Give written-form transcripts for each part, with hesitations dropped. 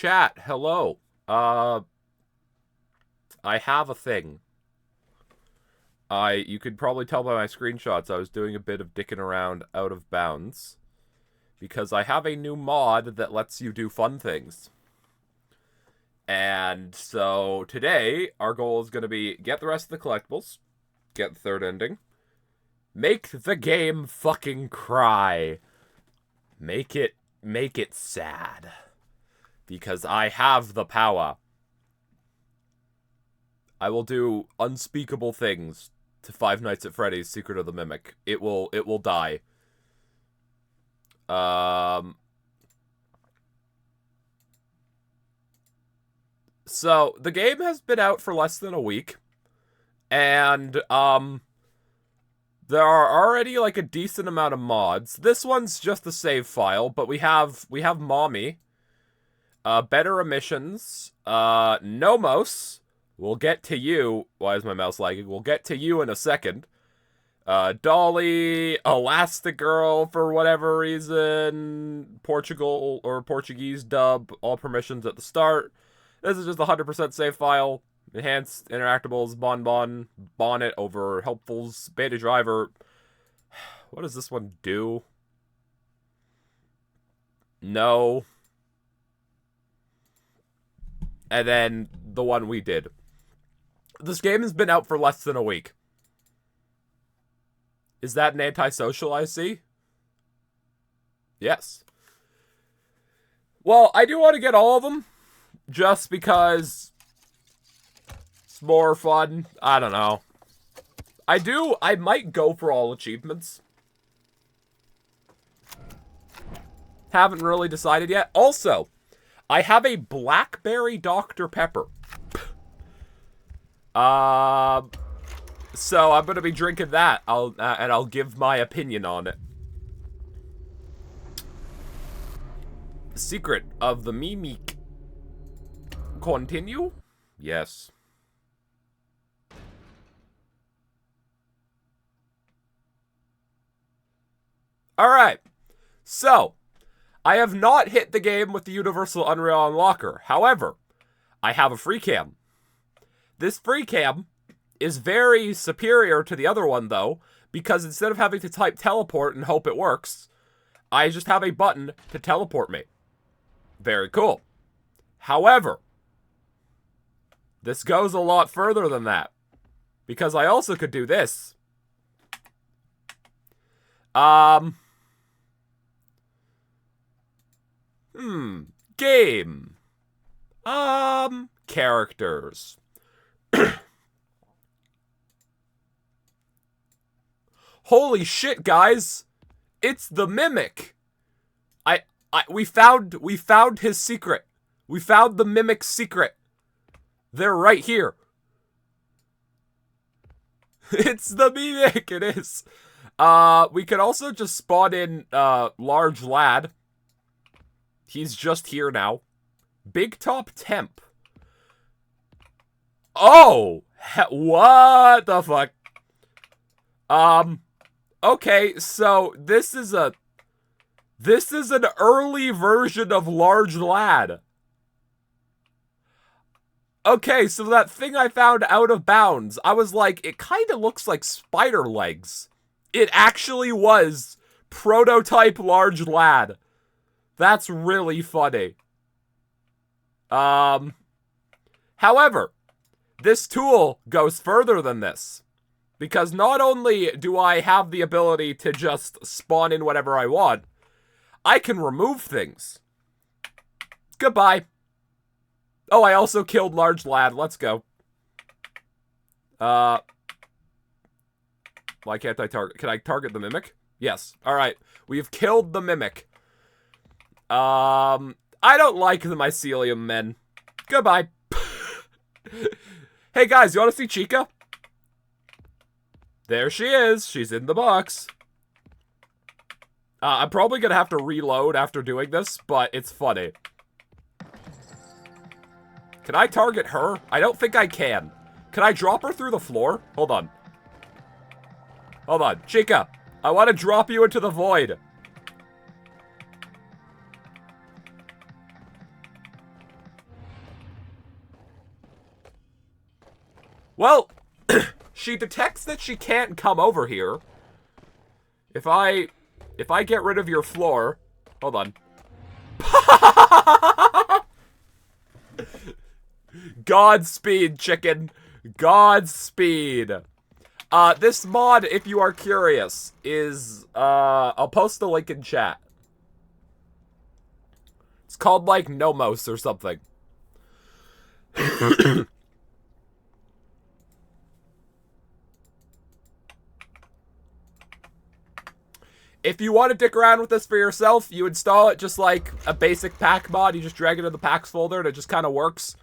chat, hello. I have a thing. You could probably tell by my screenshots I was doing a bit of dicking around out of bounds. Because I have a new mod that lets you do fun things. And so today, our goal is going to be get the rest of the collectibles, get the third ending, make the game fucking cry. Make it sad. Because I have the power. I will do unspeakable things to Five Nights at Freddy's Secret of the Mimic. It will die. So, the game has been out for less than a week. And, there are already, like, a decent amount of mods. This one's just a save file, but we have Mommy. Better Emissions. Nomos. We'll get to you. Why is my mouse lagging? We'll get to you in a second. Dolly, Elastigirl for whatever reason, Portugal or Portuguese dub, all permissions at the start. This is just a 100% save file. Enhanced Interactables, Bonnet over Helpfuls, Beta Driver. What does this one do? No. And then the one we did. This game has been out for less than a week. Is that an antisocial I see? Yes. Well, I do want to get all of them. Just because it's more fun. I don't know. I might go for all achievements. Haven't really decided yet. Also, I have a Blackberry Dr. Pepper. So I'm gonna be drinking that. I'll give my opinion on it. Secret of the Mimic. Continue? Yes. Alright. So, I have not hit the game with the Universal Unreal Unlocker. However, I have a free cam. This free cam is very superior to the other one, though, because instead of having to type teleport and hope it works, I just have a button to teleport me. Very cool. However, this goes a lot further than that, because I also could do this. Game. Characters. Holy shit, guys! It's the Mimic. We found his secret. We found the Mimic's secret. They're right here. It's the Mimic. It is. We could also just spawn in Large Lad. He's just here now. Big Top Temp. Oh, what the fuck? Okay, so this is an early version of Large Lad. Okay, so that thing I found out of bounds, I was like, it kind of looks like spider legs. It actually was prototype Large Lad. That's really funny. However, this tool goes further than this. Because not only do I have the ability to just spawn in whatever I want, I can remove things. Goodbye. Oh, I also killed Large Lad. Let's go. Why can't I target? Can I target the Mimic? Yes. Alright. We've killed the Mimic. I don't like the Mycelium men. Goodbye. Hey guys, you want to see Chica? There she is. She's in the box. I'm probably gonna have to reload after doing this, but it's funny. Can I target her? I don't think I can. Can I drop her through the floor? Hold on. Hold on. Chica, I want to drop you into the void. Well, she detects that she can't come over here. If I get rid of your floor... Hold on. Godspeed, chicken. Godspeed. This mod, if you are curious, is, I'll post the link in chat. It's called, like, Nomos or something. If you want to dick around with this for yourself, you install it just like a basic pack mod. You just drag it in the packs folder and it just kind of works.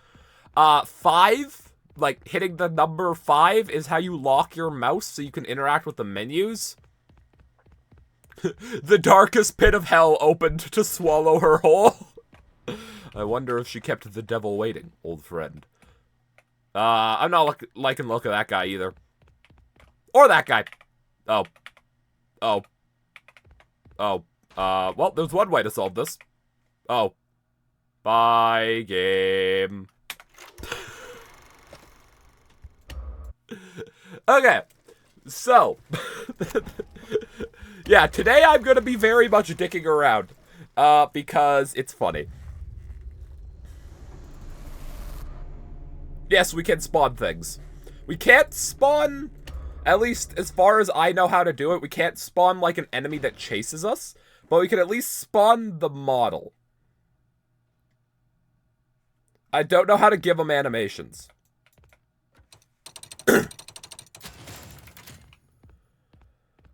5, like hitting the number 5 is how you lock your mouse so you can interact with the menus. The darkest pit of hell opened to swallow her whole. I wonder if she kept the devil waiting, old friend. I'm not liking the look of that guy either. Or that guy. Oh. Oh. Oh, well, there's one way to solve this. Oh. Bye, game. Okay, so. Yeah, today I'm gonna be very much dicking around. Because it's funny. Yes, we can spawn things. We can't spawn... At least, as far as I know how to do it, we can't spawn, like, an enemy that chases us. But we can at least spawn the model. I don't know how to give them animations.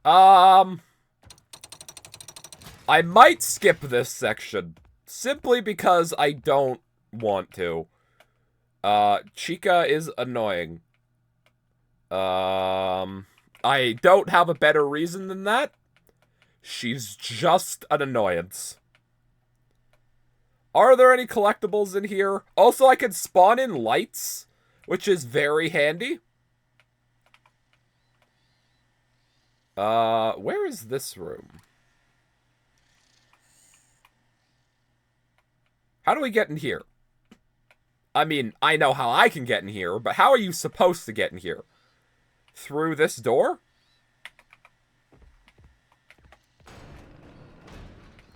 I might skip this section. Simply because I don't want to. Chica is annoying. I don't have a better reason than that. She's just an annoyance. Are there any collectibles in here? Also, I can spawn in lights, which is very handy. Where is this room? How do we get in here? I mean, I know how I can get in here, but how are you supposed to get in here? Through this door?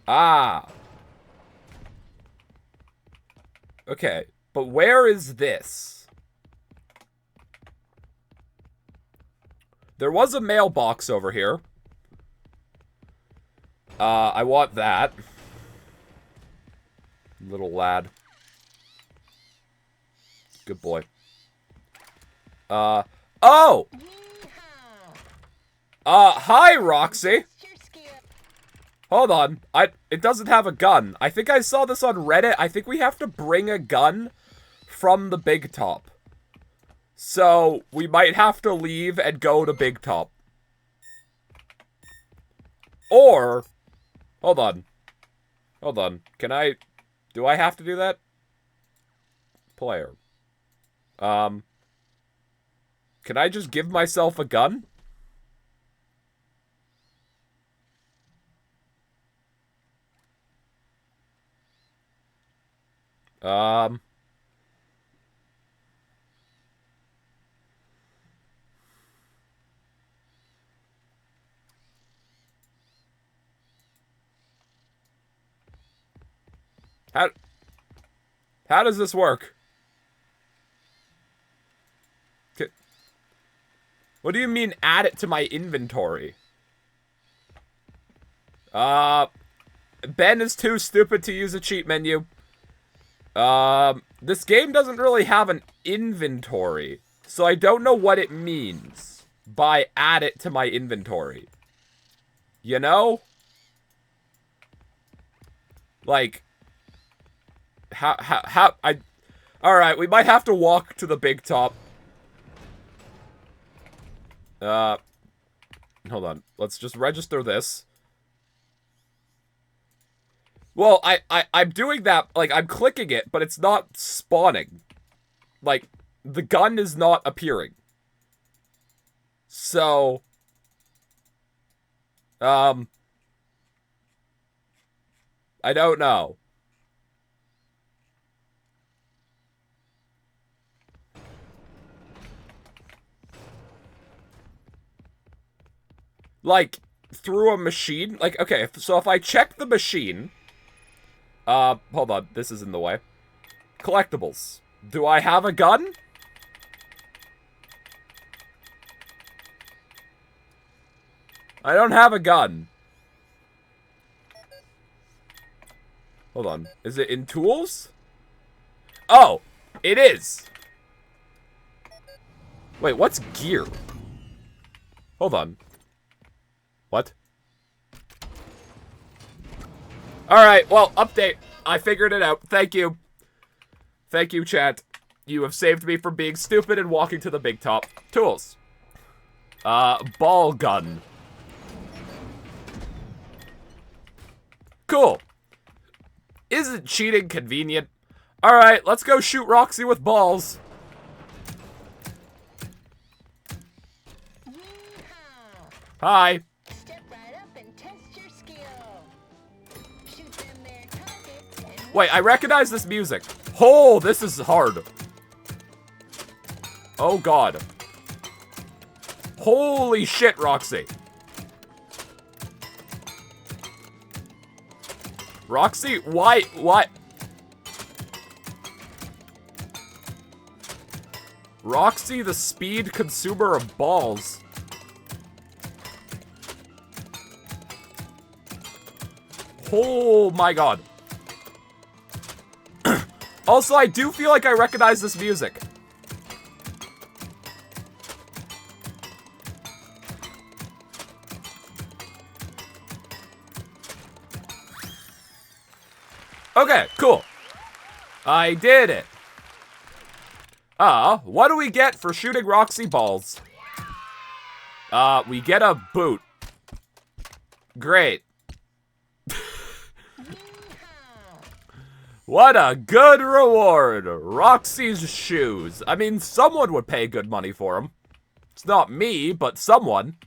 Ah. Okay, but where is this? There was a mailbox over here. I want that. Little lad. Good boy. Oh! Hi, Roxy! Hold on. It doesn't have a gun. I think I saw this on Reddit. I think we have to bring a gun from the Big Top. So, we might have to leave and go to Big Top. Or... Hold on. Hold on. Do I have to do that? Player. Can I just give myself a gun? How does this work? What do you mean add it to my inventory? Ben is too stupid to use a cheat menu. This game doesn't really have an inventory, so I don't know what it means by add it to my inventory. You know? Like, alright, we might have to walk to the Big Top. Hold on. Let's just register this. Well, I'm doing that, like, I'm clicking it, but it's not spawning. Like, the gun is not appearing. So, I don't know. like, through a machine. Like, okay, so if I check the machine... hold on, this is in the way. Collectibles. Do I have a gun? I don't have a gun. Hold on. Is it in tools? Oh, it is. Wait, what's gear? Hold on. What? Alright, well, update. I figured it out. Thank you. Thank you, chat. You have saved me from being stupid and walking to the big top. Tools. Ball gun. Cool. Isn't cheating convenient? Alright, let's go shoot Roxy with balls. Hi. Step right up and test your skill. Shoot them their targets and Wait, I recognize this music. Oh, this is hard. Oh, God. Holy shit, Roxy. Roxy, why? Roxy, the speed consumer of balls. Oh my God. Also, I do feel like I recognize this music. Okay, cool. I did it. What do we get for shooting Roxy balls? We get a boot. Great. What a good reward. Roxy's shoes. I mean, someone would pay good money for them. It's not me, but someone.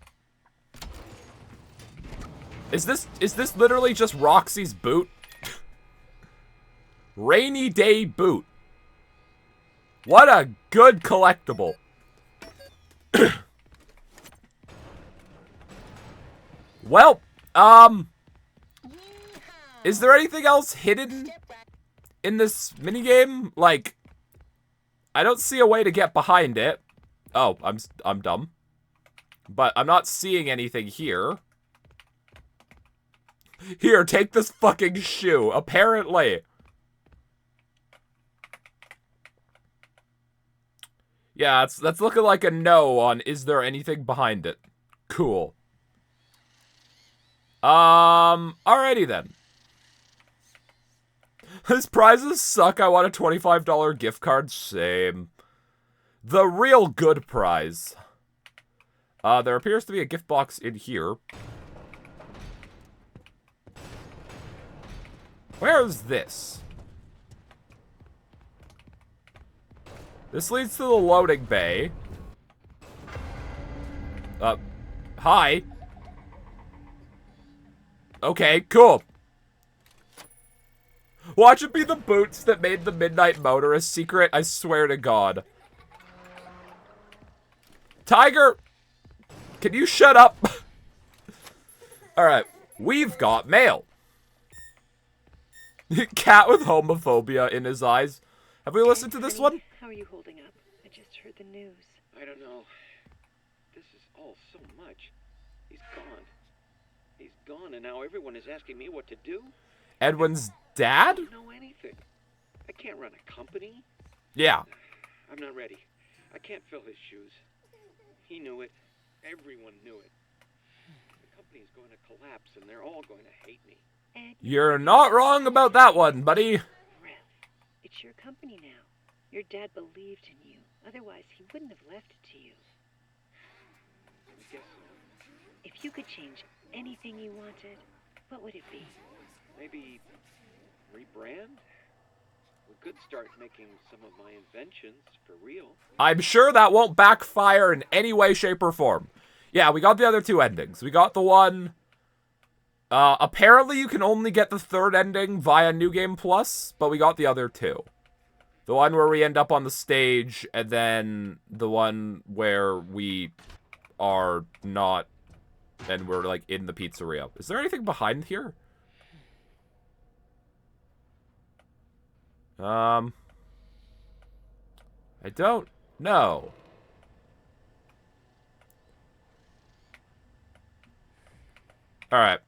Is this literally just Roxy's boot? Rainy day boot. What a good collectible. Well, is there anything else hidden in this minigame? Like, I don't see a way to get behind it. Oh, I'm dumb. But I'm not seeing anything here. Here, take this fucking shoe. Apparently. Yeah, that's looking like a no on is there anything behind it. Cool. Alrighty then. These prizes suck. I want a $25 gift card. Same. The real good prize. There appears to be a gift box in here. Where is this? This leads to the loading bay. Hi. Okay, cool. Watch it be the boots that made the Midnight Motorist secret, I swear to God. Tiger! Can you shut up? Alright, we've got mail. Cat with homophobia in his eyes. Have we listened to this one? How are you holding up? I just heard the news. I don't know. This is all so much. He's gone. He's gone, and now everyone is asking me what to do. Edwin's I dad? don't know anything. I can't run a company. Yeah. I'm not ready. I can't fill his shoes. He knew it. Everyone knew it. The company's going to collapse, and they're all going to hate me. Ed, You're not wrong about that one, buddy. breath. It's your company now. Your dad believed in you. Otherwise, he wouldn't have left it to you. I guess so. If you could change anything you wanted, what would it be? Maybe rebrand? We could start making some of my inventions for real. I'm sure that won't backfire in any way, shape, or form. Yeah, we got the other two endings. We got the one... apparently you can only get the third ending via New Game Plus, but we got the other two. The one where we end up on the stage, and then the one where we are not And we're, like, in the pizzeria. Is there anything behind here? I don't know. Alright.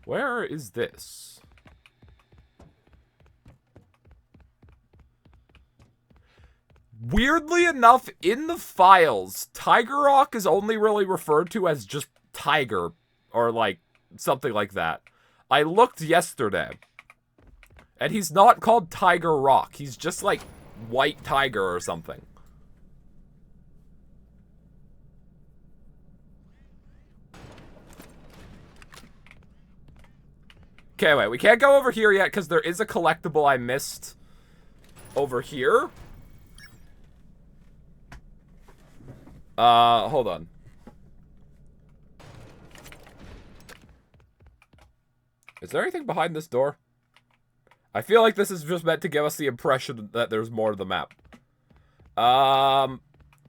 Where is this? Weirdly enough, in the files, Tiger Rock is only really referred to as just Tiger, or like, something like that. I looked yesterday, and he's not called Tiger Rock. He's just like White Tiger or something. Okay, wait, we can't go over here yet because there is a collectible I missed over here. Hold on. Is there anything behind this door? I feel like this is just meant to give us the impression that there's more to the map.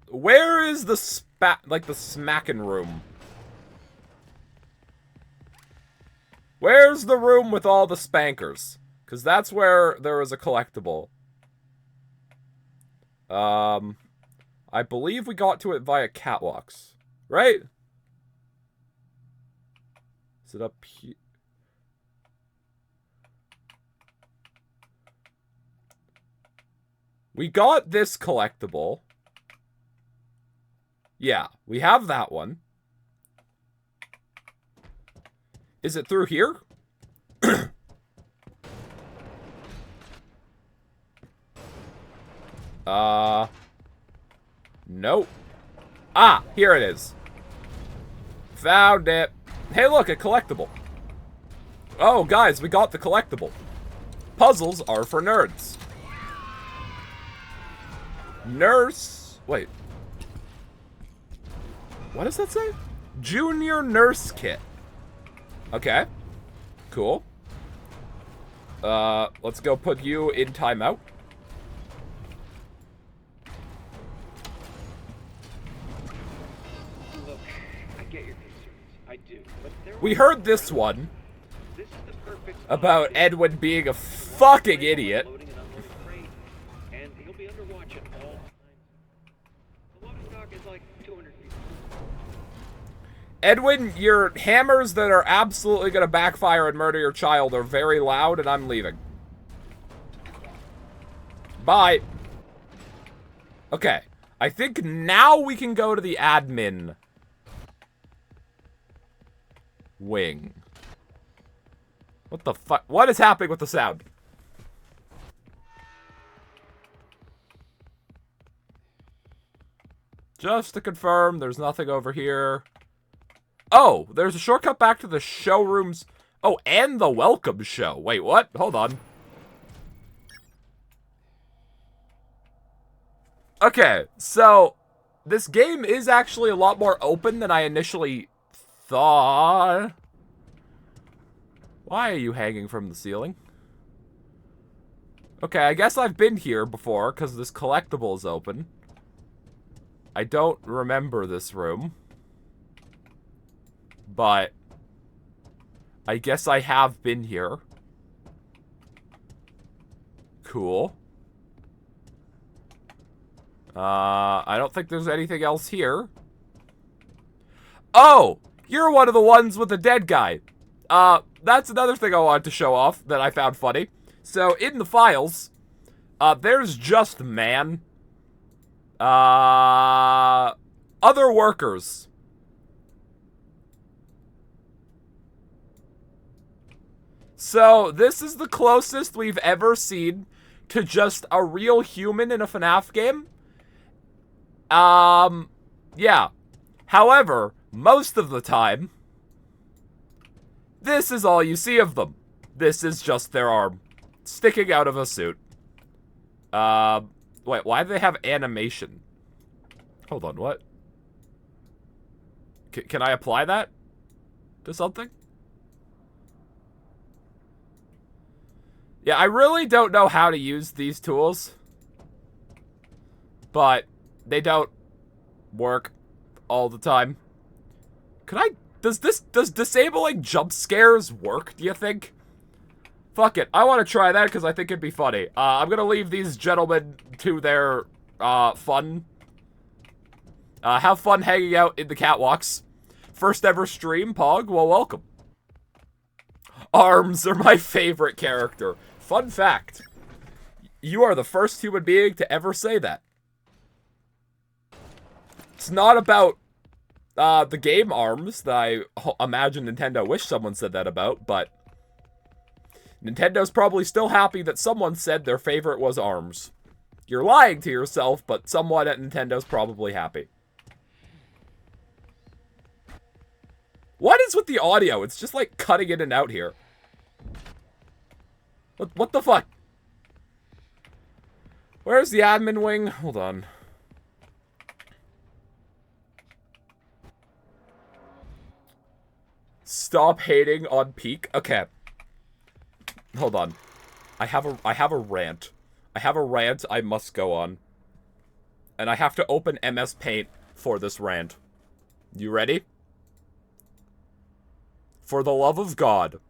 Where is the the smacking room? Where's the room with all the spankers? Because that's where there is a collectible. I believe we got to it via catwalks. Right? Is it up here? We got this collectible. Yeah, we have that one. Is it through here? Nope. Ah, here it is. Found it. Hey, look, a collectible. Oh, guys, we got the collectible. Puzzles are for nerds. Nurse. Wait. What does that say? Junior nurse kit. Okay. Cool. Let's go put you in timeout. Look, I get your concerns. I do. But We heard this one this is the perfect about Edwin being a fucking idiot. loading and unloading freight, and he'll be under watch at all times. The loading dock is like 200 feet. Edwin, your hammers that are absolutely gonna backfire and murder your child are very loud, and I'm leaving. Bye. Okay. I think now we can go to the admin wing. What the fuck? What is happening with the sound? Just to confirm, there's nothing over here. Oh, there's a shortcut back to the showrooms. Oh, and the welcome show. Wait, what? Hold on. Okay, so this game is actually a lot more open than I initially thought. Why are you hanging from the ceiling? Okay, I guess I've been here before because this collectible is open. I don't remember this room. But I guess I have been here. Cool. I don't think there's anything else here. Oh! You're one of the ones with the dead guy. That's another thing I wanted to show off that I found funny. So, in the files, there's just man. Other workers. So, this is the closest we've ever seen to just a real human in a FNAF game. Yeah. However, most of the time, this is all you see of them. This is just their arm sticking out of a suit. Wait, why do they have animation? Hold on, what? Can I apply that to something? Yeah, I really don't know how to use these tools. But they don't work all the time. Does disabling jump scares work, do you think? Fuck it, I want to try that because I think it'd be funny. I'm gonna leave these gentlemen to their, fun. Have fun hanging out in the catwalks. First ever stream, Pog, well, welcome. Arms are my favorite character. Fun fact. You are the first human being to ever say that. It's not about, the game Arms that I imagine Nintendo wish someone said that about, but Nintendo's probably still happy that someone said their favorite was Arms. You're lying to yourself, but someone at Nintendo's probably happy. What is with the audio? It's just like cutting in and out here. What the fuck? Where's the admin wing? Hold on. Stop hating on Peak. Okay. Hold on. I have a rant. I have a rant I must go on. And I have to open MS Paint for this rant. You ready? For the love of God.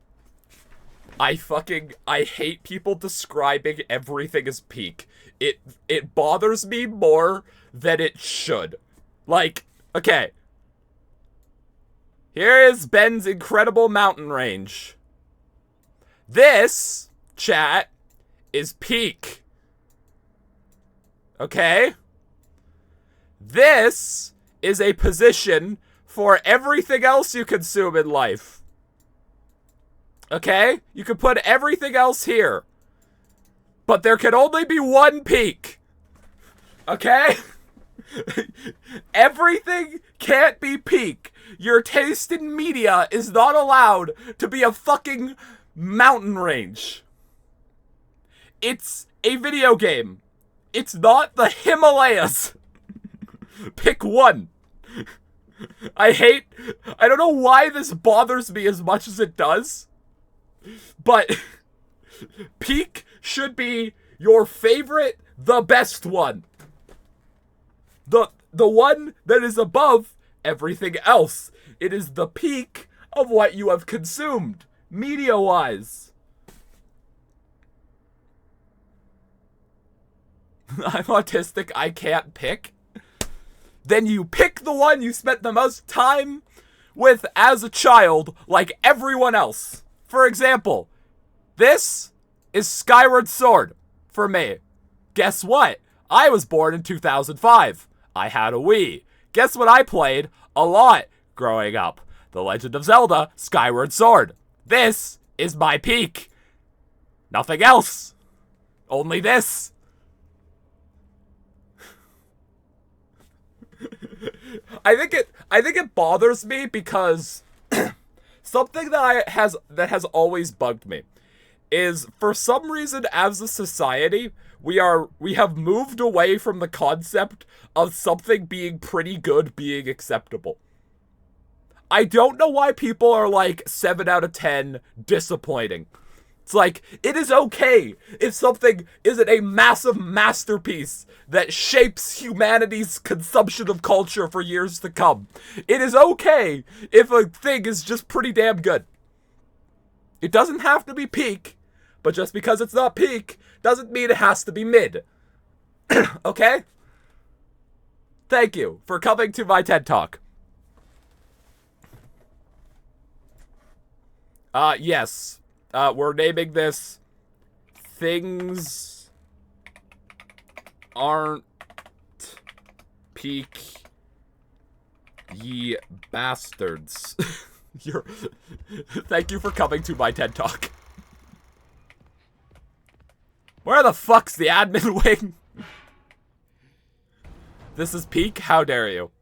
I hate people describing everything as Peak. It bothers me more than it should. Like, okay. Here is Ben's incredible mountain range. This, chat, is Peak. Okay? This is a position for everything else you consume in life. Okay? You can put everything else here. But there can only be one Peak. Okay? Everything can't be Peak. Your taste in media is not allowed to be a fucking mountain range. It's a video game. It's not the Himalayas. Pick one. I don't know why this bothers me as much as it does. But Peak should be your favorite, the best one. The one that is above everything else. It is the peak of what you have consumed, media-wise. I'm autistic, I can't pick. Then you pick the one you spent the most time with as a child, like everyone else. For example, this is Skyward Sword for me. Guess what? I was born in 2005. I had a Wii. Guess what I played a lot growing up? The Legend of Zelda Skyward Sword. This is my peak. Nothing else. Only this. I think it bothers me because something that has always bugged me is, for some reason, as a society, we have moved away from the concept of something being pretty good being acceptable. I don't know why people are like 7 out of 10 disappointing. It's like, it is okay if something isn't a massive masterpiece that shapes humanity's consumption of culture for years to come. It is okay if a thing is just pretty damn good. It doesn't have to be peak, but just because it's not peak doesn't mean it has to be mid. Okay? Thank you for coming to my TED Talk. Yes. We're naming this Things Aren't Peak, Ye Bastards. Thank you for coming to my TED Talk. Where the fuck's the admin wing? This is Peak? How dare you?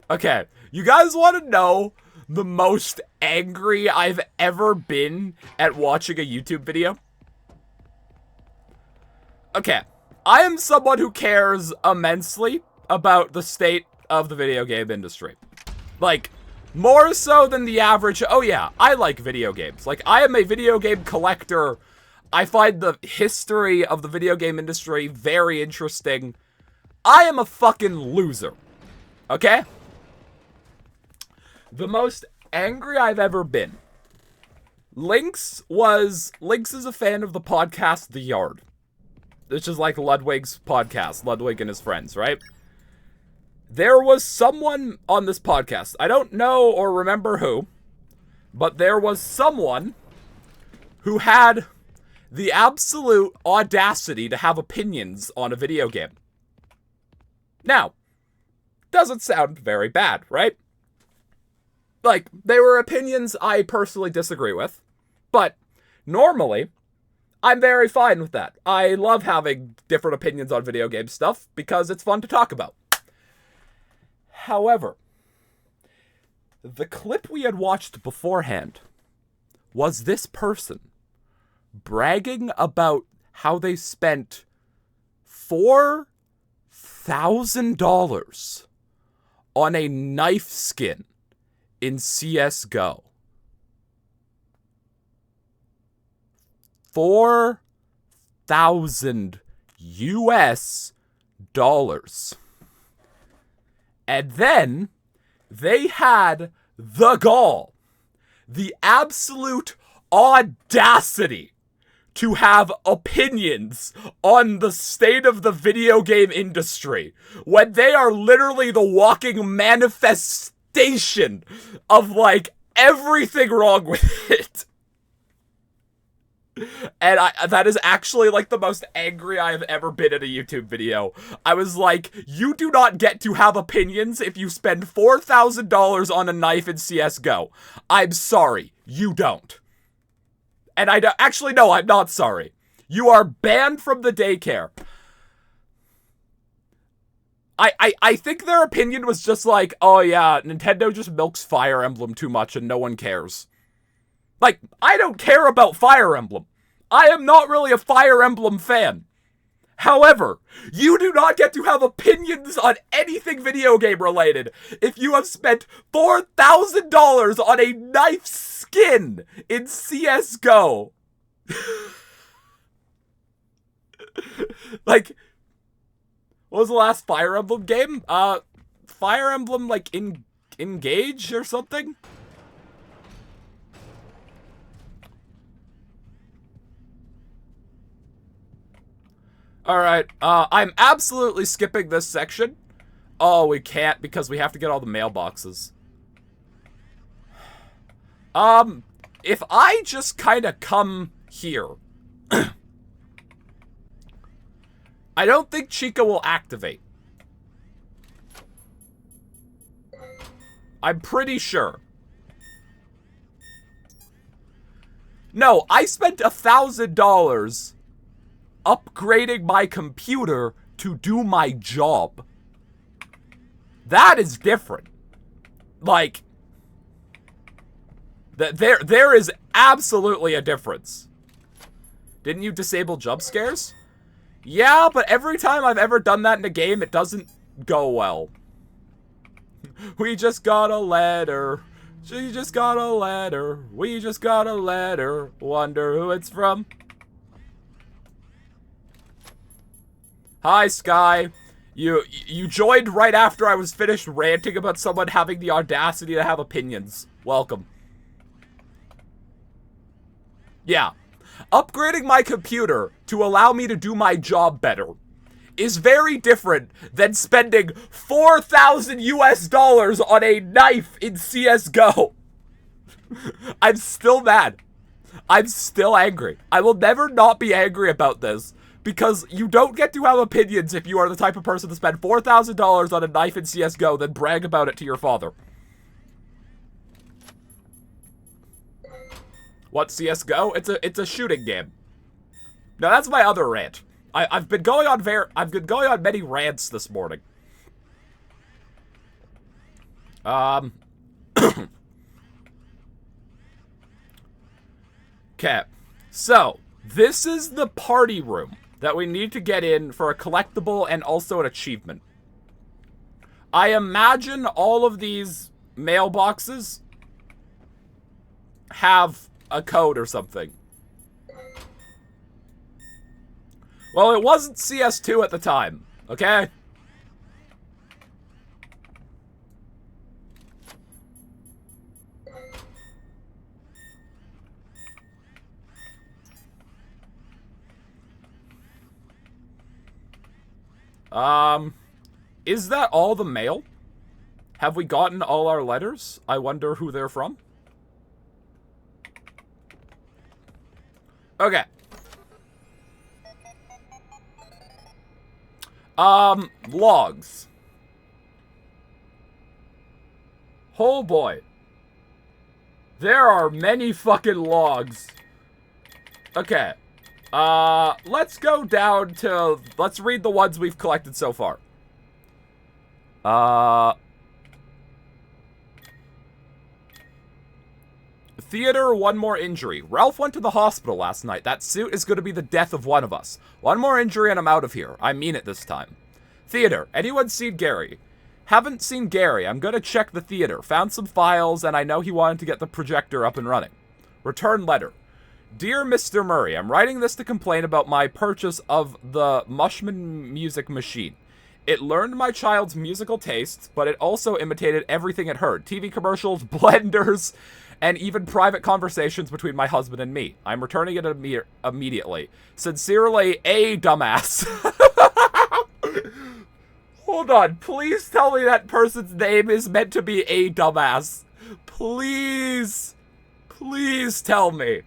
Okay, you guys want to know the most angry I've ever been at watching a YouTube video? Okay, I am someone who cares immensely about the state of the video game industry. Like, more so than the average, oh yeah, I like video games. Like, I am a video game collector. I find the history of the video game industry very interesting. I am a fucking loser Okay? The most angry I've ever been. Lynx is a fan of the podcast The Yard. Which is like Ludwig's podcast, Ludwig and his friends, right? There was someone on this podcast, I don't know or remember who, but there was someone who had the absolute audacity to have opinions on a video game. Now, doesn't sound very bad, right? Like, they were opinions I personally disagree with, but normally, I'm very fine with that. I love having different opinions on video game stuff because it's fun to talk about. However, the clip we had watched beforehand was this person bragging about how they spent $4,000 on a knife skin in CSGO. $4,000 US dollars. And then they had the gall, the absolute audacity to have opinions on the state of the video game industry when they are literally the walking manifestation of, like, everything wrong with it. And that is actually, like, the most angry I have ever been in a YouTube video. I was like, you do not get to have opinions if you spend $4,000 on a knife in CSGO. I'm sorry, you don't. And actually, no, I'm not sorry. You are banned from the daycare. I think their opinion was just like, oh yeah, Nintendo just milks Fire Emblem too much and no one cares. Like, I don't care about Fire Emblem. I am not really a Fire Emblem fan. However, you do not get to have opinions on anything video game related if you have spent $4,000 on a knife skin in CSGO. Like, what was the last Fire Emblem game? Fire Emblem, like, Engage or something? Alright, I'm absolutely skipping this section. Oh, we can't because we have to get all the mailboxes. If I just kind of come here, I don't think Chica will activate. I'm pretty sure. No, I spent $1,000 upgrading my computer to do my job. That is different. Like, there is absolutely a difference. Didn't you disable jump scares? Yeah, but every time I've ever done that in a game, it doesn't go well. We just got a letter. She just got a letter. We just got a letter. Wonder who it's from. Hi, Sky. You joined right after I was finished ranting about someone having the audacity to have opinions. Welcome. Yeah. Upgrading my computer to allow me to do my job better is very different than spending $4,000 US dollars on a knife in CSGO. I'm still mad. I'm still angry. I will never not be angry about this. Because you don't get to have opinions if you are the type of person to spend $4,000 on a knife in CSGO, then brag about it to your father. What, CSGO? It's a shooting game. Now that's my other rant. I've been going on many rants this morning. Okay. So, this is the party room that we need to get in for a collectible and also an achievement. I imagine all of these mailboxes have a code or something. Well, it wasn't CS2 at the time, okay? Is that all the mail? Have we gotten all our letters? I wonder who they're from. Okay. Logs. Oh boy. There are many fucking logs. Okay. Let's go down to... Let's read the ones we've collected so far. Theater, one more injury. Ralph went to the hospital last night. That suit is going to be the death of one of us. One more injury and I'm out of here. I mean it this time. Theater, anyone seen Gary? Haven't seen Gary. I'm going to check the theater. Found some files and I know he wanted to get the projector up and running. Return letter. Dear Mr. Murray, I'm writing this to complain about my purchase of the Mushman music machine. It learned my child's musical tastes, but it also imitated everything it heard. TV commercials, blenders, and even private conversations between my husband and me. I'm returning it immediately. Sincerely, a dumbass. Hold on. Please tell me that person's name is meant to be a dumbass. Please. Please tell me.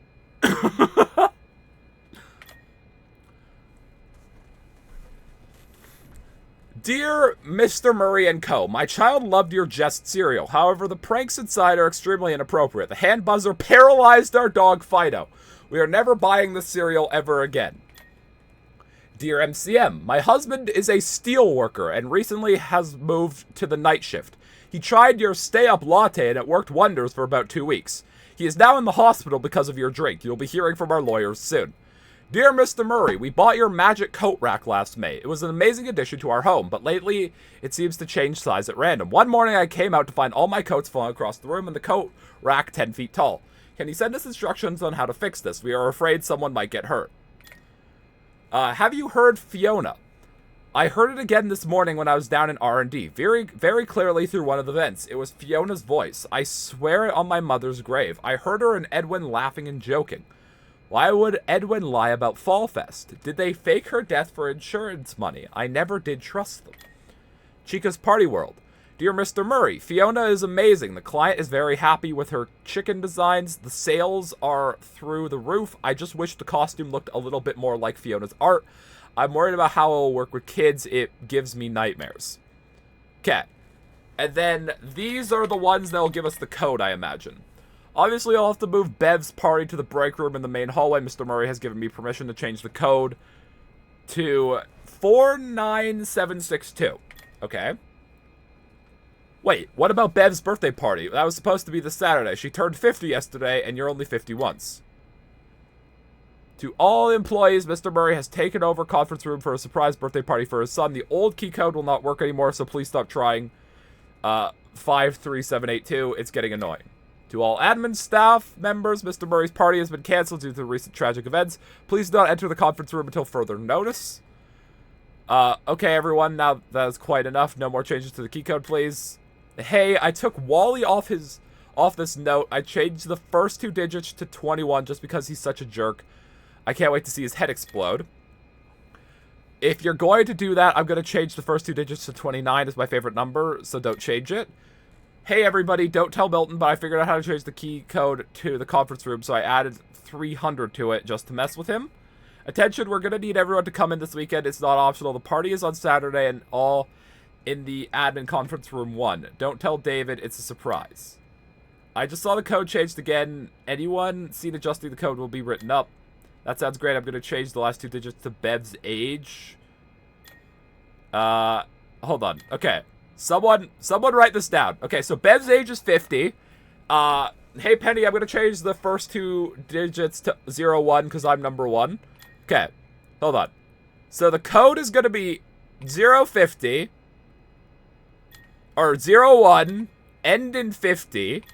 Dear Mr. Murray and Co., my child loved your Jest cereal. However, the pranks inside are extremely inappropriate. The hand buzzer paralyzed our dog Fido. We are never buying the cereal ever again. Dear MCM, my husband is a steel worker and recently has moved to the night shift. He tried your stay-up latte and it worked wonders for about 2 weeks. He is now in the hospital because of your drink. You'll be hearing from our lawyers soon. Dear Mr. Murray, we bought your magic coat rack last May. It was an amazing addition to our home, but lately it seems to change size at random. One morning I came out to find all my coats falling across the room and the coat rack 10 feet tall. Can you send us instructions on how to fix this? We are afraid someone might get hurt. Have you heard Fiona? I heard it again this morning when I was down in R&D, very, very clearly through one of the vents. It was Fiona's voice. I swear it on my mother's grave. I heard her and Edwin laughing and joking. Why would Edwin lie about Fall Fest? Did they fake her death for insurance money? I never did trust them. Chica's Party World. Dear Mr. Murray, Fiona is amazing. The client is very happy with her chicken designs. The sales are through the roof. I just wish the costume looked a little bit more like Fiona's art. I'm worried about how it will work with kids. It gives me nightmares. Okay. And then these are the ones that will give us the code, I imagine. Obviously, I'll have to move Bev's party to the break room in the main hallway. Mr. Murray has given me permission to change the code to 49762. Okay. Wait, what about Bev's birthday party? That was supposed to be the Saturday. She turned 50 yesterday, and you're only 50 once. To all employees, Mr. Murray has taken over conference room for a surprise birthday party for his son. The old key code will not work anymore, so please stop trying. 53782. It's getting annoying. To all admin staff members, Mr. Murray's party has been canceled due to recent tragic events. Please do not enter the conference room until further notice. Okay, everyone, now that is quite enough. No more changes to the key code, please. Hey, I took Wally off this note. I changed the first 2 digits to 21 just because he's such a jerk. I can't wait to see his head explode. If you're going to do that, I'm going to change the first 2 digits to 29 as my favorite number, so don't change it. Hey everybody, don't tell Milton, but I figured out how to change the key code to the conference room, so I added 300 to it just to mess with him. Attention, we're going to need everyone to come in this weekend. It's not optional. The party is on Saturday and all in the admin conference room 1. Don't tell David, it's a surprise. I just saw the code changed again. Anyone seen adjusting the code will be written up. That sounds great. I'm going to change the last 2 digits to Bev's age. Hold on. Okay. Someone write this down. Okay, so Bev's age is 50. Hey, Penny, I'm going to change the first 2 digits to 01 because I'm number 1. Okay, hold on. So the code is going to be 050, or 01, end in 50.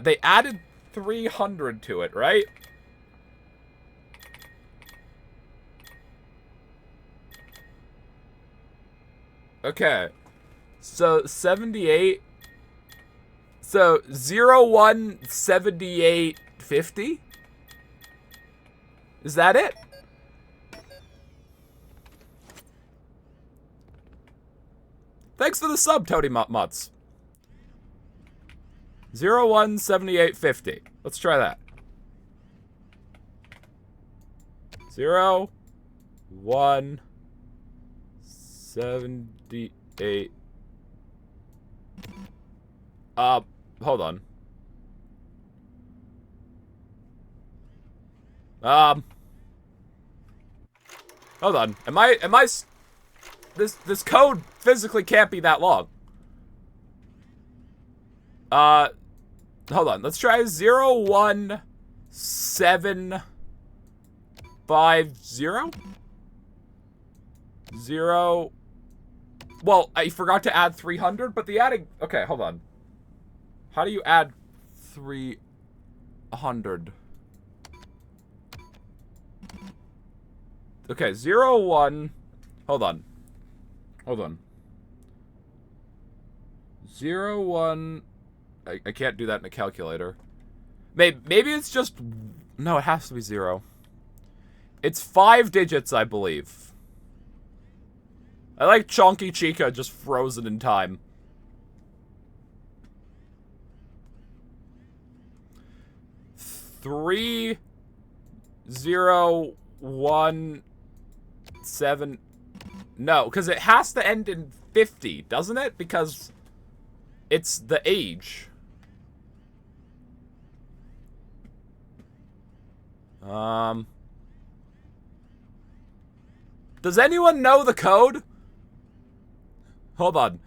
They added 300 to it, right? Okay. So 78 So 017850? Is that it? Thanks for the sub, Toady Mutts. 017850. Let's try that. 0178. Hold on. Hold on. This code physically can't be that long. Hold on. Let's try 01750. 0. Well, I forgot to add 300, but the adding. Okay, hold on. How do you add 300? Okay, 01. Hold on. 01. I can't do that in a calculator. Maybe it's just. No, it has to be 0. It's 5 digits, I believe. I like Chonky Chica just frozen in time. Three, 0, 1, 7. No, because it has to end in 50, doesn't it? Because it's the age. Does anyone know the code? Hold on.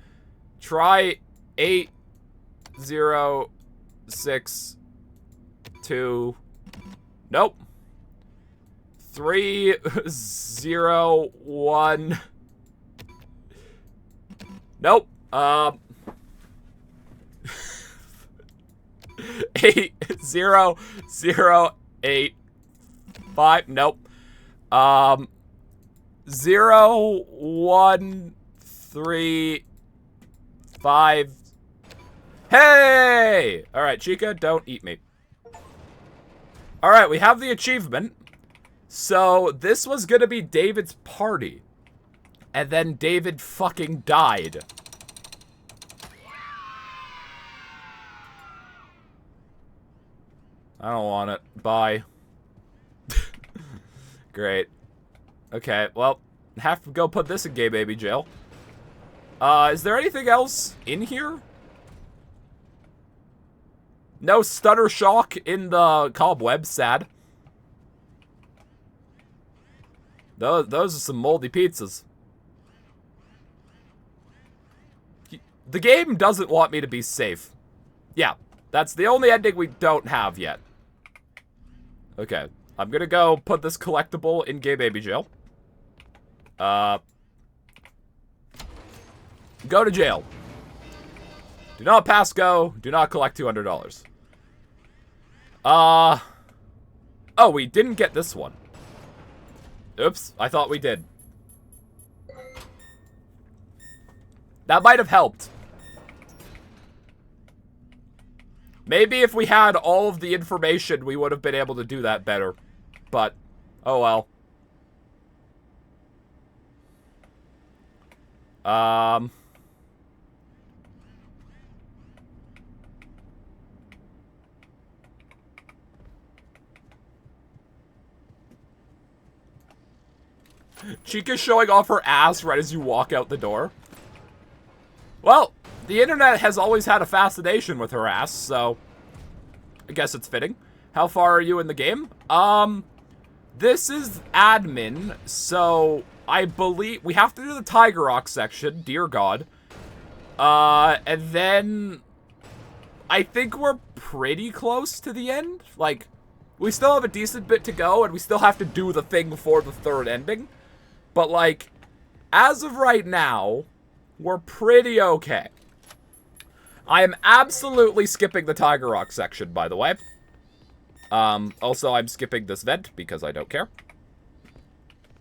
Try 8062. Nope. 301. Nope. 80085. Nope. 0135. Hey! Alright, Chica, don't eat me. Alright, we have the achievement. So, this was gonna be David's party. And then David fucking died. I don't want it. Bye. Great. Okay, well, have to go put this in Gay Baby jail. Is there anything else in here? No stutter shock in the cobweb, sad. Those are some moldy pizzas. The game doesn't want me to be safe. Yeah, that's the only ending we don't have yet. Okay, I'm gonna go put this collectible in Gay Baby jail. Go to jail. Do not pass go. Do not collect $200. Oh, we didn't get this one. Oops, I thought we did. That might have helped. Maybe if we had all of the information, we would have been able to do that better. But, oh well. Chica showing off her ass right as you walk out the door. Well, the internet has always had a fascination with her ass, so I guess it's fitting. How far are you in the game? This is admin, so I believe we have to do the Tiger Rock section, dear God. And then I think we're pretty close to the end. Like, we still have a decent bit to go, and we still have to do the thing before the third ending. But, like, as of right now, we're pretty okay. I am absolutely skipping the Tiger Rock section, by the way. Also, I'm skipping this vent because I don't care.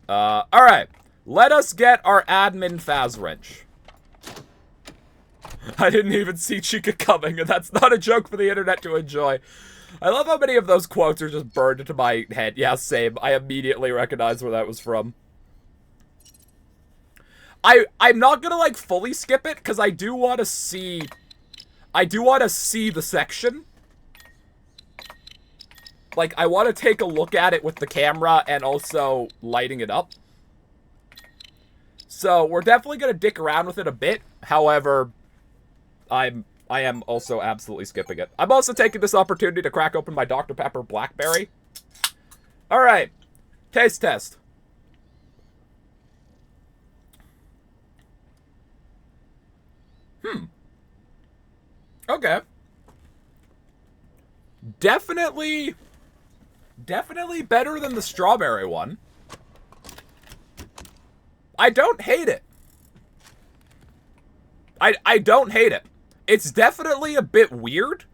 Alright. Let us get our admin Faz wrench. I didn't even see Chica coming, and that's not a joke for the internet to enjoy. I love how many of those quotes are just burned into my head. Yeah, same. I immediately recognize where that was from. I'm not gonna, like, fully skip it, because I do want to see... I do want to see the section. Like, I want to take a look at it with the camera and also lighting it up. So, we're definitely gonna dick around with it a bit. However, I am also absolutely skipping it. I'm also taking this opportunity to crack open my Dr. Pepper Blackberry. Alright. Taste test. Okay. Definitely better than the strawberry one. I don't hate it. I don't hate it. It's definitely a bit weird,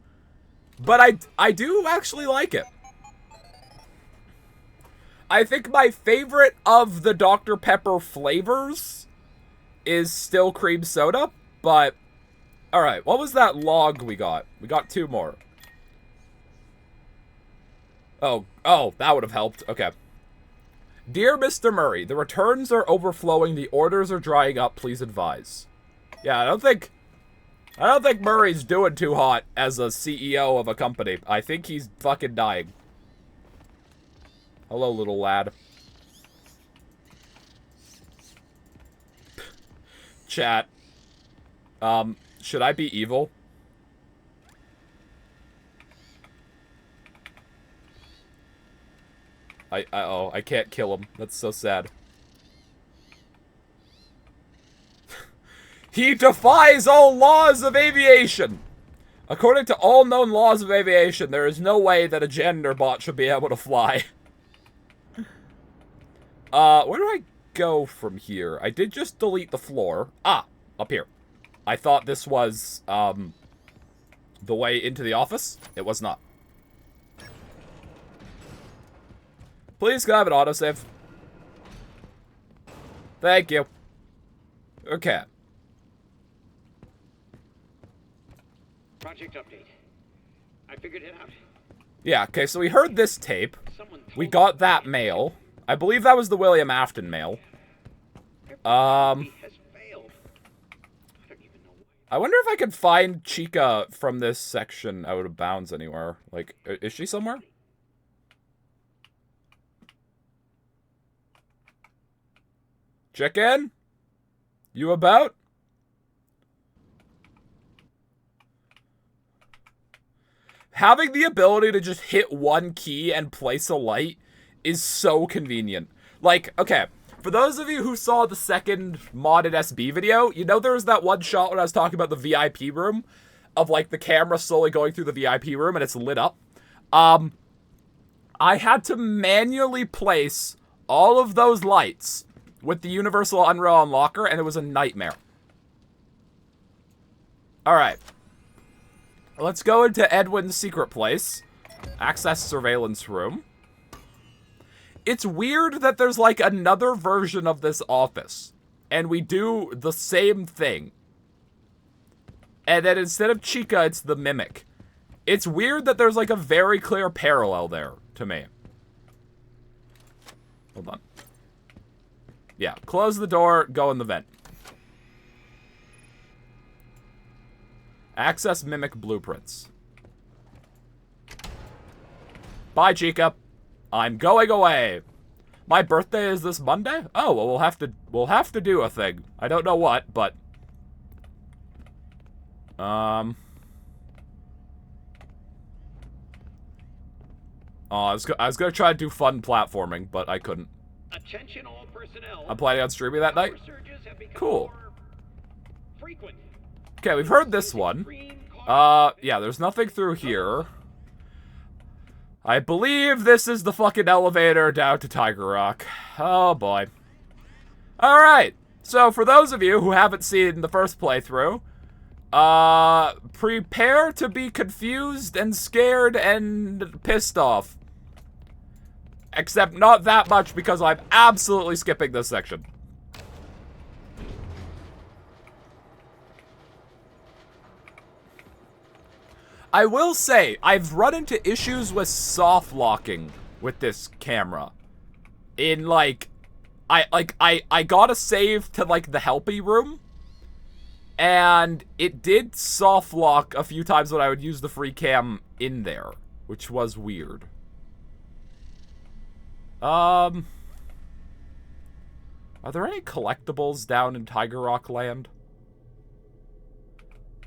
but I do actually like it. I think my favorite of the Dr. Pepper flavors is still cream soda, but... Alright, what was that log we got? We got 2 more. Oh, that would have helped. Okay. Dear Mr. Murray, the returns are overflowing, the orders are drying up, please advise. Yeah, I don't think Murray's doing too hot as a CEO of a company. I think he's fucking dying. Hello, little lad. Chat. Should I be evil? I can't kill him. That's so sad. He defies all laws of aviation! According to all known laws of aviation, there is no way that a janitor bot should be able to fly. Where do I go from here? I did just delete the floor. Ah, up here. I thought this was, the way into the office. It was not. Please, can I have an autosave? Thank you. Okay. Project update. I figured it out. Yeah, okay, so we heard this tape. Someone told We got that mail. I believe that was the William Afton mail. me has failed. I don't even know why. I wonder if I could find Chica from this section out of bounds anywhere. Like, is she somewhere? Chicken? You about? Having the ability to just hit one key and place a light is so convenient. Like, okay, for those of you who saw the second modded SB video, you know there was that one shot when I was talking about the VIP room of, like, the camera slowly going through the VIP room and it's lit up. I had to manually place all of those lights with the Universal Unreal Unlocker, and it was a nightmare. Alright. Let's go into Edwin's secret place. Access surveillance room. It's weird that there's, like, another version of this office. And we do the same thing. And then instead of Chica, it's the Mimic. It's weird that there's, like, a very clear parallel there, to me. Hold on. Yeah, close the door, go in the vent. Access Mimic blueprints. Bye, Chica. I'm going away. My birthday is this Monday? Oh, well, we'll have to do a thing. I don't know what, but oh, I was gonna try to do fun platforming, but I couldn't. Attention all personnel. I'm planning on streaming that night. Power surges have become Cool. more frequent. Okay, we've heard this one. Yeah, there's nothing through here. I believe this is the fucking elevator down to Tiger Rock. Oh, boy. Alright, so for those of you who haven't seen the first playthrough, prepare to be confused and scared and pissed off. Except not that much, because I'm absolutely skipping this section. I will say, I've run into issues with soft locking with this camera. In, like, I got a save to, like, the helpy room. And it did soft lock a few times when I would use the free cam in there, which was weird. Are there any collectibles down in Tiger Rock Land?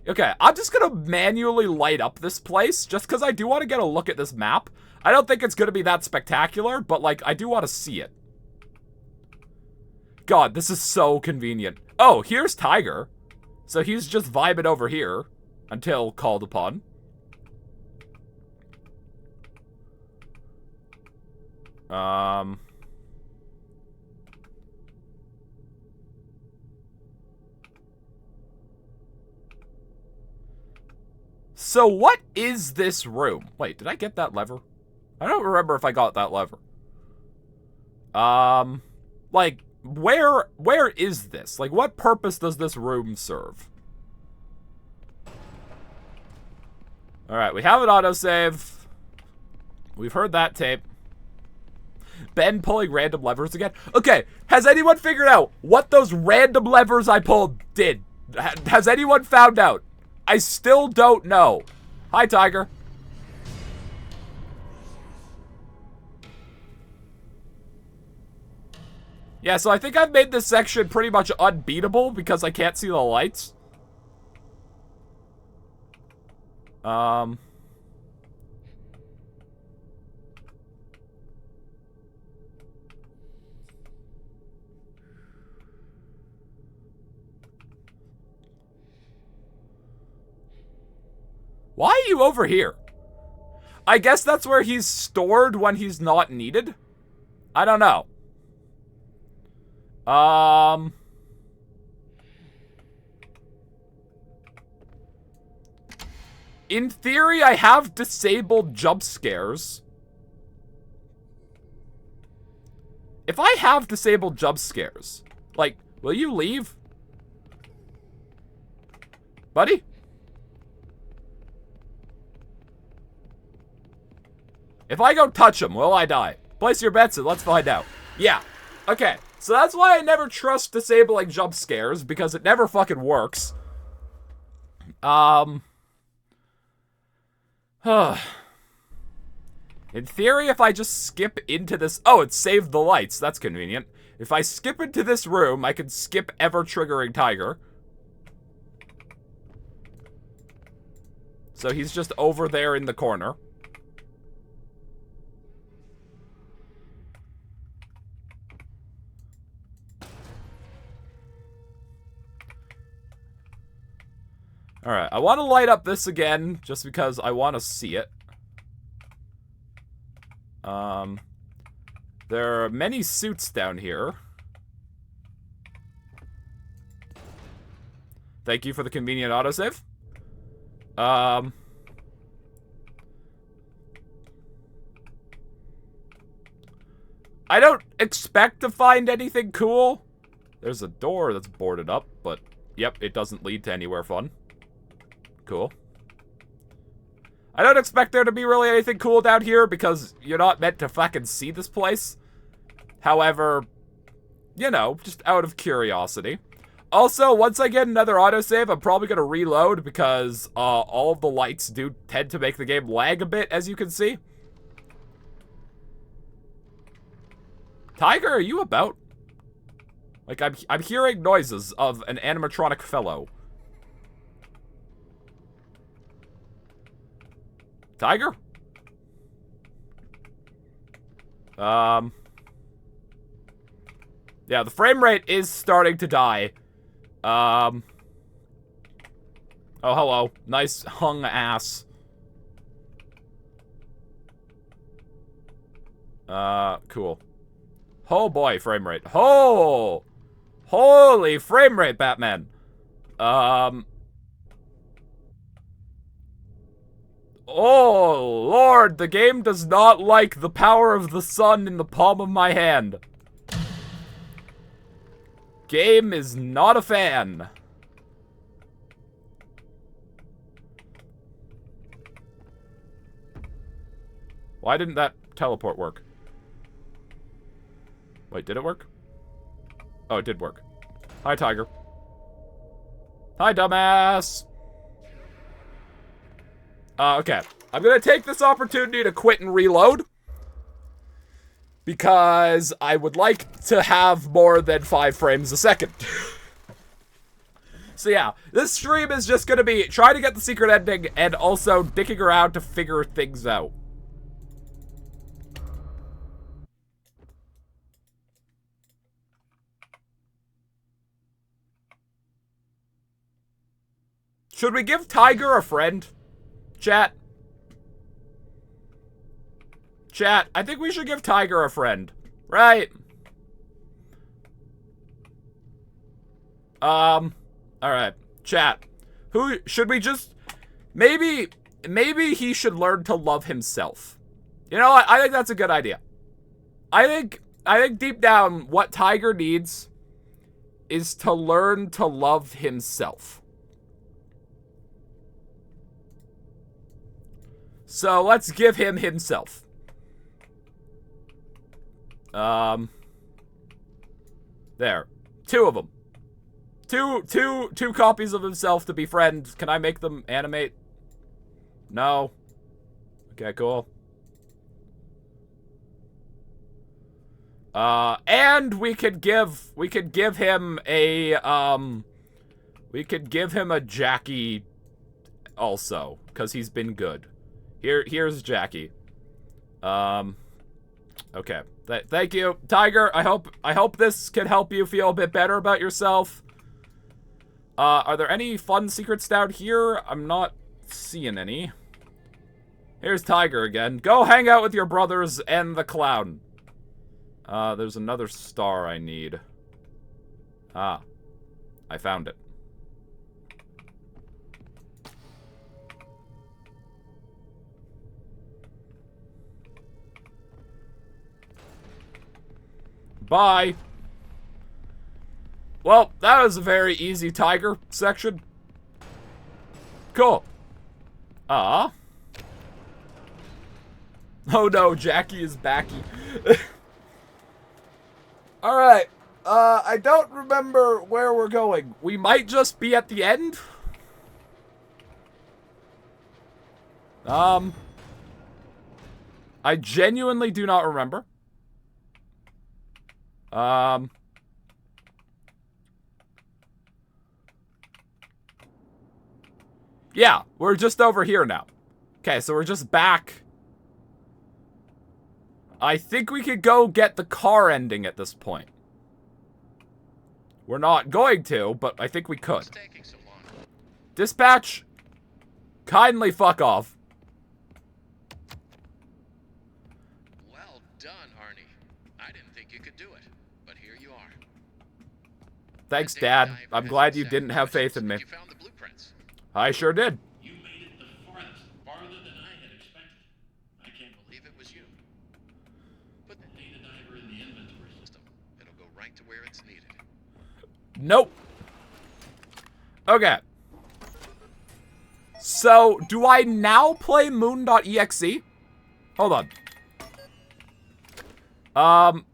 Okay, I'm just gonna manually light up this place, just because I do want to get a look at this map. I don't think it's gonna be that spectacular, but, like, I do want to see it. God, this is so convenient. Oh, here's Tiger. So he's just vibing over here until called upon. So what is this room? Wait, did I get that lever? I don't remember if I got that lever. Like, where is this? Like, what purpose does this room serve? Alright, we have an autosave. We've heard that tape. Ben pulling random levers again. Okay, has anyone figured out what those random levers I pulled did? Has anyone found out? I still don't know. Hi, Tiger. Yeah, so I think I've made this section pretty much unbeatable because I can't see the lights. Why are you over here? I guess that's where he's stored when he's not needed? I don't know. In theory, I have disabled jump scares. If I have disabled jump scares, like, will you leave? Buddy? If I go touch him, will I die? Place your bets and let's find out. Yeah. Okay. So that's why I never trust disabling jump scares, because it never fucking works. In theory, if I just skip into this... Oh, it saved the lights. That's convenient. If I skip into this room, I can skip ever-triggering Tiger. So he's just over there in the corner. Alright, I want to light up this again, just because I want to see it. There are many suits down here. Thank you for the convenient autosave. I don't expect to find anything cool. There's a door that's boarded up, but yep, it doesn't lead to anywhere fun. Cool. I don't expect there to be really anything cool down here because you're not meant to fucking see this place. However, you know, just out of curiosity. Also, once I get another autosave, I'm probably going to reload because all of the lights do tend to make the game lag a bit, as you can see. Tiger, are you about? Like, I'm hearing noises of an animatronic fellow. Tiger? Yeah, the frame rate is starting to die. Oh, hello. Nice hung ass. Cool. Oh boy, frame rate. Oh! Holy frame rate, Batman. Oh, Lord, the game does not like the power of the sun in the palm of my hand. Game is not a fan. Why didn't that teleport work? Wait, did it work? Oh, it did work. Hi, Tiger. Hi, dumbass. Okay. I'm gonna take this opportunity to quit and reload. Because I would like to have more than 5 frames a second. So yeah, this stream is just gonna be trying to get the secret ending and also dicking around to figure things out. Should we give Tiger a friend? Chat. Chat, I think we should give Tiger a friend. Right? Alright. Chat. Who should we just... Maybe he should learn to love himself. You know what? I think that's a good idea. I think deep down what Tiger needs is to learn to love himself. So let's give him himself. There. 2 of them. Two copies of himself to be friends. Can I make them animate? No. Okay, cool. And we could give him a Jackie also, because he's been good. Here's Jackie. Okay. Thank you, Tiger. I hope this can help you feel a bit better about yourself. Are there any fun secrets down here? I'm not seeing any. Here's Tiger again. Go hang out with your brothers and the clown. There's another star I need. Ah. I found it. Bye. Well, that was a very easy Tiger section. Cool. Oh no, Jackie is backy. Alright. I don't remember where we're going. We might just be at the end. I genuinely do not remember. Yeah, we're just over here now. Okay, so we're just back. I think we could go get the car ending at this point. We're not going to, but I think we could. Dispatch, kindly fuck off. Well done, Arnie. I didn't think you could do it, but here you are. Thanks, Dad. I'm glad you didn't have faith in me. You found the blueprints. I sure did. You made it the farther than I had expected. I can't believe it was you. Put The data diver in the inventory system. It'll go right to where it's needed. Nope. Okay. So, do I now play moon.exe? Hold on.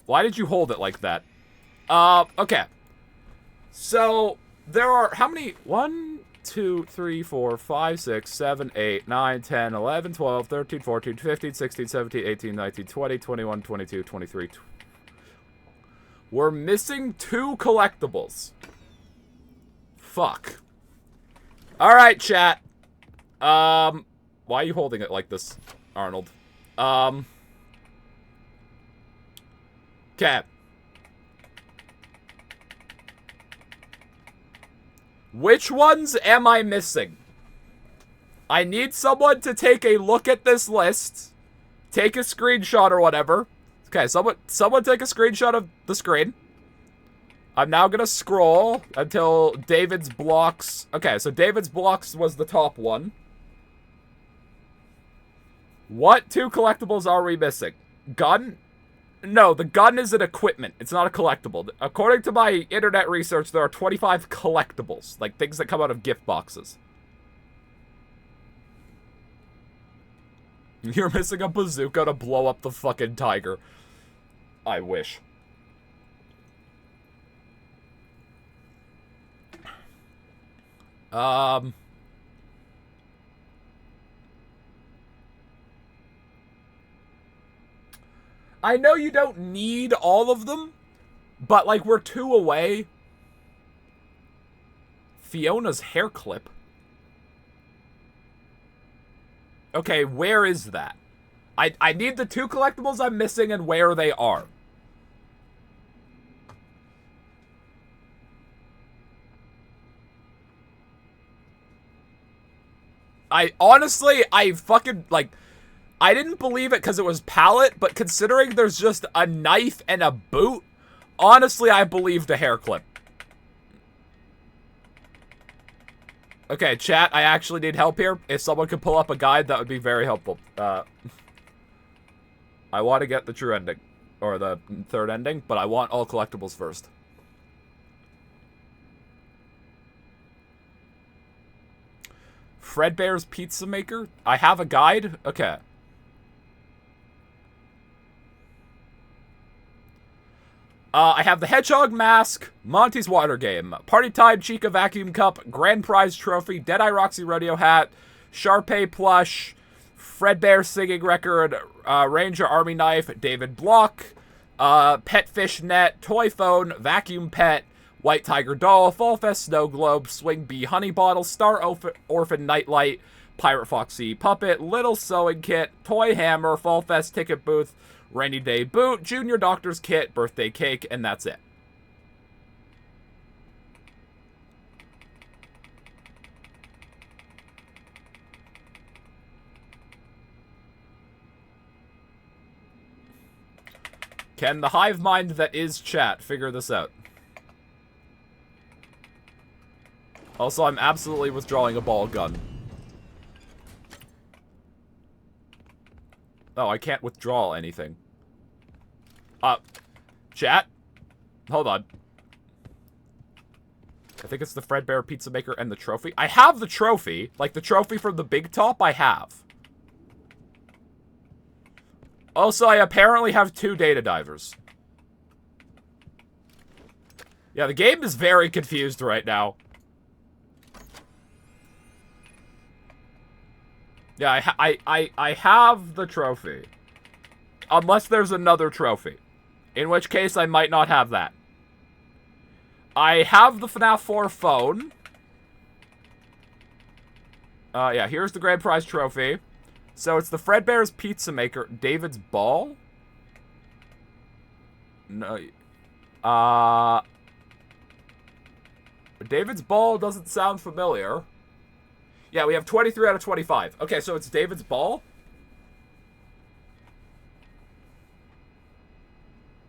Why did you hold it like that? Okay. So, there are, how many? 1, 2, 3, 4, 5, 6, 7, 8, 9, 10, 11, 12, 13, 14, 15, 16, 17, 18, 19, 20, 21, 22, 23. We're missing 2 collectibles. Fuck. Alright, chat. Why are you holding it like this, Arnold? Okay. Which ones am I missing? I need someone to take a look at this list. Take a screenshot or whatever. Okay, someone take a screenshot of the screen. I'm now gonna scroll until David's blocks. Okay, so David's blocks was the top one. What 2 collectibles are we missing? Gun? No, the gun is an equipment. It's not a collectible. According to my internet research, there are 25 collectibles. Like, things that come out of gift boxes. You're missing a bazooka to blow up the fucking tiger. I wish. I know you don't need all of them, but, like, we're 2 away. Fiona's hair clip. Okay, where is that? I need the 2 collectibles I'm missing and where they are. I fucking, like, I didn't believe it because it was palette, but considering there's just a knife and a boot, honestly, I believe the hair clip. Okay, chat, I actually need help here. If someone could pull up a guide, that would be very helpful. I want to get the true ending, or the 3rd ending, but I want all collectibles first. Fredbear's Pizza Maker? I have a guide? Okay. I have the Hedgehog Mask, Monty's Water Game, Party Time Chica Vacuum Cup, Grand Prize Trophy, Deadeye Roxy Rodeo Hat, Sharpay Plush, Fredbear Singing Record, Ranger Army Knife, David Block, Pet Fish Net, Toy Phone, Vacuum Pet, White Tiger Doll, Fall Fest Snow Globe, Swing Bee Honey Bottle, Star Orphan Nightlight, Pirate Foxy Puppet, Little Sewing Kit, Toy Hammer, Fall Fest Ticket Booth, Rainy Day Boot, Junior Doctor's Kit, Birthday Cake, and that's it. Can the hive mind that is chat figure this out? Also, I'm absolutely withdrawing a ball gun. Oh, I can't withdraw anything. Chat? Hold on. I think it's the Fredbear Pizza Maker and the trophy. I have the trophy. Like, the trophy from the Big Top, I have. Also, I apparently have 2 data divers. Yeah, the game is very confused right now. Yeah, I have the trophy. Unless there's another trophy. In which case, I might not have that. I have the FNAF 4 phone. Yeah, here's the Grand Prize trophy. So it's the Fredbear's Pizza Maker, David's Ball? No. David's Ball doesn't sound familiar. Yeah, we have 23 out of 25. Okay, so it's David's Ball?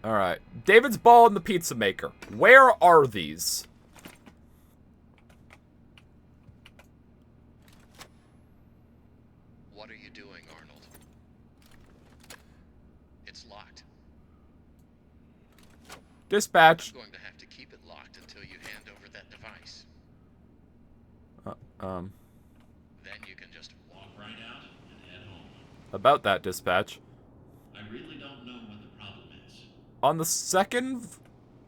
Alright. David's Ball and the Pizza Maker. Where are these? What are you doing, Arnold? It's locked. Dispatch. I'm going to have to keep it locked until you hand over that device. Then you can just Walk right out and head home. About that, dispatch. I really don't know what the problem is. On the second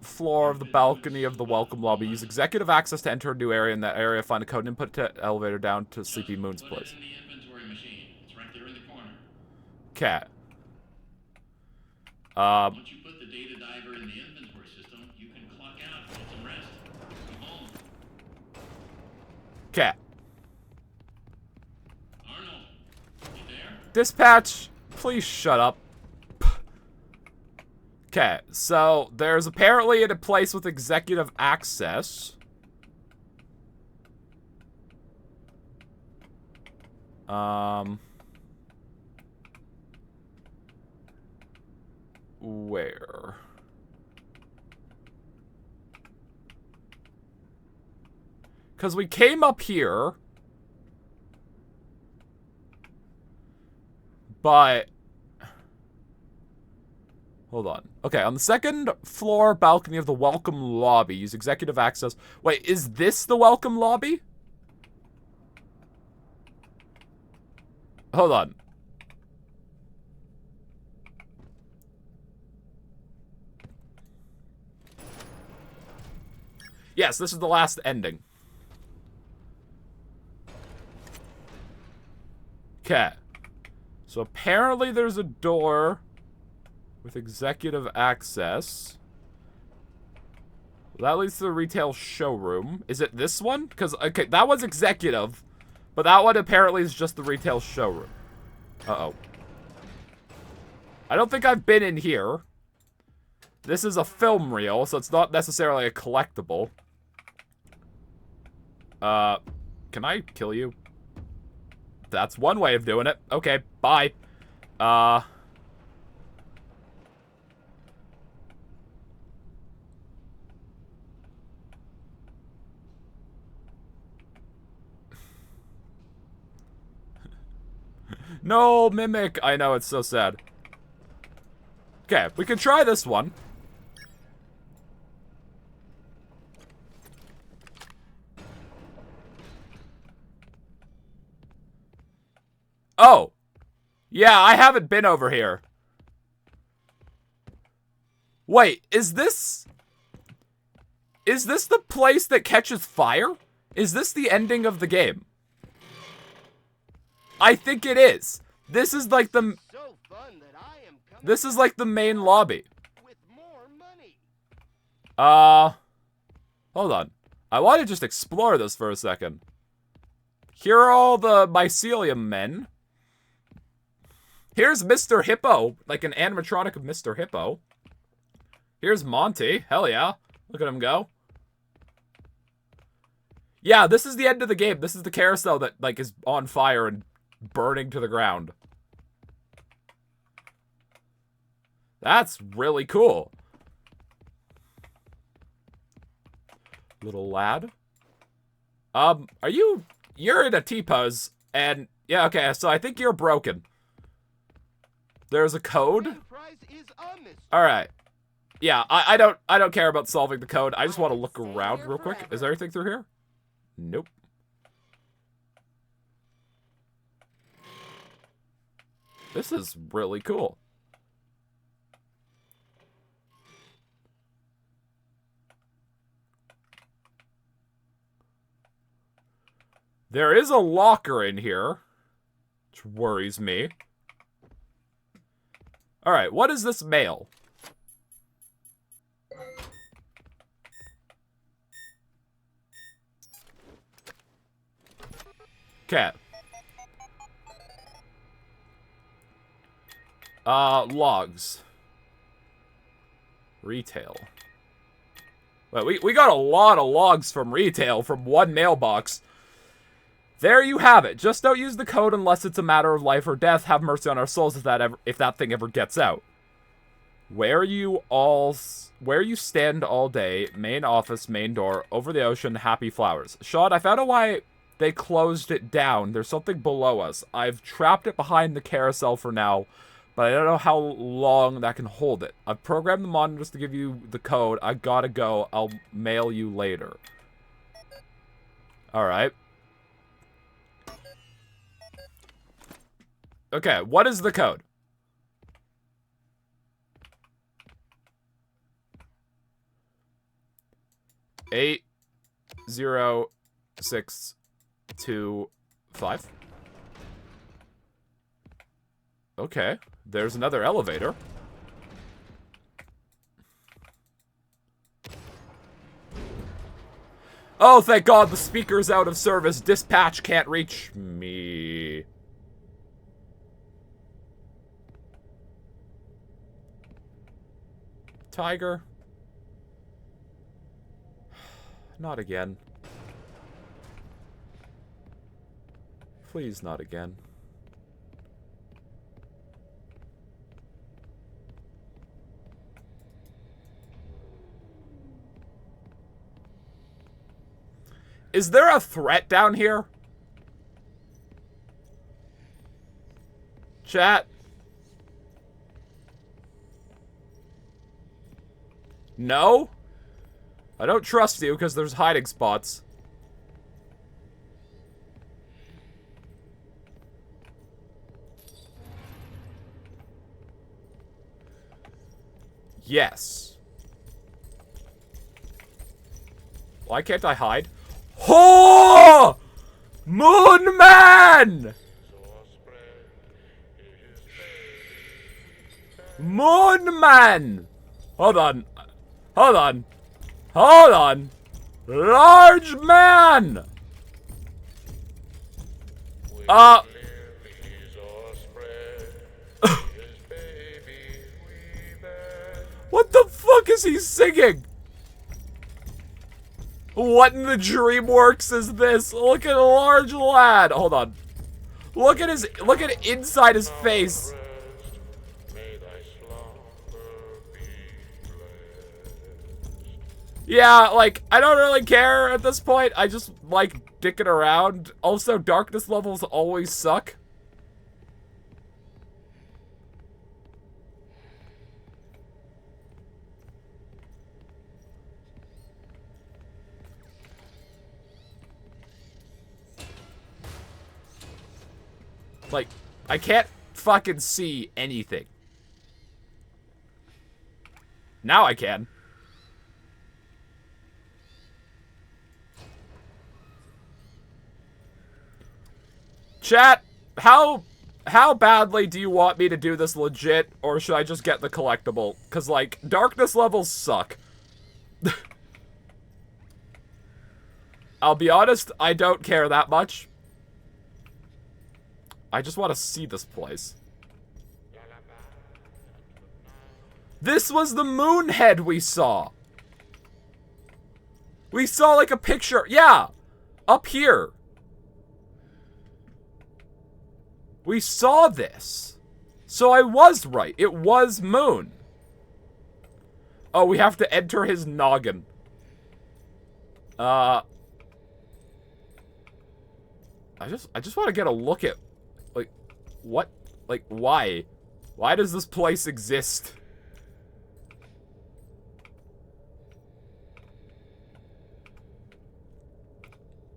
floor of the balcony of the welcome lobby, use executive access to enter a new area. In that area, find a code input to elevator down to Sleepy Moon's Put it place. in the inventory machine. It's right there in the corner. Cat. Once you put the data diver in the inventory system, you can clock out and get some rest. Go home. Cat. Arnold, you there? Dispatch, please shut up. Okay, so there's apparently a place with executive access. Where? Because we came up here. But... hold on. Okay, on the second floor balcony of the welcome lobby, use executive access. Wait, is this the welcome lobby? Hold on. Yes, this is the last ending. Okay. So apparently there's a door with executive access. That leads to the retail showroom. Is it this one? Because, okay, that one's executive. But that one apparently is just the retail showroom. Uh-oh. I don't think I've been in here. This is a film reel, so it's not necessarily a collectible. Can I kill you? That's one way of doing it. Okay, bye. No, Mimic! I know, it's so sad. Okay, we can try this one. Oh! Yeah, I haven't been over here. Wait, is this the place that catches fire? Is this the ending of the game? I think it is. This is like the... This is like the main lobby. Hold on. I want to just explore this for a second. Here are all the mycelium men. Here's Mr. Hippo, like an animatronic of Mr. Hippo. Here's Monty. Hell yeah. Look at him go. Yeah, this is the end of the game. This is the carousel that, like, is on fire and burning to the ground. That's really cool. Little lad. You're in a T-pose, and, yeah, okay, so I think you're broken. There's a code? Alright. Yeah, I don't care about solving the code. I just want to look around real quick. Is there anything through here? Nope. This is really cool. There is a locker in here, which worries me. Alright, what is this mail? Okay. Logs. Retail. Well, we got a lot of logs from retail from one mailbox. There you have it. Just don't use the code unless it's a matter of life or death. Have mercy on our souls if that thing ever gets out. Where you stand all day, main office, main door, over the ocean, happy flowers. Sean, I found out why they closed it down. There's something below us. I've trapped it behind the carousel for now, but I don't know how long that can hold it. I've programmed the monitors to give you the code. I gotta go. I'll mail you later. Alright. Okay, what is the code? Eight, 0, 6, 2, 5. Okay, there's another elevator. Oh, thank God, the speaker's out of service. Dispatch can't reach me. Tiger? Not again. Please, not again. Is there a threat down here? Chat? No? I don't trust you because there's hiding spots. Yes. Why can't I hide? Oh! Moon Man! Moon Man! Hold on. Hold on. Hold on. Large man! What the fuck is he singing? What in the DreamWorks is this? Look at a large lad. Hold on. Look at inside his face. Yeah, like, I don't really care at this point. I just like dicking around. Also, darkness levels always suck. Like, I can't fucking see anything. Now I can. Chat, how badly do you want me to do this legit, or should I just get the collectible? Because, like, darkness levels suck. I'll be honest, I don't care that much. I just want to see this place. This was the moon head we saw. We saw, like, a picture. Yeah, up here. We saw this. So I was right. It was Moon. Oh, we have to enter his noggin. I just want to get a look at, like, what? Like, why? Why does this place exist?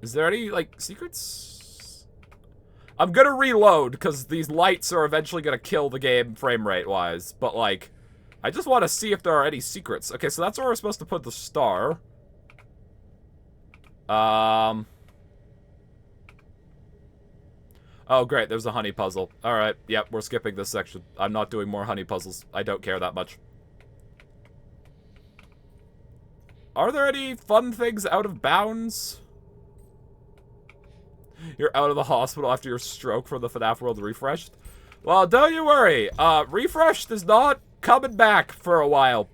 Is there any, like, secrets? I'm gonna reload, because these lights are eventually gonna kill the game frame rate-wise. But, like, I just want to see if there are any secrets. Okay, so that's where we're supposed to put the star. Oh, great, there's a honey puzzle. Alright, yep, we're skipping this section. I'm not doing more honey puzzles. I don't care that much. Are there any fun things out of bounds? You're out of the hospital after your stroke from the FNAF World Refreshed? Well, don't you worry. Refreshed is not coming back for a while.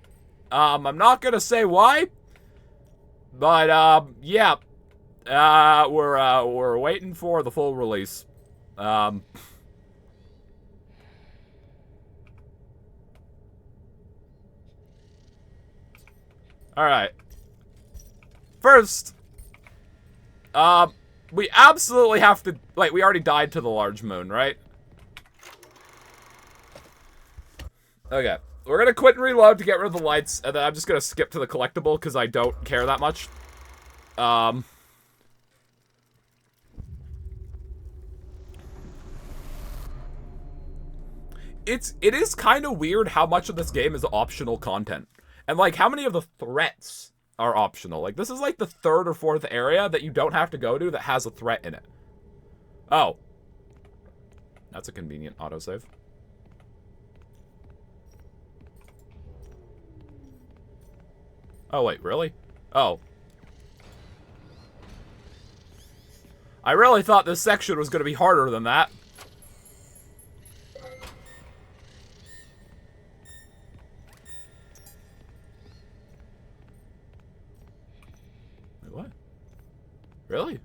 I'm not gonna say why. But, yeah. We're waiting for the full release. Alright. First, we absolutely have to, like, we already died to the large moon, right? Okay. We're gonna quit and reload to get rid of the lights, and then I'm just gonna skip to the collectible, because I don't care that much. It is kind of weird how much of this game is optional content. And, like, how many of the threats are optional? Like, this is, like, the third or fourth area that you don't have to go to that has a threat in it. Oh. That's a convenient autosave. Oh, wait, really? Oh. I really thought this section was going to be harder than that. Wait, what? Really?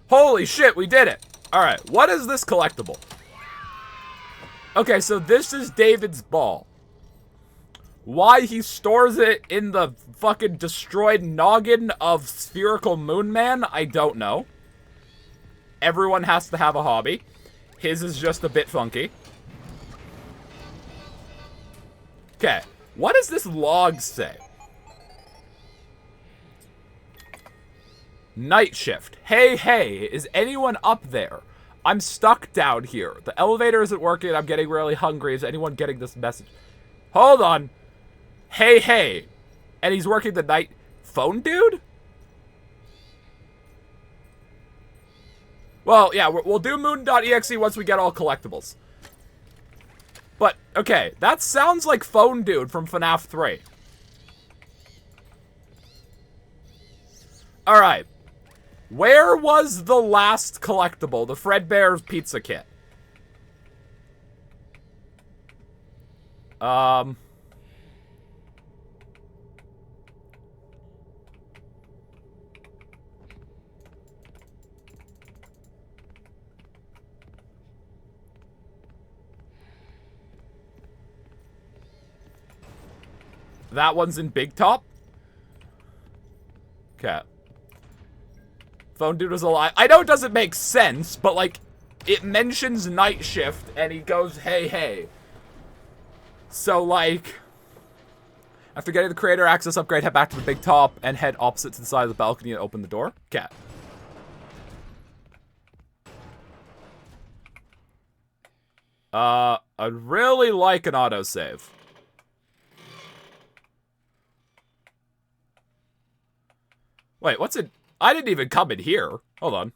Holy shit, we did it! Alright, what is this collectible? Okay, so this is David's ball. Why he stores it in the fucking destroyed noggin of Spherical Moon Man, I don't know. Everyone has to have a hobby. His is just a bit funky. Okay, What does this log say? Night shift. Hey, hey, is anyone up there? I'm stuck down here. The elevator isn't working. I'm getting really hungry. Is anyone getting this message? Hold on. Hey, hey. And he's working the night phone dude? Well, yeah, we'll do moon.exe once we get all collectibles. But, okay, that sounds like Phone Dude from FNAF 3. Alright. Where was the last collectible? The Fredbear's Pizza Kit. That one's in Big Top? Okay. Phone Dude was alive. I know it doesn't make sense, but, like, it mentions night shift, and he goes, hey, hey. So, like, after getting the creator access upgrade, head back to the Big Top, and head opposite to the side of the balcony and open the door. Okay. I'd really like an autosave. Wait, what's it? I didn't even come in here. Hold on.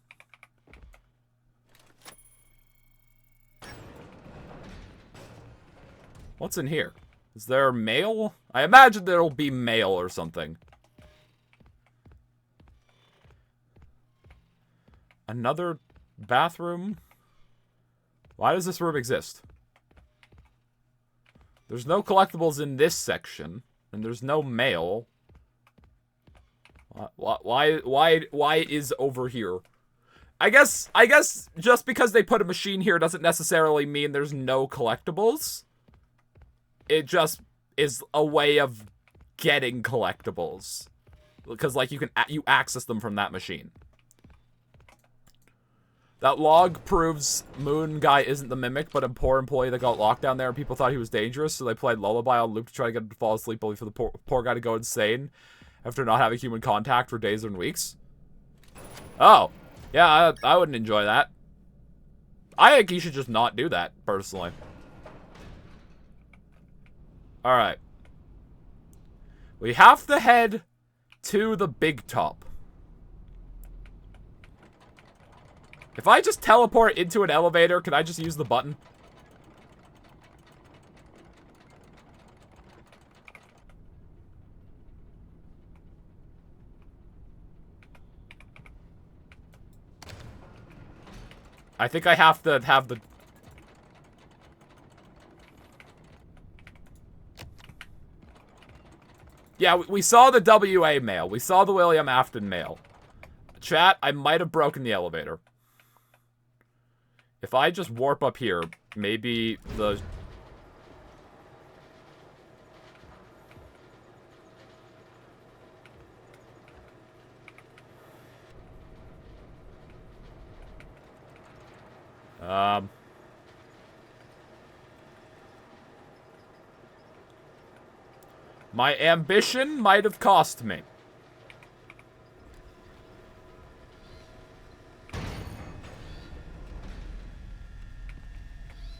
What's in here? Is there mail? I imagine there'll be mail or something. Another bathroom? Why does this room exist? There's no collectibles in this section, and there's no mail. Why is over here? I guess just because they put a machine here doesn't necessarily mean there's no collectibles. It just is a way of getting collectibles. Because, like, you access them from that machine. That log proves Moon Guy isn't the Mimic, but a poor employee that got locked down there and people thought he was dangerous, so they played Lullaby on loop to try to get him to fall asleep, only for the poor guy to go insane after not having human contact for days and weeks. Oh. Yeah, I wouldn't enjoy that. I think he should just not do that, personally. Alright. We have to head to the Big Top. If I just teleport into an elevator, can I just use the button? I think I have to have the... Yeah, we saw the WA mail. We saw the William Afton mail. Chat, I might have broken the elevator. If I just warp up here, maybe the... My ambition might have cost me.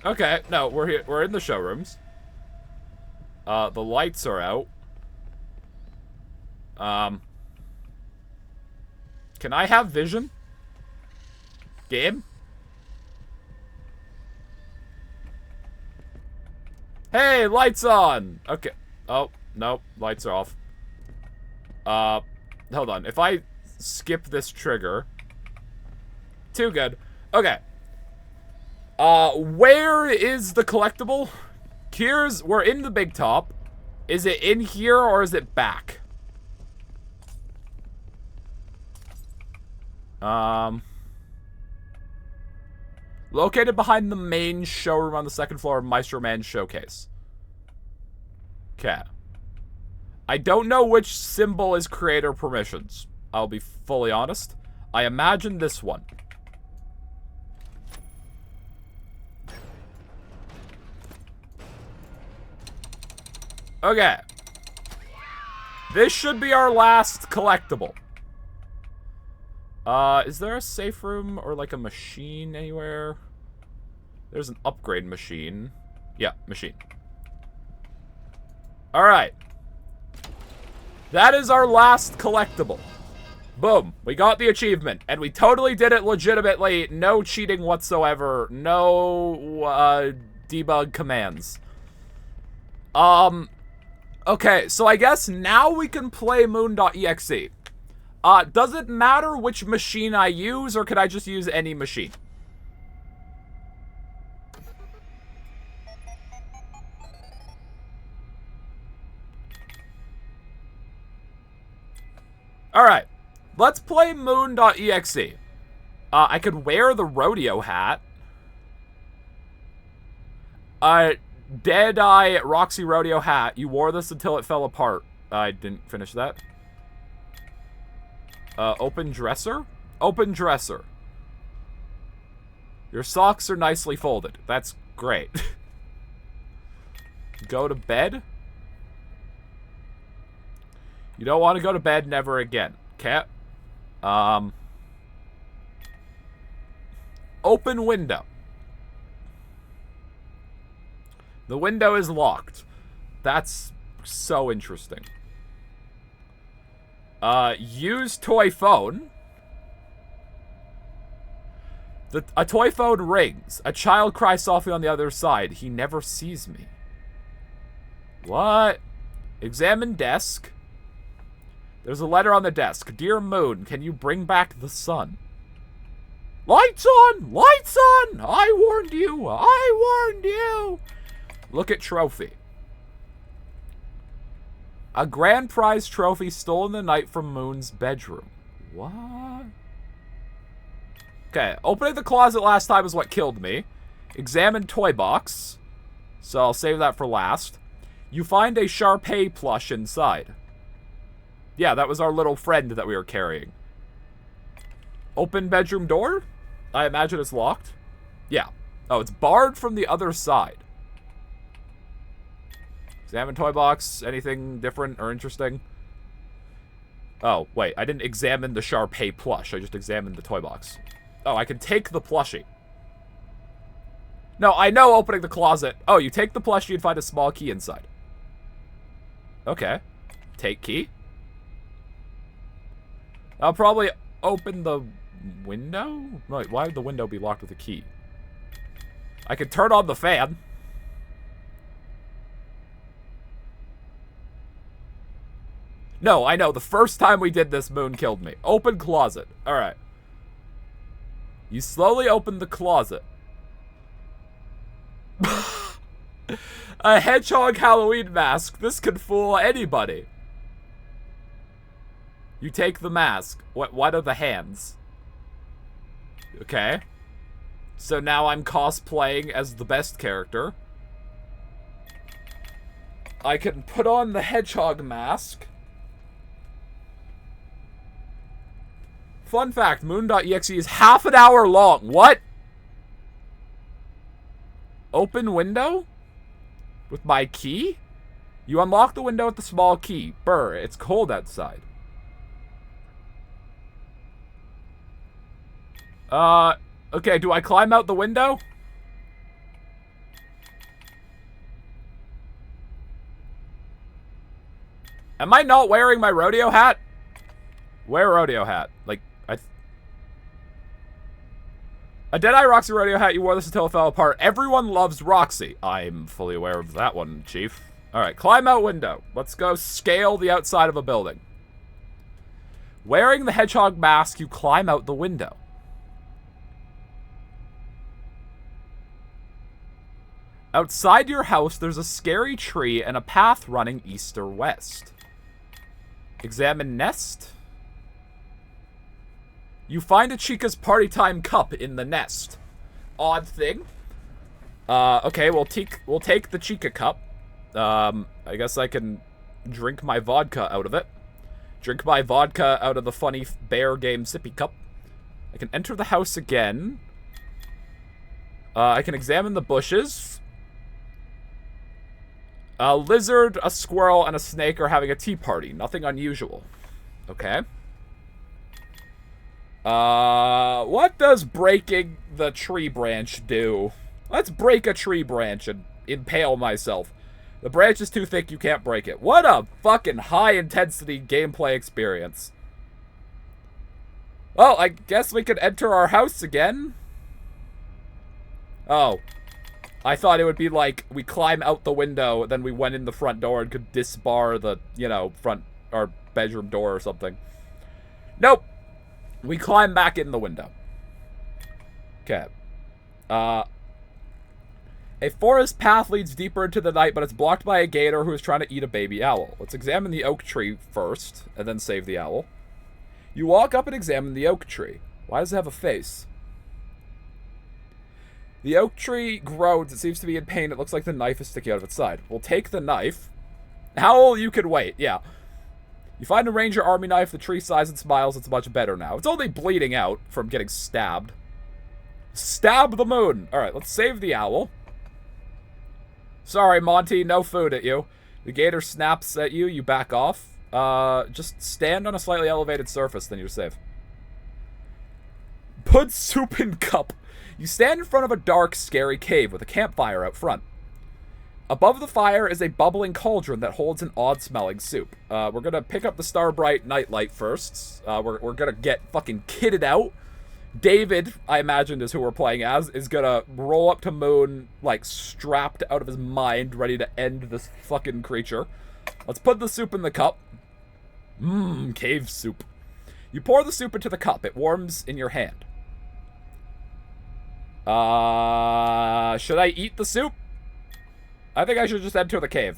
Okay, no, we're here. We're in the showrooms. The lights are out. Can I have vision? Game? Hey, lights on! Okay. Oh, no, lights are off. Hold on. If I skip this trigger... Too good. Okay. Where is the collectible? Here's... We're in the Big Top. Is it in here or is it back? Located behind the main showroom on the second floor of Maestro Man's showcase. Okay. I don't know which symbol is creator permissions. I'll be fully honest. I imagine this one. Okay. This should be our last collectible. Is there a safe room or like a machine anywhere? There's an upgrade machine. Yeah, machine. Alright. That is our last collectible. Boom. We got the achievement. And we totally did it legitimately. No cheating whatsoever. No, debug commands. Okay, so I guess now we can play Moon.exe. Does it matter which machine I use, or could I just use any machine? Alright, let's play Moon.exe. I could wear the rodeo hat. Deadeye Roxy rodeo hat. You wore this until it fell apart. I didn't finish that. Open dresser? Open dresser. Your socks are nicely folded. That's great. Go to bed? You don't want to go to bed never again. Okay. Open window. The window is locked. That's so interesting. Use toy phone. A toy phone rings. A child cries softly on the other side. He never sees me. What? Examine desk. There's a letter on the desk. Dear Moon, can you bring back the sun? Lights on! Lights on! I warned you! I warned you! Look at trophy. A grand prize trophy stolen the night from Moon's bedroom. What? Okay, opening the closet last time is what killed me. Examine toy box. So I'll save that for last. You find a Sharpay plush inside. Yeah, that was our little friend that we were carrying. Open bedroom door? I imagine it's locked. Yeah. Oh, it's barred from the other side. Examine toy box. Anything different or interesting? Oh, wait. I didn't examine the Sharpay plush. I just examined the toy box. Oh, I can take the plushie. No, I know opening the closet. Oh, you take the plushie and find a small key inside. Okay. Take key. I'll probably open the window? Wait, why would the window be locked with a key? I could turn on the fan. No, I know. The first time we did this, Moon killed me. Open closet. Alright. You slowly open the closet. A hedgehog Halloween mask. This can fool anybody. You take the mask. What are the hands? Okay. So now I'm cosplaying as the best character. I can put on the hedgehog mask. Fun fact, Moon.exe is half an hour long. What? Open window? With my key? You unlock the window with the small key. Brr, it's cold outside. Okay, do I climb out the window? Am I not wearing my rodeo hat? Wear rodeo hat. Like, a Deadeye Roxy rodeo hat. You wore this until it fell apart. Everyone loves Roxy. I'm fully aware of that one, Chief. Alright, climb out window. Let's go scale the outside of a building. Wearing the hedgehog mask, you climb out the window. Outside your house, there's a scary tree and a path running east or west. Examine nest. You find a Chica's party time cup in the nest. Odd thing. Okay, we'll take the Chica cup. I guess I can drink my vodka out of it. Drink my vodka out of the funny bear game sippy cup. I can enter the house again. I can examine the bushes. A lizard, a squirrel, and a snake are having a tea party. Nothing unusual. Okay. What does breaking the tree branch do? Let's break a tree branch and impale myself. The branch is too thick, you can't break it. What a fucking high-intensity gameplay experience. Well, I guess we could enter our house again. Oh. I thought it would be like, we climb out the window, then we went in the front door and could disbar the, you know, front, or bedroom door or something. Nope. We climb back in the window. Okay. A forest path leads deeper into the night, but it's blocked by a gator who is trying to eat a baby owl. Let's examine the oak tree first, and then save the owl. You walk up and examine the oak tree. Why does it have a face? The oak tree groans. It seems to be in pain. It looks like the knife is sticking out of its side. We'll take the knife. Owl, you can wait. Yeah. You find a ranger army knife. The tree sighs and smiles. It's much better now. It's only bleeding out from getting stabbed. Stab the moon. All right, let's save the owl. Sorry, Monty, no food at you. The gator snaps at you, you back off. Just stand on a slightly elevated surface, then you're safe. Put soup in cup. You stand in front of a dark, scary cave with a campfire out front. Above the fire is a bubbling cauldron that holds an odd-smelling soup. We're gonna pick up the Starbright Nightlight first. We're gonna get fucking kitted out. David, I imagine, is who we're playing as, is gonna roll up to Moon, like, strapped out of his mind, ready to end this fucking creature. Let's put the soup in the cup. Mmm, cave soup. You pour the soup into the cup. It warms in your hand. Should I eat the soup? I think I should just enter the cave.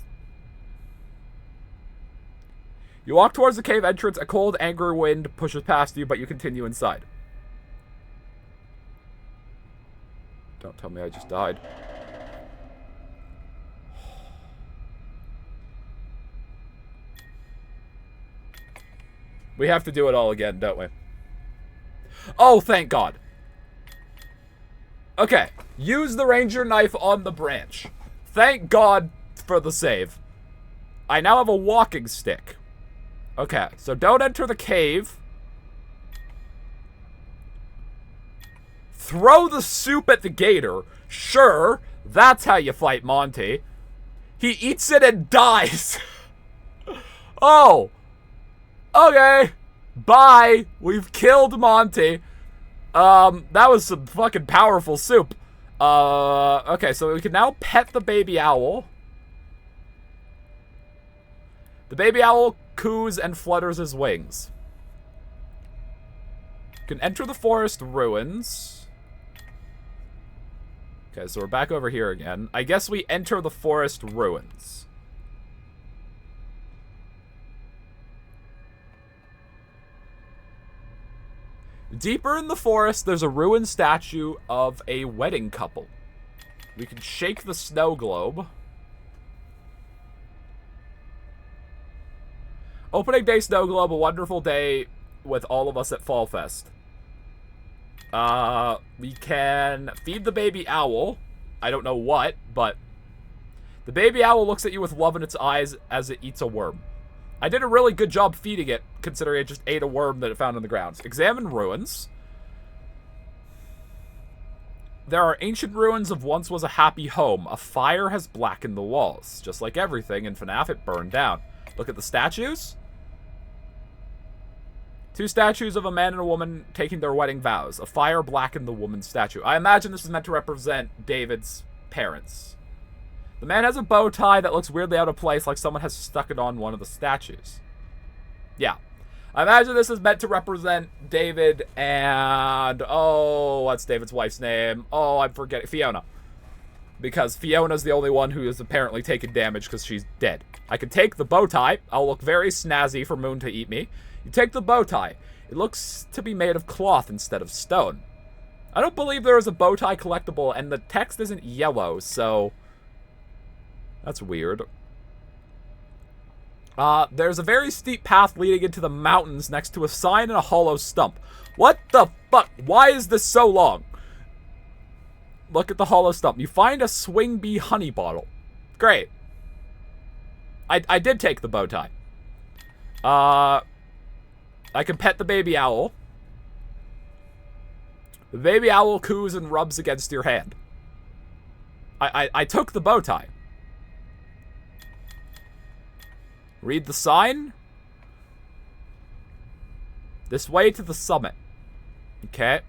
You walk towards the cave entrance. A cold, angry wind pushes past you, but you continue inside. Don't tell me I just died. We have to do it all again, don't we? Oh, thank God. Okay. Use the ranger knife on the branch. Thank God for the save. I now have a walking stick. Okay, so don't enter the cave. Throw the soup at the gator. Sure, that's how you fight Monty. He eats it and dies. Oh. Okay. Bye. We've killed Monty. That was some fucking powerful soup. Okay, so we can now pet the baby owl. The baby owl coos and flutters his wings. You can enter the forest ruins. Okay, so we're back over here again. I guess we enter the forest ruins. Deeper in the forest, there's a ruined statue of a wedding couple. We can shake the snow globe. Opening day snow globe, a wonderful day with all of us at Fall Fest. We can feed the baby owl. I don't know what, but the baby owl looks at you with love in its eyes as it eats a worm. I did a really good job feeding it, considering it just ate a worm that it found in the ground. Examine ruins. There are ancient ruins of once was a happy home. A fire has blackened the walls. Just like everything in FNAF, it burned down. Look at the statues. Two statues of a man and a woman taking their wedding vows. A fire blackened the woman's statue. I imagine this is meant to represent David's parents. The man has a bow tie that looks weirdly out of place, like someone has stuck it on one of the statues. Yeah. I imagine this is meant to represent David and... oh, what's David's wife's name? Oh, I'm forgetting. Fiona. Because Fiona's the only one who has apparently taken damage because she's dead. I can take the bow tie. I'll look very snazzy for Moon to eat me. You take the bow tie. It looks to be made of cloth instead of stone. I don't believe there is a bow tie collectible, and the text isn't yellow, so... that's weird. There's a very steep path leading into the mountains next to a sign and a hollow stump. What the fuck? Why is this so long? Look at the hollow stump. You find a swing bee honey bottle. Great. I did take the bow tie. I can pet the baby owl. The baby owl coos and rubs against your hand. I took the bow tie. Read the sign. This way to the summit. Okay.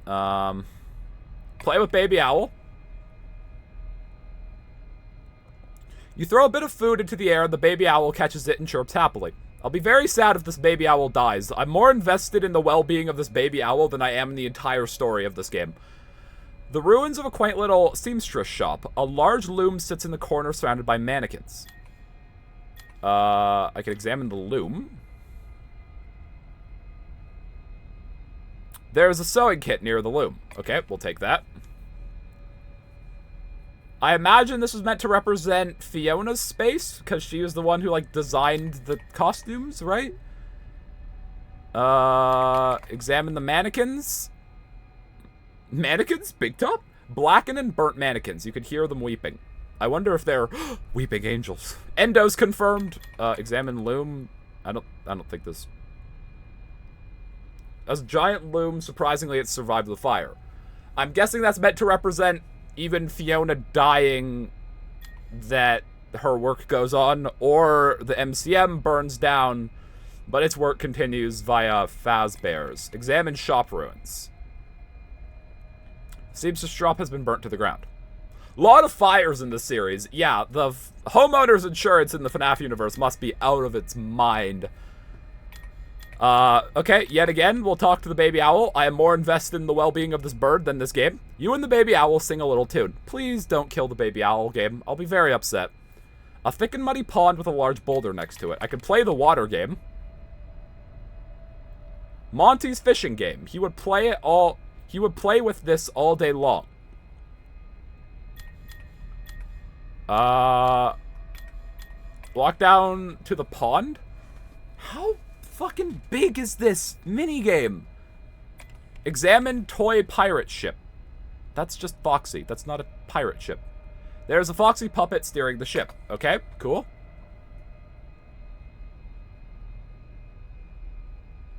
Play with baby owl. You throw a bit of food into the air and the baby owl catches it and chirps happily. I'll be very sad if this baby owl dies. I'm more invested in the well-being of this baby owl than I am in the entire story of this game. The ruins of a quaint little seamstress shop. A large loom sits in the corner surrounded by mannequins. I can examine the loom. There's a sewing kit near the loom. Okay, we'll take that. I imagine this was meant to represent Fiona's space, because she was the one who, like, designed the costumes, right? Examine the mannequins. Mannequins? Big top? Blackened and burnt mannequins. You could hear them weeping. I wonder if they're weeping angels. Endo's confirmed. Examine loom. I don't think this... As a giant loom, surprisingly, it survived the fire. I'm guessing that's meant to represent even Fiona dying, that her work goes on, or the MCM burns down, but its work continues via Fazbear's. Examine shop ruins. Seamstress shop has been burnt to the ground. A lot of fires in this series. Yeah, the homeowner's insurance in the FNAF universe must be out of its mind. Okay, yet again, we'll talk to the baby owl. I am more invested in the well-being of this bird than this game. You and the baby owl sing a little tune. Please don't kill the baby owl game. I'll be very upset. A thick and muddy pond with a large boulder next to it. I could play the water game. Monty's fishing game. He would play with this all day long. Walk down to the pond? How fucking big is this minigame? Examine toy pirate ship. That's just Foxy. That's not a pirate ship. There's a Foxy puppet steering the ship. Okay, cool.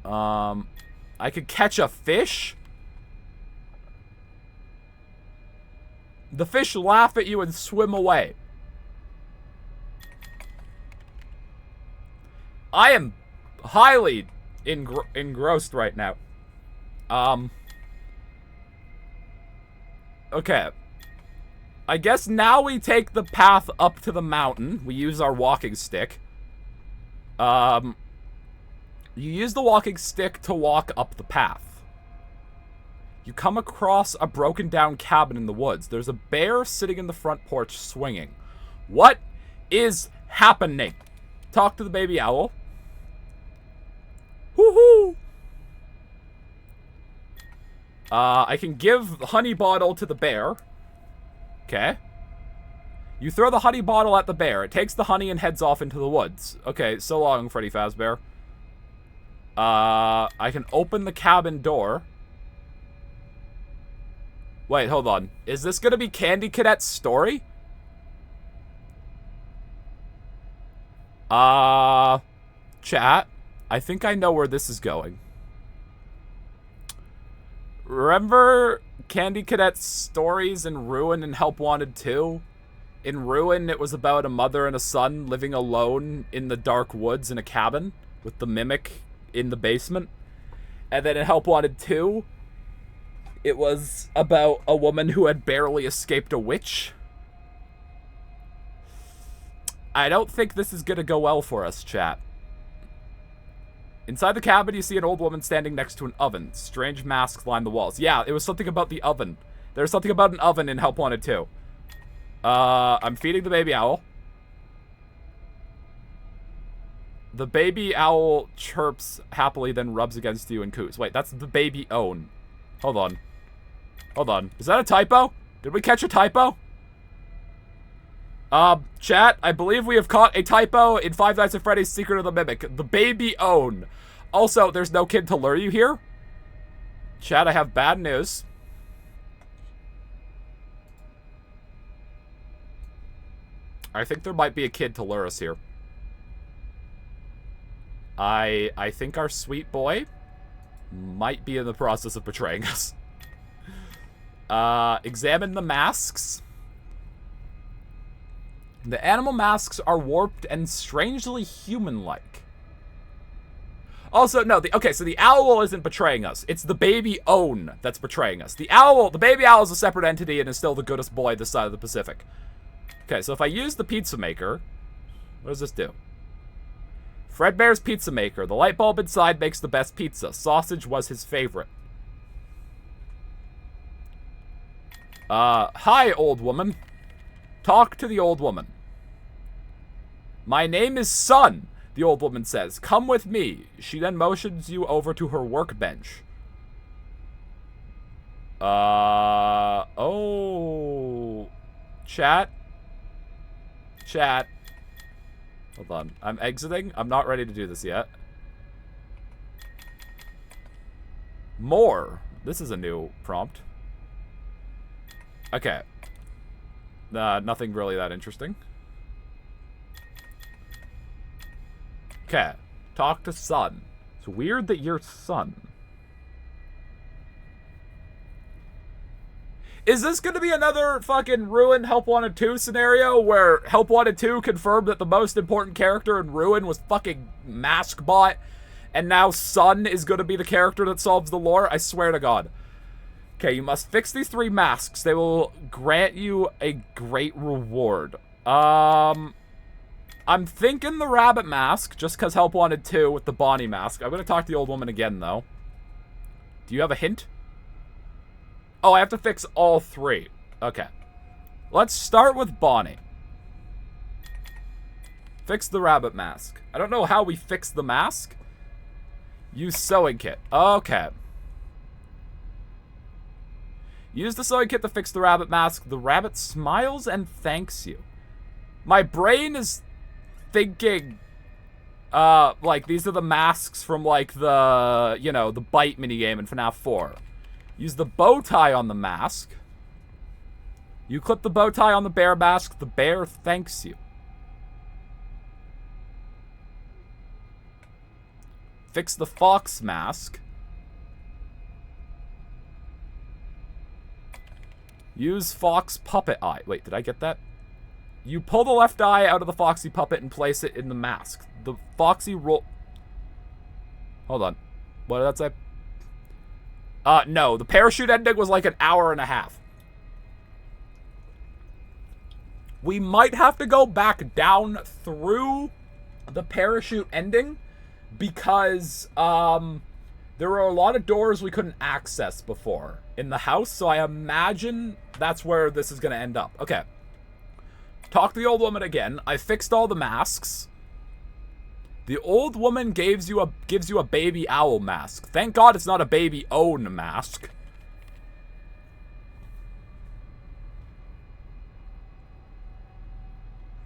I could catch a fish? The fish laugh at you and swim away. I am highly engrossed right now. Okay. I guess now we take the path up to the mountain. We use our walking stick. You use the walking stick to walk up the path. You come across a broken down cabin in the woods. There's a bear sitting in the front porch swinging. What is happening? Talk to the baby owl. Woohoo! I can give the honey bottle to the bear. Okay. You throw the honey bottle at the bear. It takes the honey and heads off into the woods. Okay, so long, Freddy Fazbear. I can open the cabin door. Wait, hold on. Is this gonna be Candy Cadet's story? Chat. I think I know where this is going. Remember Candy Cadet's stories in Ruin and Help Wanted 2? In Ruin, it was about a mother and a son living alone in the dark woods in a cabin with the mimic in the basement. And then in Help Wanted 2, it was about a woman who had barely escaped a witch. I don't think this is gonna go well for us, chat. Inside the cabin, you see an old woman standing next to an oven. Strange masks line the walls. Yeah, it was something about the oven. There's something about an oven in Help Wanted 2. I'm feeding the baby owl. The baby owl chirps happily, then rubs against you and coos. Wait, that's the baby own. Hold on. Hold on. Is that a typo? Did we catch a typo? Chat, I believe we have caught a typo in Five Nights at Freddy's Secret of the Mimic. The baby own. Also, there's no kid to lure you here. Chat, I have bad news. I think there might be a kid to lure us here. I think our sweet boy might be in the process of betraying us. Examine the masks. The animal masks are warped and strangely human-like. Also, no, okay, so the owl isn't betraying us. It's the baby own that's betraying us. The baby owl is a separate entity and is still the goodest boy this side of the Pacific. Okay, so if I use the pizza maker, what does this do? Fredbear's Pizza Maker. The light bulb inside makes the best pizza. Sausage was his favorite. Hi, old woman. Talk to the old woman. My name is Sun, the old woman says. Come with me. She then motions you over to her workbench. Oh. Chat. Hold on. I'm exiting. I'm not ready to do this yet. More. This is a new prompt. Okay. Nothing really that interesting. Okay. Talk to Sun. It's weird that you're Sun. Is this going to be another fucking Ruin Help Wanted 2 scenario where Help Wanted 2 confirmed that the most important character in Ruin was fucking Maskbot, and now Sun is going to be the character that solves the lore? I swear to God. Okay, you must fix these 3 masks. They will grant you a great reward. I'm thinking the rabbit mask, just because Help Wanted 2 with the Bonnie mask. I'm going to talk to the old woman again, though. Do you have a hint? Oh, I have to fix all 3. Okay. Let's start with Bonnie. Fix the rabbit mask. I don't know how we fix the mask. Use sewing kit. Okay. Use the sewing kit to fix the rabbit mask. The rabbit smiles and thanks you. My brain is thinking, like, these are the masks from, like, the, you know, the bite minigame in FNAF 4. Use the bow tie on the mask. You clip the bow tie on the bear mask. The bear thanks you. Fix the fox mask. Use fox puppet eye. Wait, did I get that? You pull the left eye out of the foxy puppet and place it in the mask. The foxy roll... Hold on. What did that say? No. The parachute ending was like an hour and a half. We might have to go back down through the parachute ending because, there were a lot of doors we couldn't access before in the house, so I imagine that's where this is going to end up. Okay. Talk to the old woman again. I fixed all the masks. The old woman gives you a baby owl mask. Thank God it's not a baby own mask.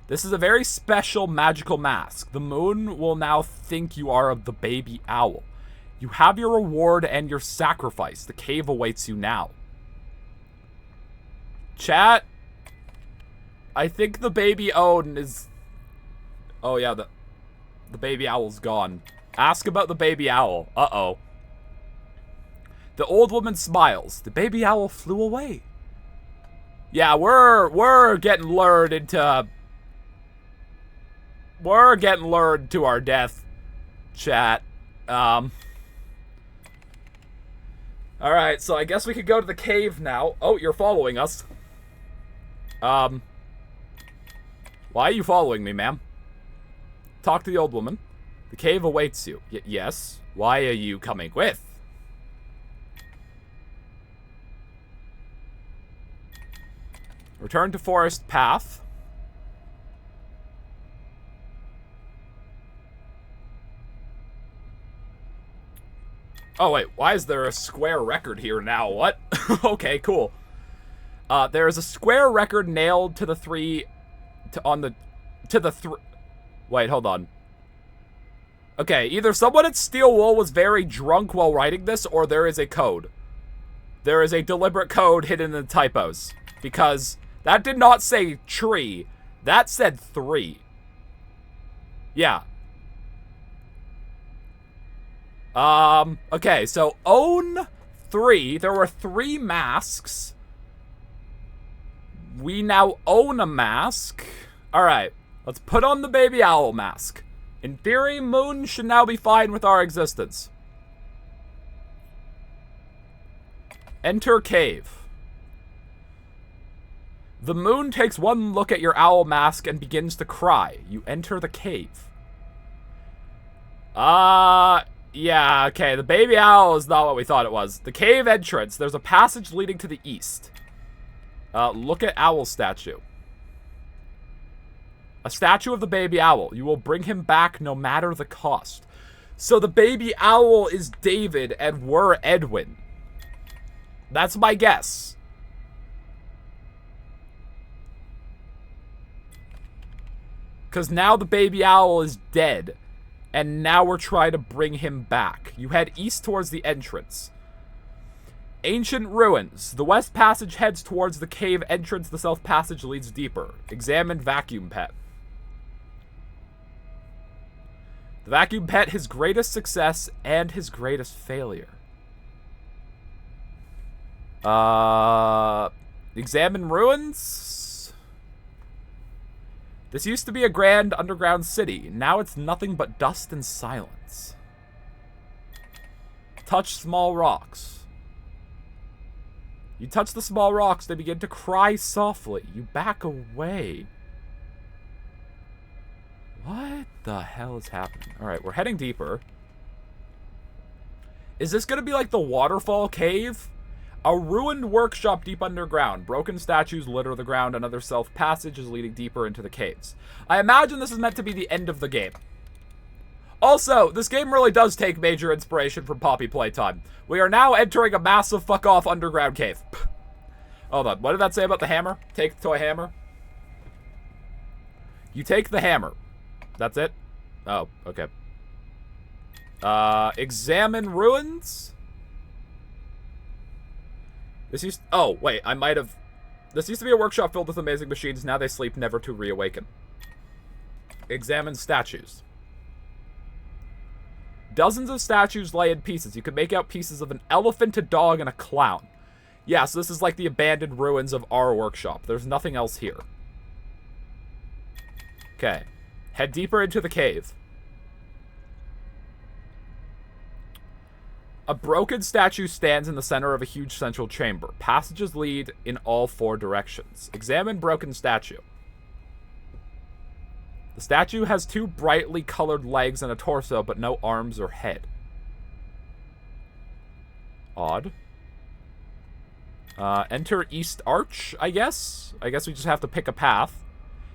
This is a very special magical mask. The moon will now think you are the baby owl. You have your reward and your sacrifice. The cave awaits you now. Chat. I think the baby own is... Oh yeah, the baby owl's gone. Ask about the baby owl. Uh-oh. The old woman smiles. The baby owl flew away. Yeah, we're getting lured into... We're getting lured to our death, chat. Alright, so I guess we could go to the cave now. Oh, you're following us. Why are you following me, ma'am? Talk to the old woman. The cave awaits you. Yes. Why are you coming with? Return to forest path. Oh, wait. Why is there a square record here now? What? Okay, cool. There is a square record nailed to the Wait, hold on. Okay, either someone at Steel Wool was very drunk while writing this, or there is a code. There is a deliberate code hidden in the typos. Because that did not say tree. That said 3. Yeah. Okay, so own 3. There were 3 masks. We now own a mask. Alright, let's put on the baby owl mask. In theory, Moon should now be fine with our existence. Enter cave. The Moon takes one look at your owl mask and begins to cry. You enter the cave. Yeah, okay, the baby owl is not what we thought it was. The cave entrance, there's a passage leading to the east. Look at owl statue. A statue of the baby owl. You will bring him back no matter the cost. So the baby owl is David and we're Edwin. That's my guess. Because now the baby owl is dead. And now we're trying to bring him back. You head east towards the entrance. Ancient ruins. The west passage heads towards the cave entrance. The south passage leads deeper. Examine vacuum pet. The vacuum pet, his greatest success and his greatest failure. Examine ruins. This used to be a grand underground city. Now it's nothing but dust and silence. Touch small rocks. You touch the small rocks, they begin to cry softly. You back away. What the hell is happening? Alright, we're heading deeper. Is this going to be like the waterfall cave? A ruined workshop deep underground. Broken statues litter the ground. Another south passage is leading deeper into the caves. I imagine this is meant to be the end of the game. Also, this game really does take major inspiration from Poppy Playtime. We are now entering a massive fuck-off underground cave. Hold on, what did that say about the hammer? Take the toy hammer. You take the hammer. That's it? Oh, okay. Examine ruins? This used... Oh, wait, I might have... This used to be a workshop filled with amazing machines. Now they sleep, never to reawaken. Examine statues. Dozens of statues lay in pieces. You can make out pieces of an elephant, a dog, and a clown. Yeah, so this is like the abandoned ruins of our workshop. There's nothing else here. Okay. Head deeper into the cave. A broken statue stands in the center of a huge central chamber. Passages lead in all 4 directions. Examine broken statue. The statue has 2 brightly colored legs and a torso, but no arms or head. Odd. Enter East Arch, I guess? I guess we just have to pick a path.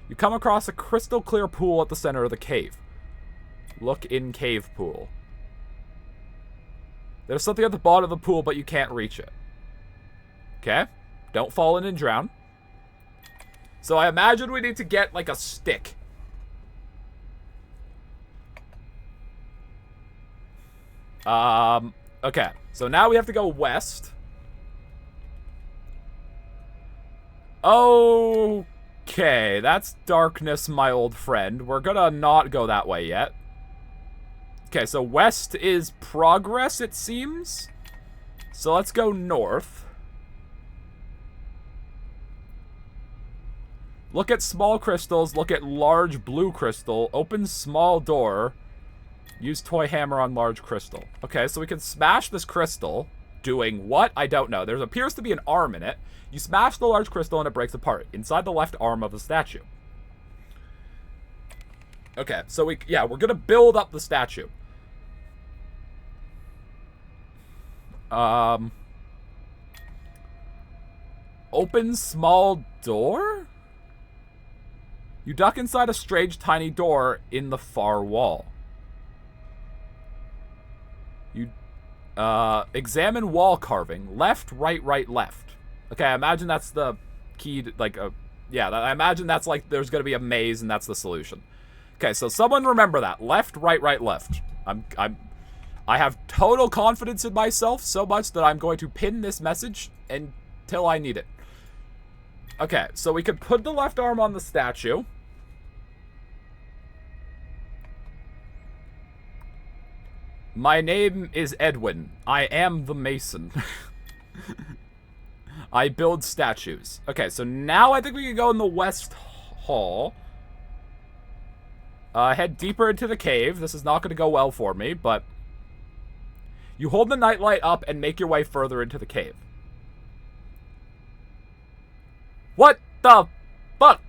You come across a crystal clear pool at the center of the cave. Look in cave pool. There's something at the bottom of the pool, but you can't reach it. Okay. Don't fall in and drown. So I imagine we need to get, like, a stick. Okay. So now we have to go west. Okay. That's darkness, my old friend. We're gonna not go that way yet. Okay, so west is progress, it seems. So let's go north. Look at small crystals. Look at large blue crystal. Open small door. Use toy hammer on large crystal. Okay, so we can smash this crystal. Doing what? I don't know. There appears to be an arm in it. You smash the large crystal and it breaks apart. Inside the left arm of the statue. Okay, so we're gonna build up the statue. Open small door? You duck inside a strange tiny door in the far wall. You, examine wall carving. Left, right, right, left. Okay, I imagine that's the key to, like, I imagine that's like, there's gonna be a maze and that's the solution. Okay, so someone remember that. Left, right, right, left. I have total confidence in myself so much that I'm going to pin this message until I need it. Okay, so we could put the left arm on the statue. My name is Edwin. I am the Mason. I build statues. Okay, so now I think we can go in the West Hall. Head deeper into the cave. This is not going to go well for me, but... You hold the nightlight up and make your way further into the cave. What the fuck?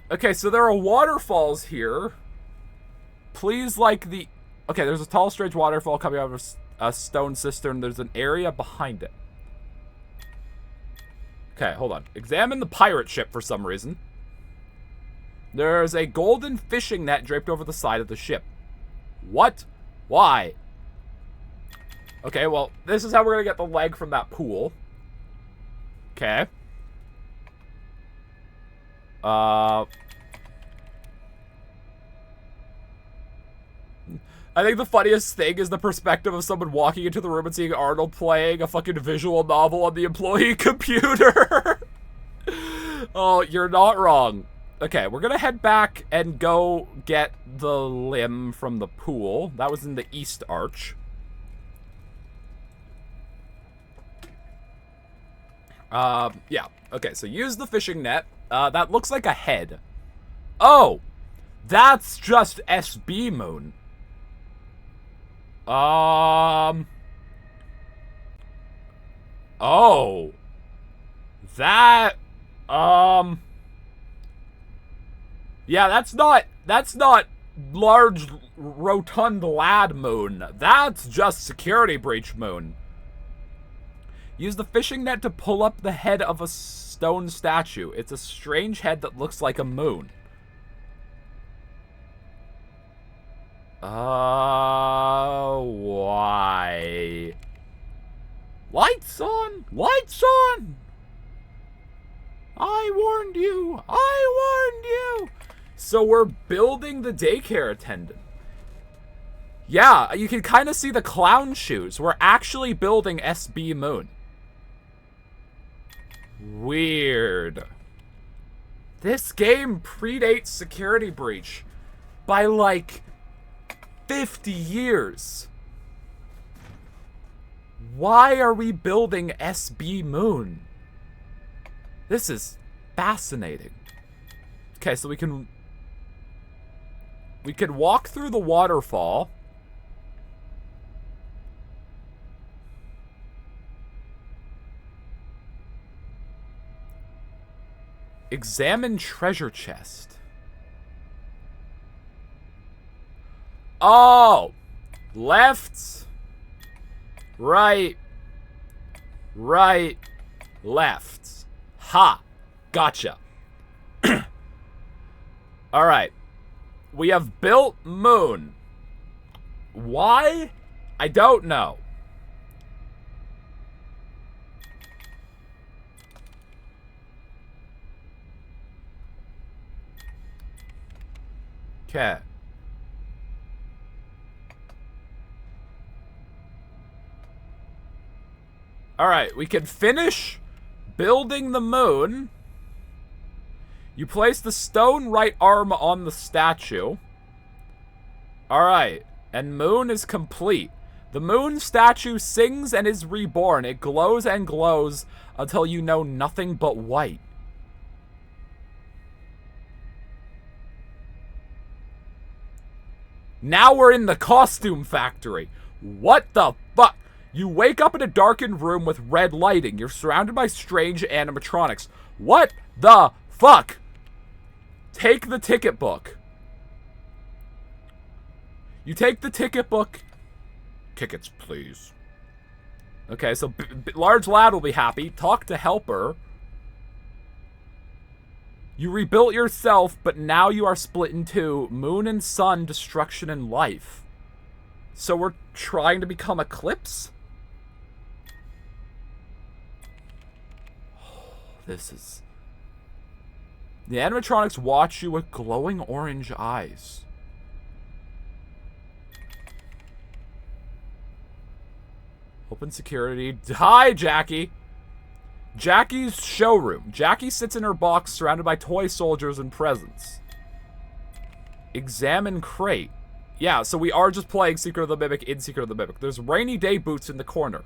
Okay, so there are waterfalls here. Please like the... Okay, there's a tall, strange waterfall coming out of a stone cistern. There's an area behind it. Okay, hold on. Examine the pirate ship for some reason. There's a golden fishing net draped over the side of the ship. What? Why? Okay, well, this is how we're gonna get the leg from that pool. Okay. I think the funniest thing is the perspective of someone walking into the room and seeing Arnold playing a fucking visual novel on the employee computer. Oh, you're not wrong. Okay, we're gonna head back and go get the limb from the pool. That was in the East Arch. Yeah. Okay, so use the fishing net. That looks like a head. Oh! That's just SB Moon. Oh. That, yeah, that's not large, rotund lad moon. That's just security breach moon. Use the fishing net to pull up the head of a stone statue. It's a strange head that looks like a moon. Why? Lights on! Lights on! I warned you! I warned you! So we're building the daycare attendant. Yeah, you can kind of see the clown shoes. We're actually building SB Moon. Weird. This game predates Security Breach by like 50 years. Why are we building SB Moon? This is fascinating. Okay, so we can walk through the waterfall. Examine treasure chest. Oh! Left. Right. Right. Left. Ha! Gotcha. Alright. We have built Moon. Why? I don't know. Okay. Alright, we can finish building the moon. You place the stone right arm on the statue. Alright, and moon is complete. The moon statue sings and is reborn. It glows and glows until you know nothing but white. Now we're in the costume factory. What the fuck? You wake up in a darkened room with red lighting. You're surrounded by strange animatronics. What the fuck? Take the ticket book. You take the ticket book. Tickets, please. Okay, so large lad will be happy. Talk to helper. You rebuilt yourself, but now you are split in two. Moon and sun, destruction and life. So we're trying to become Eclipse? This is... The animatronics watch you with glowing orange eyes. Open security. Hi, Jackie! Jackie's showroom. Jackie sits in her box surrounded by toy soldiers and presents. Examine crate. Yeah, so we are just playing Secret of the Mimic in Secret of the Mimic. There's rainy day boots in the corner.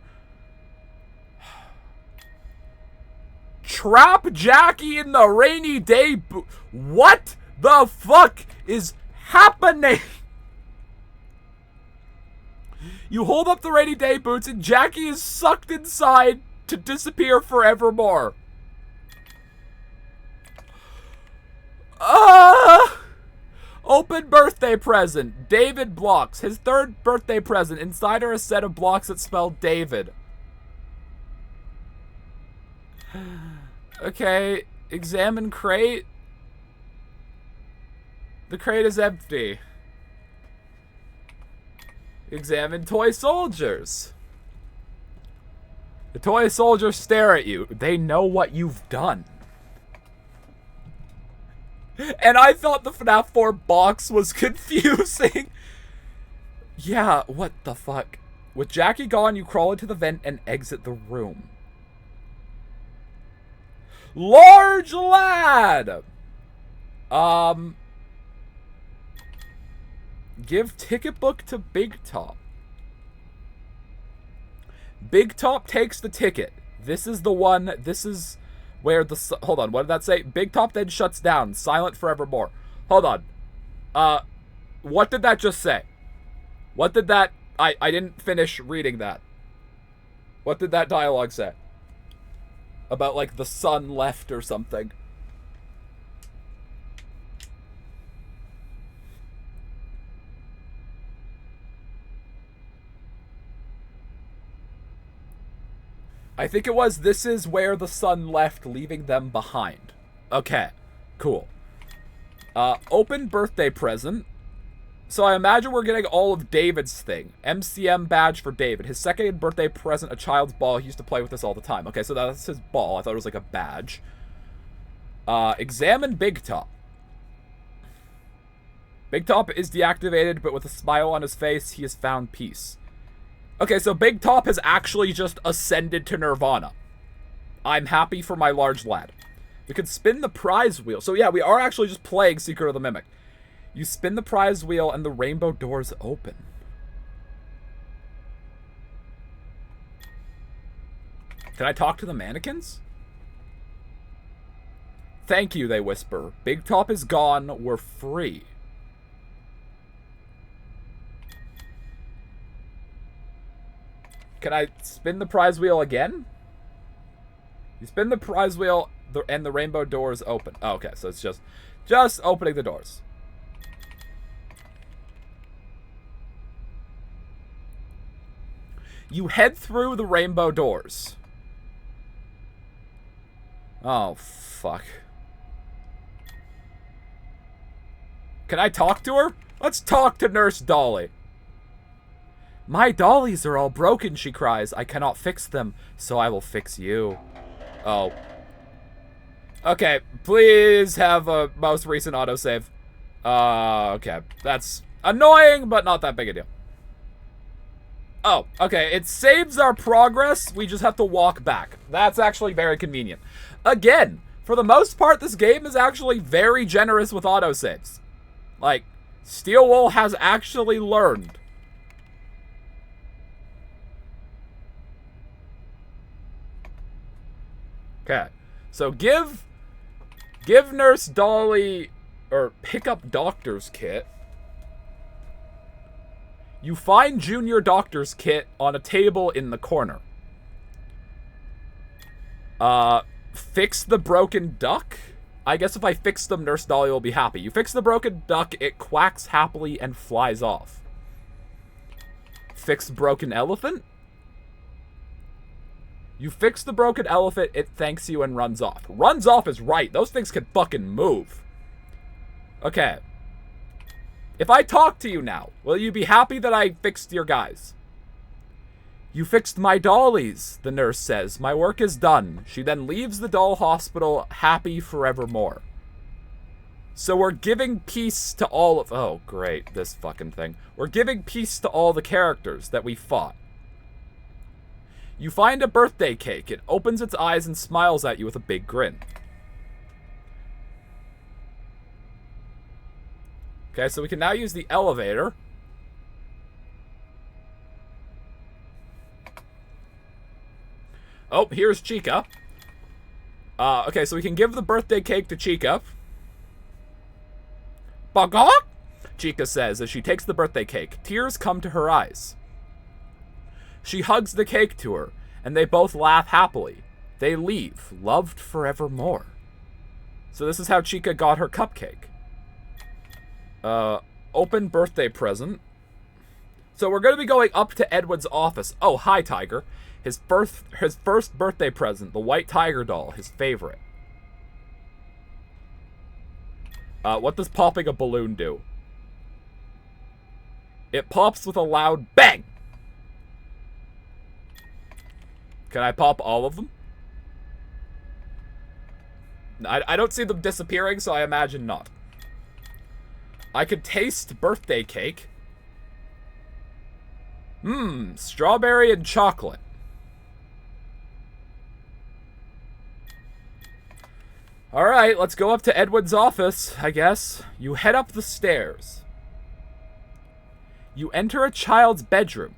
Trap Jackie in the rainy day boot. What the fuck is happening? You hold up the rainy day boots and Jackie is sucked inside to disappear forevermore. Open birthday present. David blocks. His third birthday present. Inside are a set of blocks that spell David. Okay. Examine crate. The crate is empty. Examine toy soldiers. The toy soldiers stare at you. They know what you've done. And I thought the FNAF 4 box was confusing. Yeah, what the fuck? With Jackie gone, you crawl into the vent and exit the room. Large lad! Give ticket book to Big Top. Big Top takes the ticket. This is the one, this is where the, hold on, what did that say? Big Top then shuts down, silent forevermore. Hold on. What did that just say? What did that, I didn't finish reading that. What did that dialogue say? About, like, the sun left or something. I think it was, this is where the sun left, leaving them behind. Okay, cool. Open birthday present. So I imagine we're getting all of David's thing. MCM badge for David. His second birthday present, a child's ball. He used to play with this all the time. Okay, so that's his ball. I thought it was like a badge. Examine Big Top. Big Top is deactivated, but with a smile on his face, he has found peace. Okay, so Big Top has actually just ascended to Nirvana. I'm happy for my large lad. We could spin the prize wheel. So yeah, we are actually just playing Secret of the Mimic. You spin the prize wheel and the rainbow doors open. Can I talk to the mannequins? Thank you, they whisper. Big Top is gone. We're free. Can I spin the prize wheel again? You spin the prize wheel and the rainbow doors open. Oh, okay, so it's just opening the doors. You head through the rainbow doors. Oh, fuck. Can I talk to her? Let's talk to Nurse Dolly. My dollies are all broken, she cries. I cannot fix them, so I will fix you. Oh. Okay, please have a most recent autosave. Okay. That's annoying, but not that big a deal. Oh, okay. It saves our progress. We just have to walk back. That's actually very convenient. Again, for the most part, this game is actually very generous with autosaves. Like, Steel Wool has actually learned. Okay. So give Nurse Dolly, or pick up Doctor's Kit. You find Junior Doctor's Kit on a table in the corner. Fix the broken duck? I guess if I fix them, Nurse Dolly will be happy. You fix the broken duck, it quacks happily and flies off. Fix broken elephant? You fix the broken elephant, it thanks you and runs off. Runs off is right. Those things can fucking move. Okay. If I talk to you now, will you be happy that I fixed your guys? You fixed my dollies, the nurse says. My work is done. She then leaves the doll hospital, happy forevermore. So we're giving peace to all of... Oh, great. This fucking thing. We're giving peace to all the characters that we fought. You find a birthday cake. It opens its eyes and smiles at you with a big grin. Okay, so we can now use the elevator. Oh, here's Chica. Okay, so we can give the birthday cake to Chica. Bagok? Chica says as she takes the birthday cake. Tears come to her eyes. She hugs the cake to her, and they both laugh happily. They leave, loved forevermore. So this is how Chica got her cupcake. Open birthday present. So we're going to be going up to Edward's office. Oh, hi, Tiger. His first birthday present, the white tiger doll, his favorite. What does popping a balloon do? It pops with a loud bang! Can I pop all of them? I don't see them disappearing, so I imagine not. I could taste birthday cake. Strawberry and chocolate. Alright, let's go up to Edward's office, I guess. You head up the stairs. You enter a child's bedroom.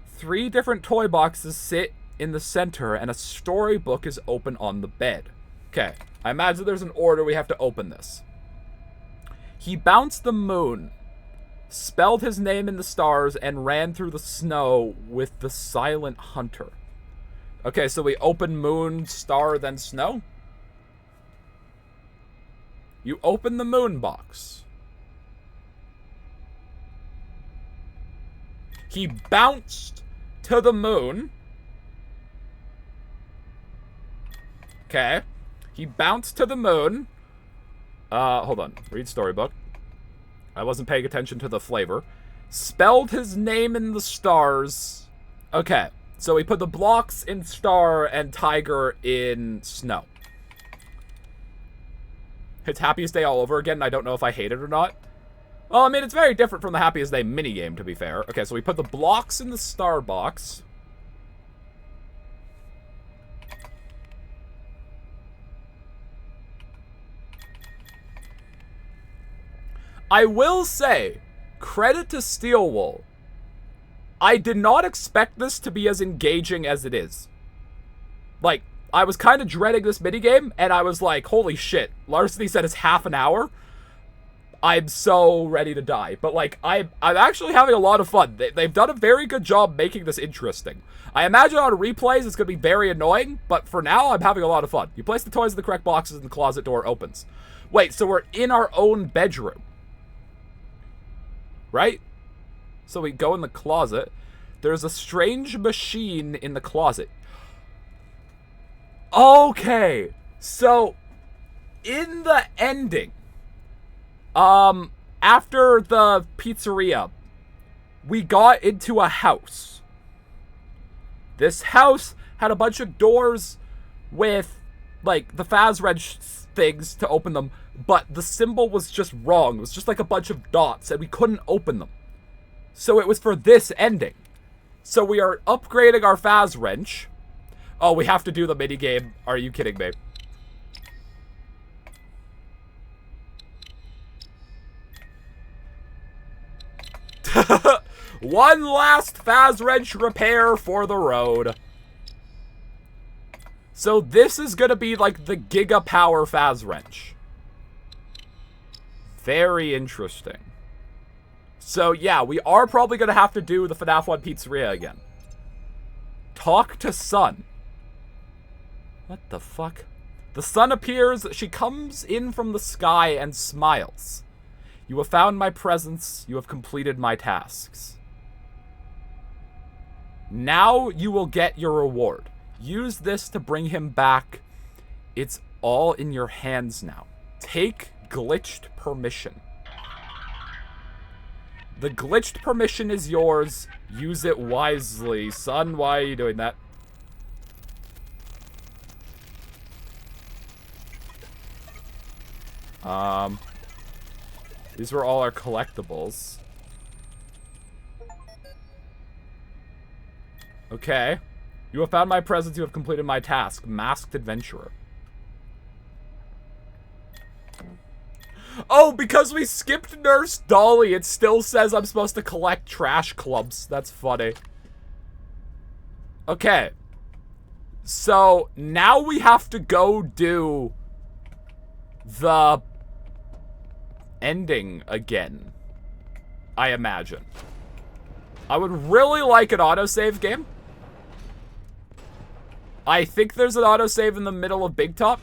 3 different toy boxes sit in the center, and a storybook is open on the bed. Okay, I imagine there's an order we have to open this. He bounced the moon, spelled his name in the stars, and ran through the snow with the silent hunter. Okay, so we open moon, star, then snow? You open the moon box. He bounced to the moon. Okay. He bounced to the moon. Hold on. Read storybook. I wasn't paying attention to the flavor. Spelled his name in the stars. Okay. So we put the blocks in star and tiger in snow. It's Happiest Day all over again, and I don't know if I hate it or not. Well, I mean, it's very different from the Happiest Day minigame, to be fair. Okay, so we put the blocks in the star box. I will say, credit to Steelwool. I did not expect this to be as engaging as it is. Like, I was kind of dreading this minigame, and I was like, holy shit. Larceny said it's half an hour. I'm so ready to die. But, like, I'm actually having a lot of fun. They've done a very good job making this interesting. I imagine on replays it's going to be very annoying, but for now, I'm having a lot of fun. You place the toys in the correct boxes and the closet door opens. Wait, so we're in our own bedroom. Right? So we go in the closet. There's a strange machine in the closet. Okay, so in the ending, after the pizzeria, we got into a house. This house had a bunch of doors with, like, the Fazwrench things to open them, but the symbol was just wrong. It was just like a bunch of dots, and we couldn't open them. So it was for this ending. So we are upgrading our Fazwrench. Oh, we have to do the minigame. Are you kidding me? One last Fazwrench repair for the road. So this is going to be like the Giga Power Fazwrench. Very interesting. So yeah, we are probably going to have to do the FNAF 1 pizzeria again. Talk to Sun. What the fuck? The sun appears. She comes in from the sky and smiles. You have found my presence. You have completed my tasks. Now you will get your reward. Use this to bring him back. It's all in your hands now. Take glitched permission. The glitched permission is yours. Use it wisely. Son, why are you doing that? These were all our collectibles. Okay. You have found my presence. You have completed my task. Masked Adventurer. Oh, because we skipped Nurse Dolly, it still says I'm supposed to collect trash clumps. That's funny. Okay. So, now we have to go do the ending again, I imagine. I would really like an autosave game. I think there's an autosave in the middle of Big Top.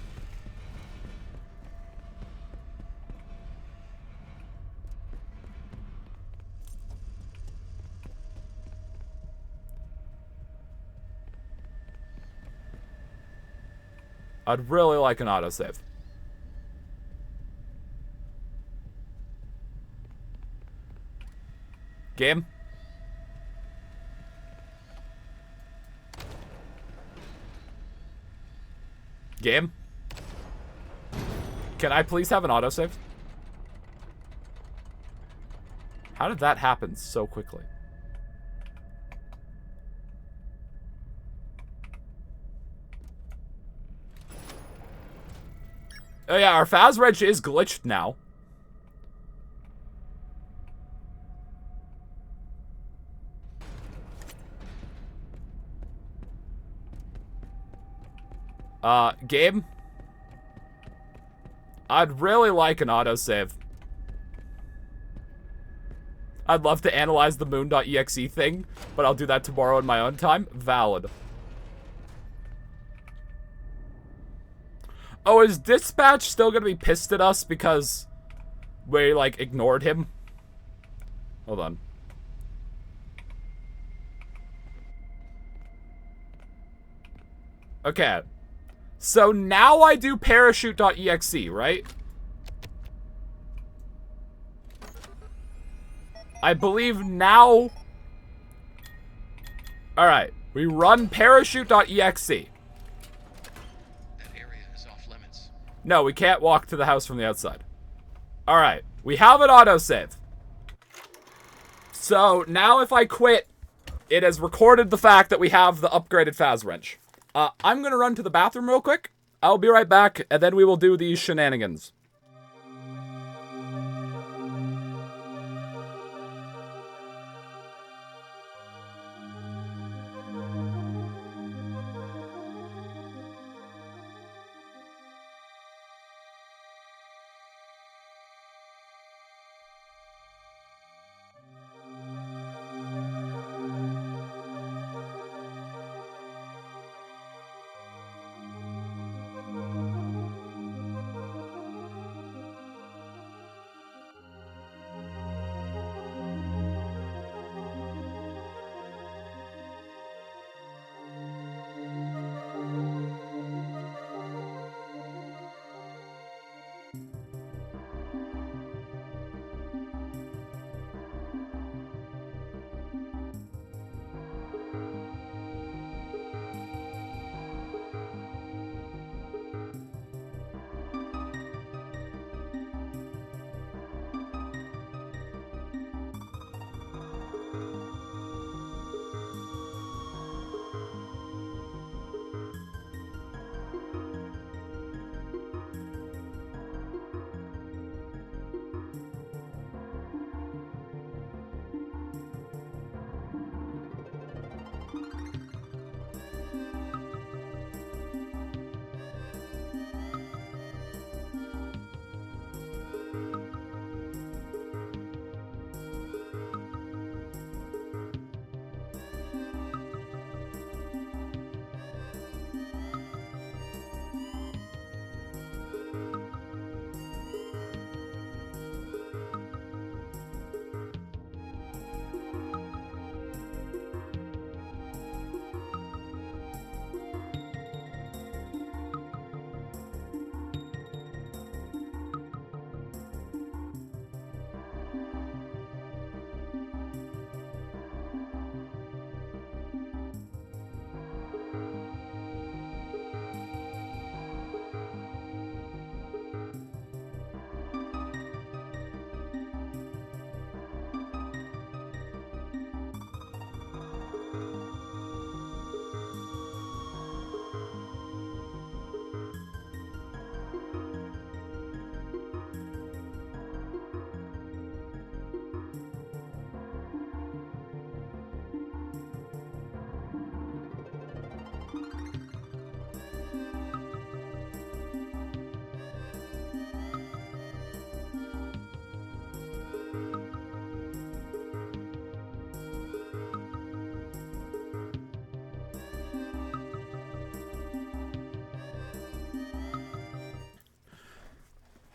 I'd really like an autosave. Game? Game? Can I please have an autosave? How did that happen so quickly? Oh yeah, our Faz wrench is glitched now. Game? I'd really like an autosave. I'd love to analyze the moon.exe thing, but I'll do that tomorrow in my own time. Valid. Oh, is Dispatch still gonna be pissed at us because we, like, ignored him? Hold on. Okay. So now I do parachute.exe, right? I believe now... Alright, we run parachute.exe. That area is off limits. No, we can't walk to the house from the outside. Alright, we have an autosave. So now if I quit, it has recorded the fact that we have the upgraded Faz wrench. I'm gonna run to the bathroom real quick. I'll be right back, and then we will do these shenanigans.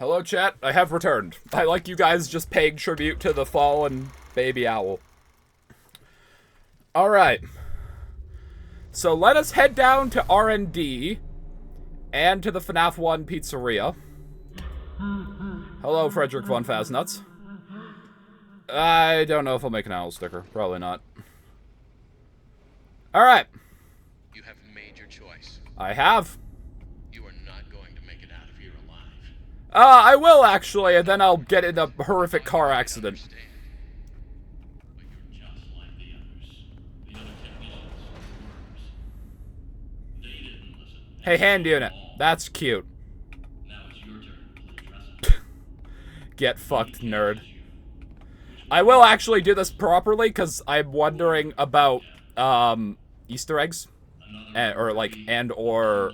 Hello, chat. I have returned. I like you guys just paying tribute to the fallen baby owl. Alright. So let us head down to R&D and to the FNAF 1 pizzeria. Hello, Frederick von Faznuts. I don't know if I'll make an owl sticker. Probably not. Alright. You have made your choice. I have. You are not going to make it out of here alive. I will actually, and then I'll get in a horrific car accident. But you're just like the others. The other technicians, workers. They didn't listen. Hey, hand unit. That's cute. Now it's your turn to play dress up. Get fucked, nerd. I will actually do this properly, because I'm wondering about, Easter eggs. Or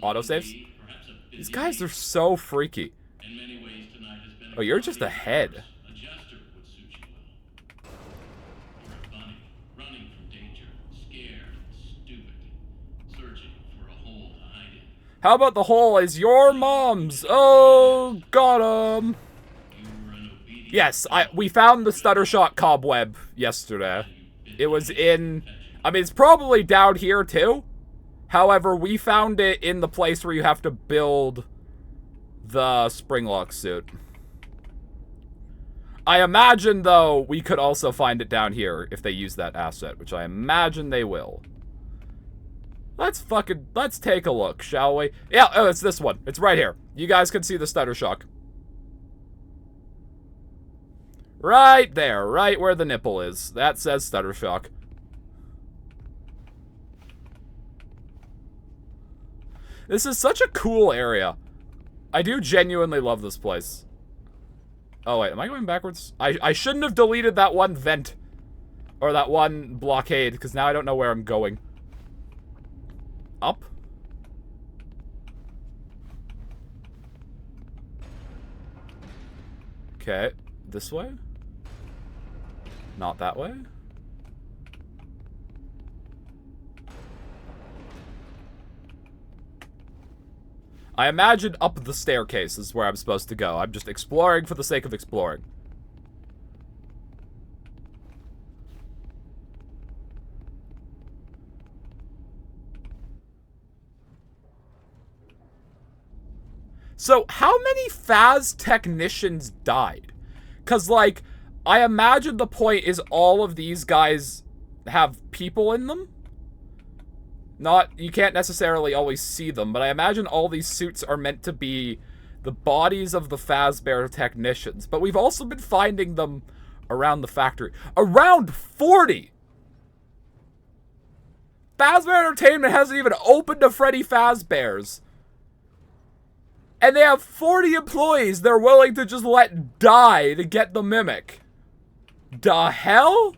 autosaves. These guys are so freaky. In many ways, tonight has been Oh, you're just a head. a jester would suit you well. You're a bunny, running from danger, scared and stupid, searching for a hole to hide in. How about the hole is your mom's? Oh, got him. You were an obedient Yes, we found the stutter shot cobweb yesterday. It was in, I mean, it's probably down here too. However, we found it in the place where you have to build the Springlock suit. I imagine, though, we could also find it down here if they use that asset, which I imagine they will. Let's take a look, shall we? Yeah, oh, it's this one. It's right here. You guys can see the stutter shock. Right there, right where the nipple is. That says stutter shock. This is such a cool area. I do genuinely love this place. Oh, wait, am I going backwards? I shouldn't have deleted that one vent. Or that one blockade, because now I don't know where I'm going. Up? Okay, this way? Not that way? I imagine up the staircase is where I'm supposed to go. I'm just exploring for the sake of exploring. So, how many Faz technicians died? Because, like, I imagine the point is all of these guys have people in them? You can't necessarily always see them, but I imagine all these suits are meant to be the bodies of the Fazbear technicians. But we've also been finding them around the factory. Around 40! Fazbear Entertainment hasn't even opened to Freddy Fazbear's. And they have 40 employees they're willing to just let die to get the Mimic. The hell?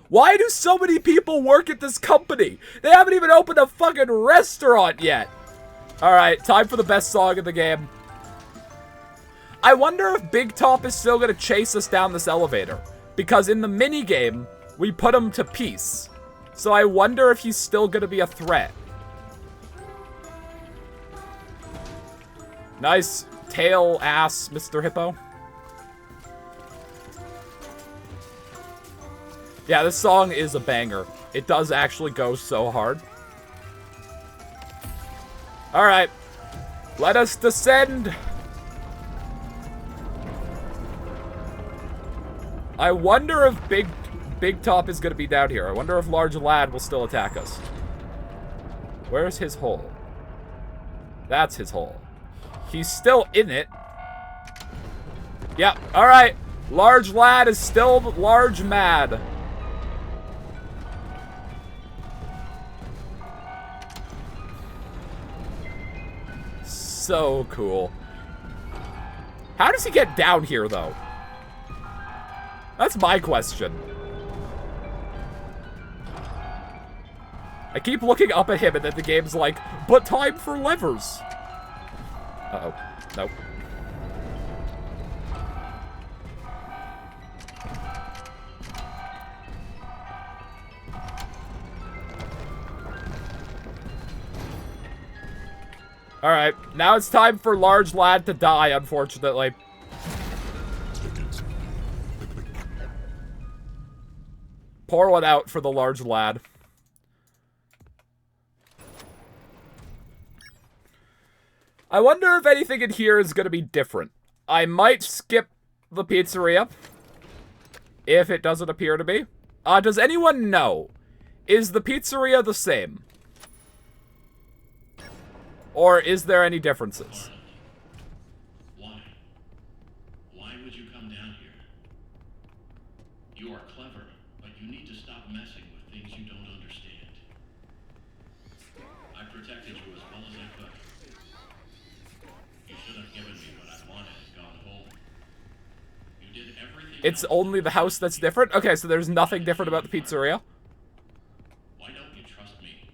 Why do so many people work at this company? They haven't even opened a fucking restaurant yet. Alright, time for the best song in the game. I wonder if Big Top is still gonna chase us down this elevator. Because in the minigame, we put him to peace. So I wonder if he's still gonna be a threat. Nice tail ass, Mr. Hippo. Yeah, this song is a banger. It does actually go so hard. Alright. Let us descend. I wonder if Big Top is going to be down here. I wonder if Large Lad will still attack us. Where's his hole? That's his hole. He's still in it. Yep, alright. Large Lad is still large mad. So cool. How does he get down here, though? That's my question. I keep looking up at him and then the game's like, but time for levers. Uh-oh. Nope. Alright, now it's time for Large Lad to die, unfortunately. Pour one out for the Large Lad. I wonder if anything in here is going to be different. I might skip the pizzeria, if it doesn't appear to be. Does anyone know? Is the pizzeria the same? Or is there any differences? Why? Why would you come down here? You are clever, but you need to stop messing with things you don't understand. I protected you as well as I could. You should have given me what I wanted and gone home. You did everything. It's only the house that's different? Okay, so there's nothing different about the pizzeria? Why don't you trust me?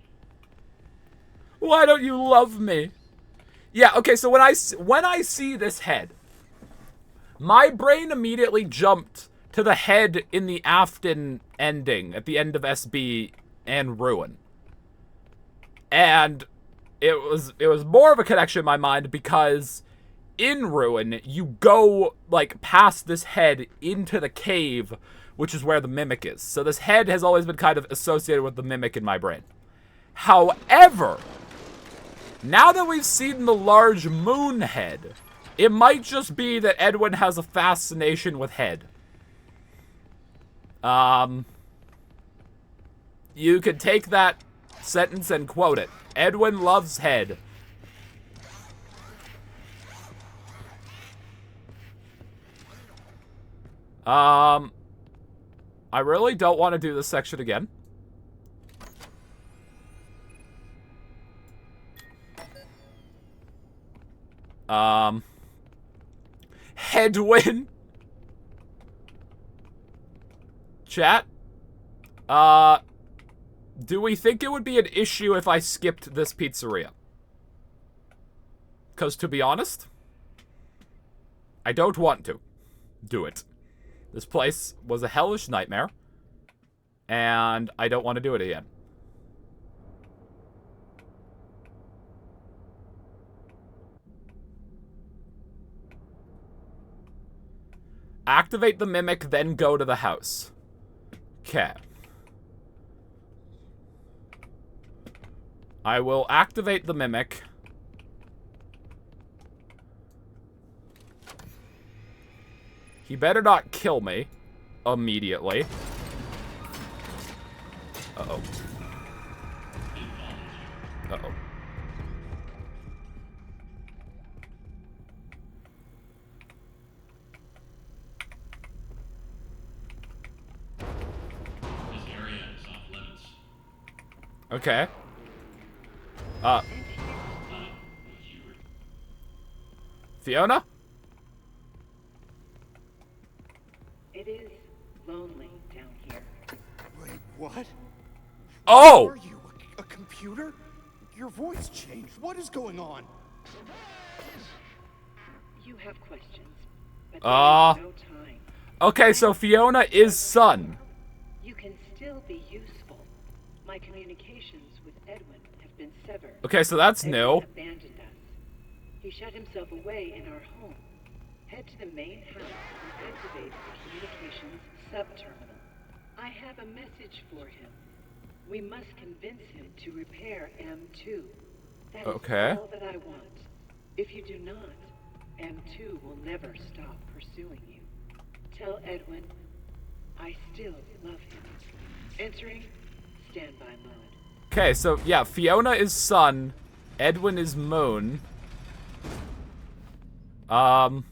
Why don't you love me? Yeah, okay, so when I see this head, my brain immediately jumped to the head in the Afton ending at the end of SB and Ruin. And it was more of a connection in my mind because in Ruin, you go, like, past this head into the cave, which is where the Mimic is. So this head has always been kind of associated with the Mimic in my brain. However, now that we've seen the large moon head, it might just be that Edwin has a fascination with head. You could take that sentence and quote it. Edwin loves head. I really don't want to do this section again. Headwind. Chat. Do we think it would be an issue if I skipped this pizzeria? Because to be honest, I don't want to do it. This place was a hellish nightmare, and I don't want to do it again. Activate the Mimic, then go to the house. Okay. I will activate the Mimic. He better not kill me immediately. Uh-oh. Uh-oh. This area is off limits. Okay. Fiona? It is lonely down here. Wait, what? Oh! Who are you? A computer? Your voice changed. What is going on? You have questions, but Ah. there is no time. Okay, so Fiona is Sun. You can still be useful. My communications with Edwin have been severed. Okay, so that's new. Edwin abandoned us. He shut himself away in our home. Head to the main house and activate the communications sub-terminal. I have a message for him. We must convince him to repair M2. That is Okay. all that I want. If you do not, M2 will never stop pursuing you. Tell Edwin, I still love him. Entering standby mode. Okay, so yeah, Fiona is Sun. Edwin is Moon. I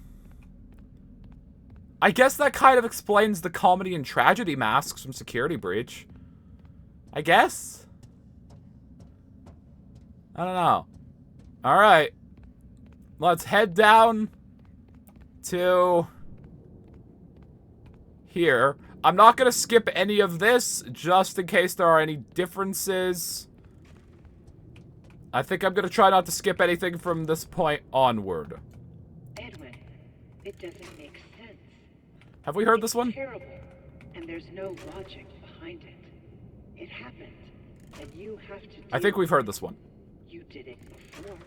guess that kind of explains the comedy and tragedy masks from Security Breach. I guess? I don't know. Alright. Let's head down to here. I'm not going to skip any of this, just in case there are any differences. I think I'm going to try not to skip anything from this point onward. Edwin, it doesn't make sense. Have we heard this one? It's terrible, and there's no logic behind it. It happened, and you have to I think we've heard this one. You did it before.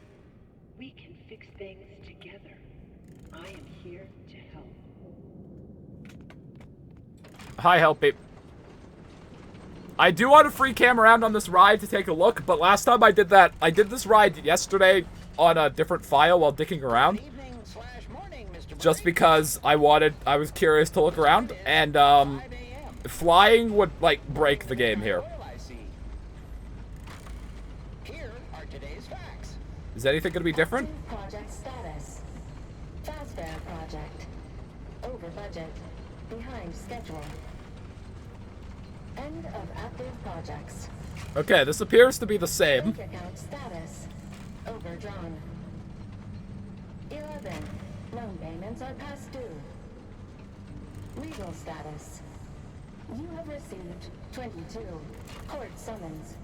We can fix things together. I am here to help. Hi, Helpy. I do want to free cam around on this ride to take a look, but last time I did that, I did this ride yesterday on a different file while dicking around. Just because I was curious to look around, and, flying would, like, break the game here. Is anything going to be different? Project status. Fazbear project. Over budget. Behind schedule. End of active projects. Okay, this appears to be the same. Bank account status. Overdrawn. 11. Loan payments are past due. Legal status. You have received 22 court summons.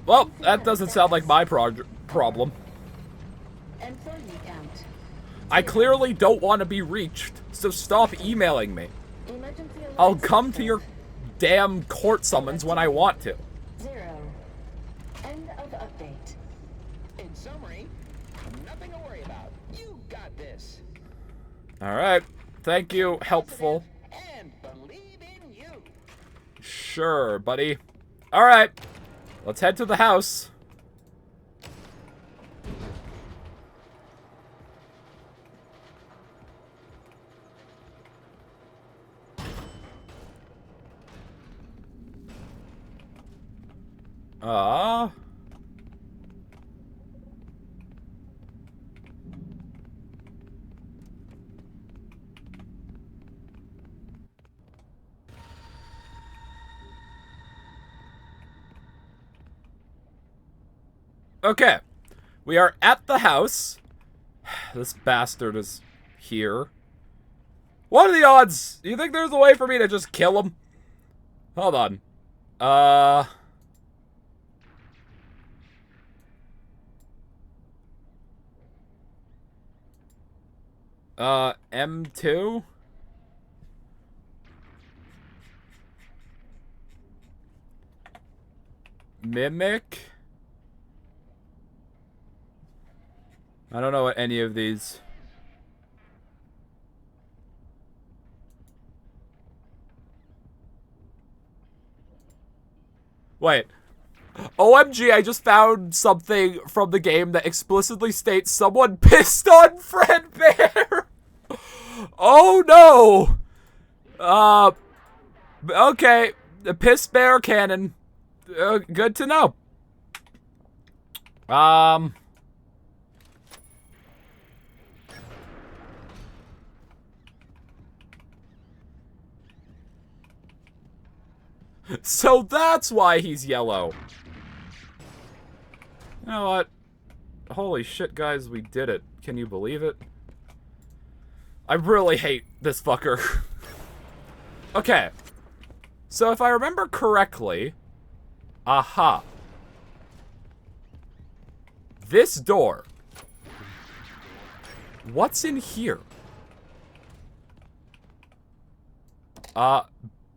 Well, that doesn't sound like my problem. Employee count. I clearly don't want to be reached, so stop emailing me. Emergency alert I'll come to system. your damn court summons when I want to. 0. End of update. In summary, nothing to worry about. You got this. Alright. Thank you, helpful. And believe in you. Sure, buddy. Alright. Let's head to the house. Okay. We are at the house. This bastard is here. What are the odds? Do you think there's a way for me to just kill him? Hold on. M2? Mimic? I don't know what any of these... Wait. OMG, I just found something from the game that explicitly states someone pissed on Fredbear! Oh no! Okay. The Piss Bear Cannon. Good to know. So that's why he's yellow. You know what? Holy shit, guys, we did it. Can you believe it? I really hate this fucker. Okay. So if I remember correctly... Aha. This door. What's in here?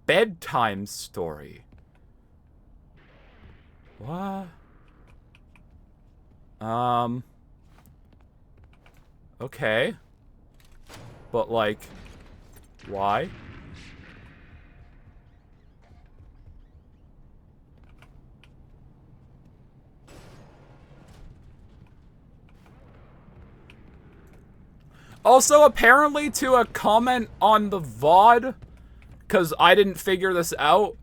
Bedtime story. What? Okay. But, like, why? Also, apparently, to a comment on the VOD, because I didn't figure this out,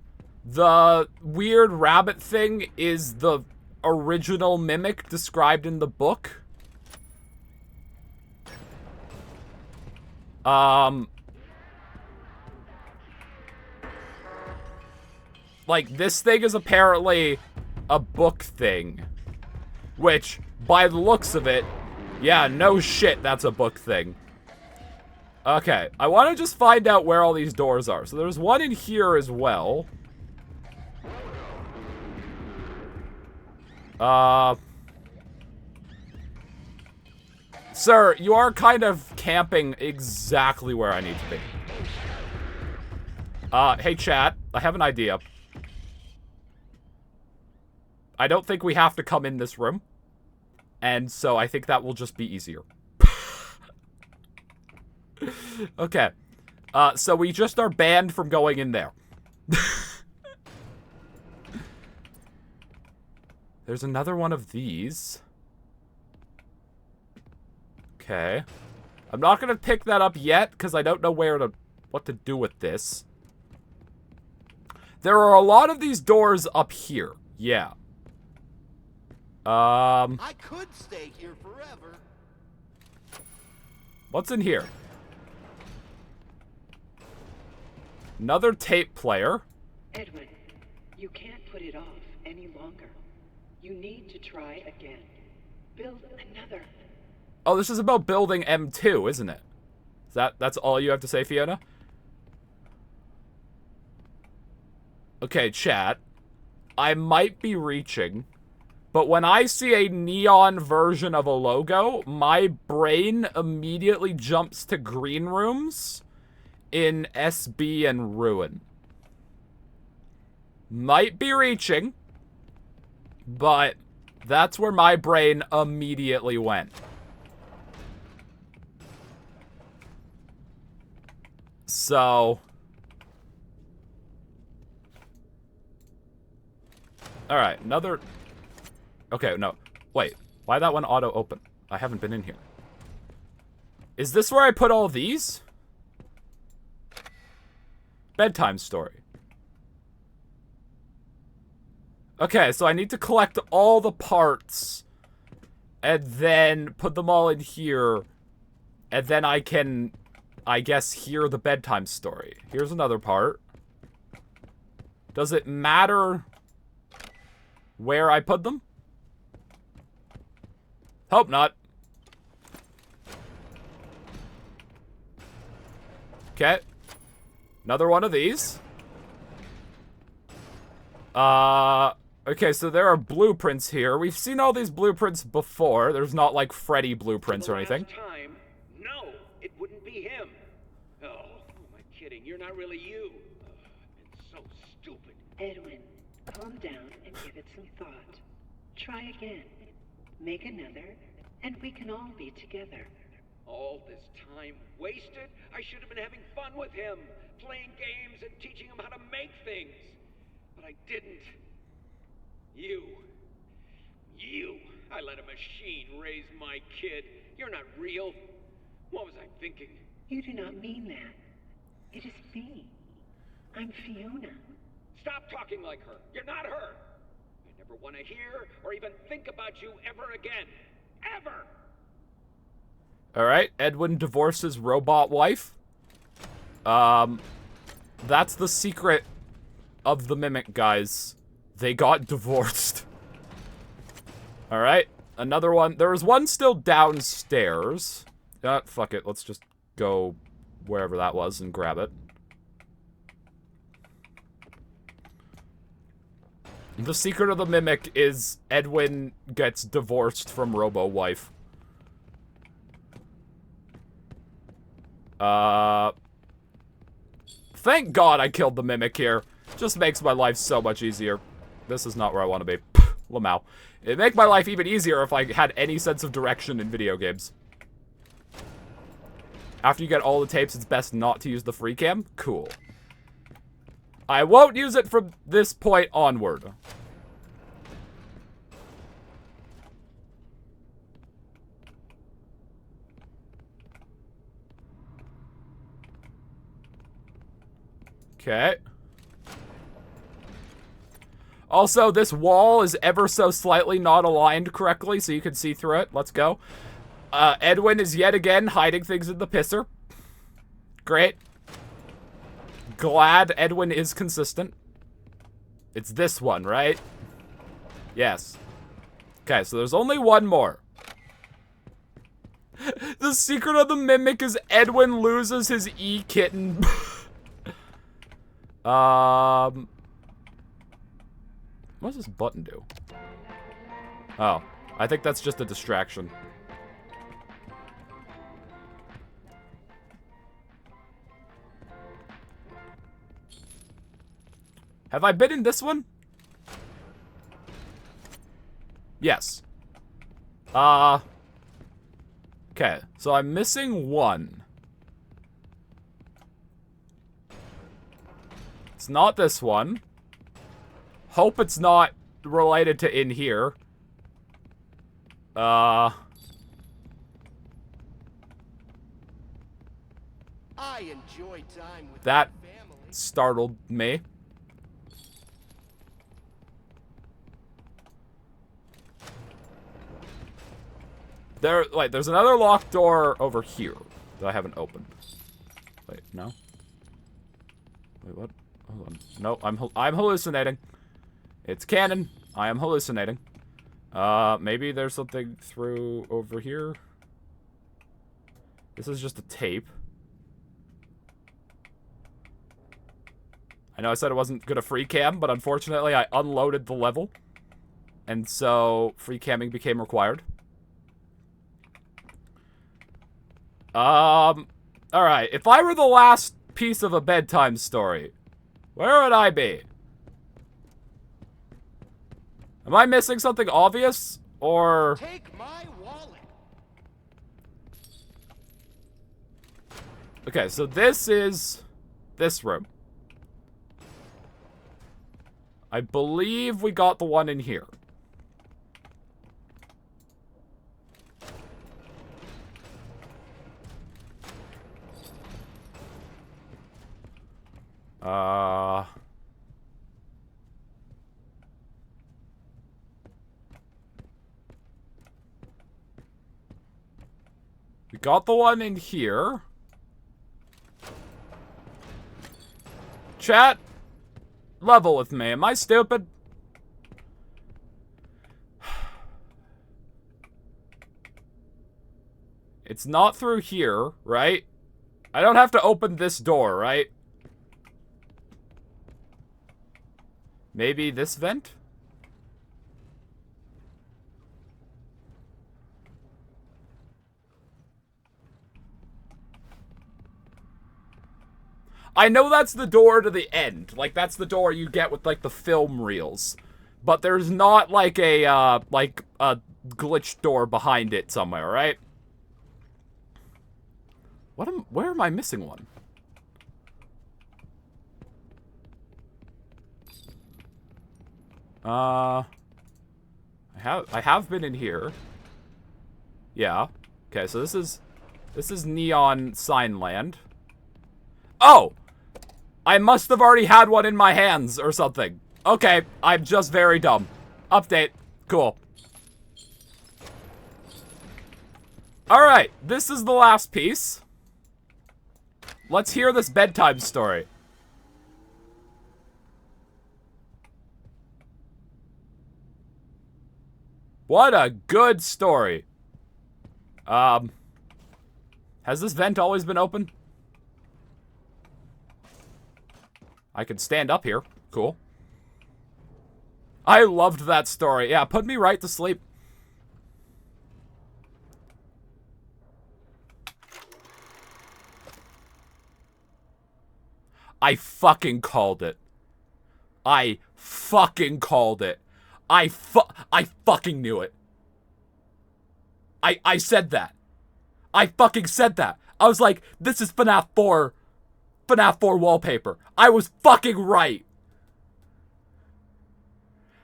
the weird rabbit thing is the original mimic described in the book. Like, this thing is apparently a book thing. Which, by the looks of it, yeah, no shit, that's a book thing. Okay, I want to just find out where all these doors are. So there's one in here as well. Sir, you are kind of camping exactly where I need to be. Hey chat, I have an idea. I don't think we have to come in this room. And so I think that will just be easier. Okay. So we just are banned from going in there. There's another one of these. Okay. I'm not gonna pick that up yet, because I don't know what to do with this. There are a lot of these doors up here. Yeah. I could stay here forever. What's in here? Another tape player. Edwin, you can't put it off any longer. You need to try again. Build another. Oh, this is about building M2, isn't it? That's all you have to say, Fiona? Okay, chat. I might be reaching, but when I see a neon version of a logo, my brain immediately jumps to green rooms in SB and Ruin. Might be reaching, but that's where my brain immediately went. So... Alright, another... Okay, no. Wait. Why that one auto-open? I haven't been in here. Is this where I put all these? Bedtime story. Okay, so I need to collect all the parts and then put them all in here, and then I can, I guess, hear the bedtime story. Here's another part. Does it matter where I put them? Hope not. Okay. Another one of these. Okay, so there are blueprints here. We've seen all these blueprints before. There's not, like, Freddy blueprints or anything. Time, no, it wouldn't be him. Oh, who am I kidding? You're not really you. I've been so stupid. Edwin, calm down and give it some thought. Try again. Make another, and we can all be together. All this time wasted? I should have been having fun with him, playing games and teaching him how to make things. But I didn't. You, I let a machine raise my kid. You're not real. What was I thinking? You do not mean that. It is me. I'm Fiona. Stop talking like her. You're not her. I never want to hear or even think about you ever again. Ever! Alright, Edwin divorces robot wife. That's the secret of the Mimic, guys. They got divorced. Alright, another one. There was one still downstairs. Fuck it, let's just go wherever that was and grab it. The secret of the Mimic is Edwin gets divorced from Robo-Wife. Thank God I killed the Mimic here. Just makes my life so much easier. This is not where I want to be. Lamau. It'd make my life even easier if I had any sense of direction in video games. After you get all the tapes, it's best not to use the free cam? Cool. I won't use it from this point onward. Okay. Also, this wall is ever so slightly not aligned correctly, so you can see through it. Let's go. Edwin is yet again hiding things in the pisser. Great. Glad Edwin is consistent. It's this one, right? Yes. Okay, so there's only one more. The secret of the Mimic is Edwin loses his E-kitten. What does this button do? Oh, I think that's just a distraction. Have I been in this one? Yes. Okay, so I'm missing one. It's not this one. Hope it's not related to in here. I enjoy time with That my family. startled me. Wait, there's another locked door over here that I haven't opened. Wait, no? Wait, what? Hold on. No, I'm hallucinating. It's canon. I am hallucinating. Maybe there's something through over here. This is just a tape. I know I said I wasn't gonna free cam, but unfortunately I unloaded the level. And so free camming became required. Alright, if I were the last piece of a bedtime story, where would I be? Am I missing something obvious? Or... Take my wallet. Okay, so this is this room. I believe we got the one in here. We got the one in here. Chat, level with me. Am I stupid? It's not through here, right? I don't have to open this door, right? Maybe this vent? I know that's the door to the end. Like, that's the door you get with, like, the film reels. But there's not, like, a glitched door behind it somewhere, right? Where am I missing one? I have been in here. Yeah. Okay, so this is Neon Sign Land. Oh! I must have already had one in my hands or something. Okay, I'm just very dumb. Update. Cool. Alright, this is the last piece. Let's hear this bedtime story. What a good story. Has this vent always been open? I can stand up here. Cool. I loved that story. Yeah, put me right to sleep. I fucking called it. I fucking called it. I fucking knew it. I said that. I fucking said that. I was like, this is FNAF 4 wallpaper. I was fucking right.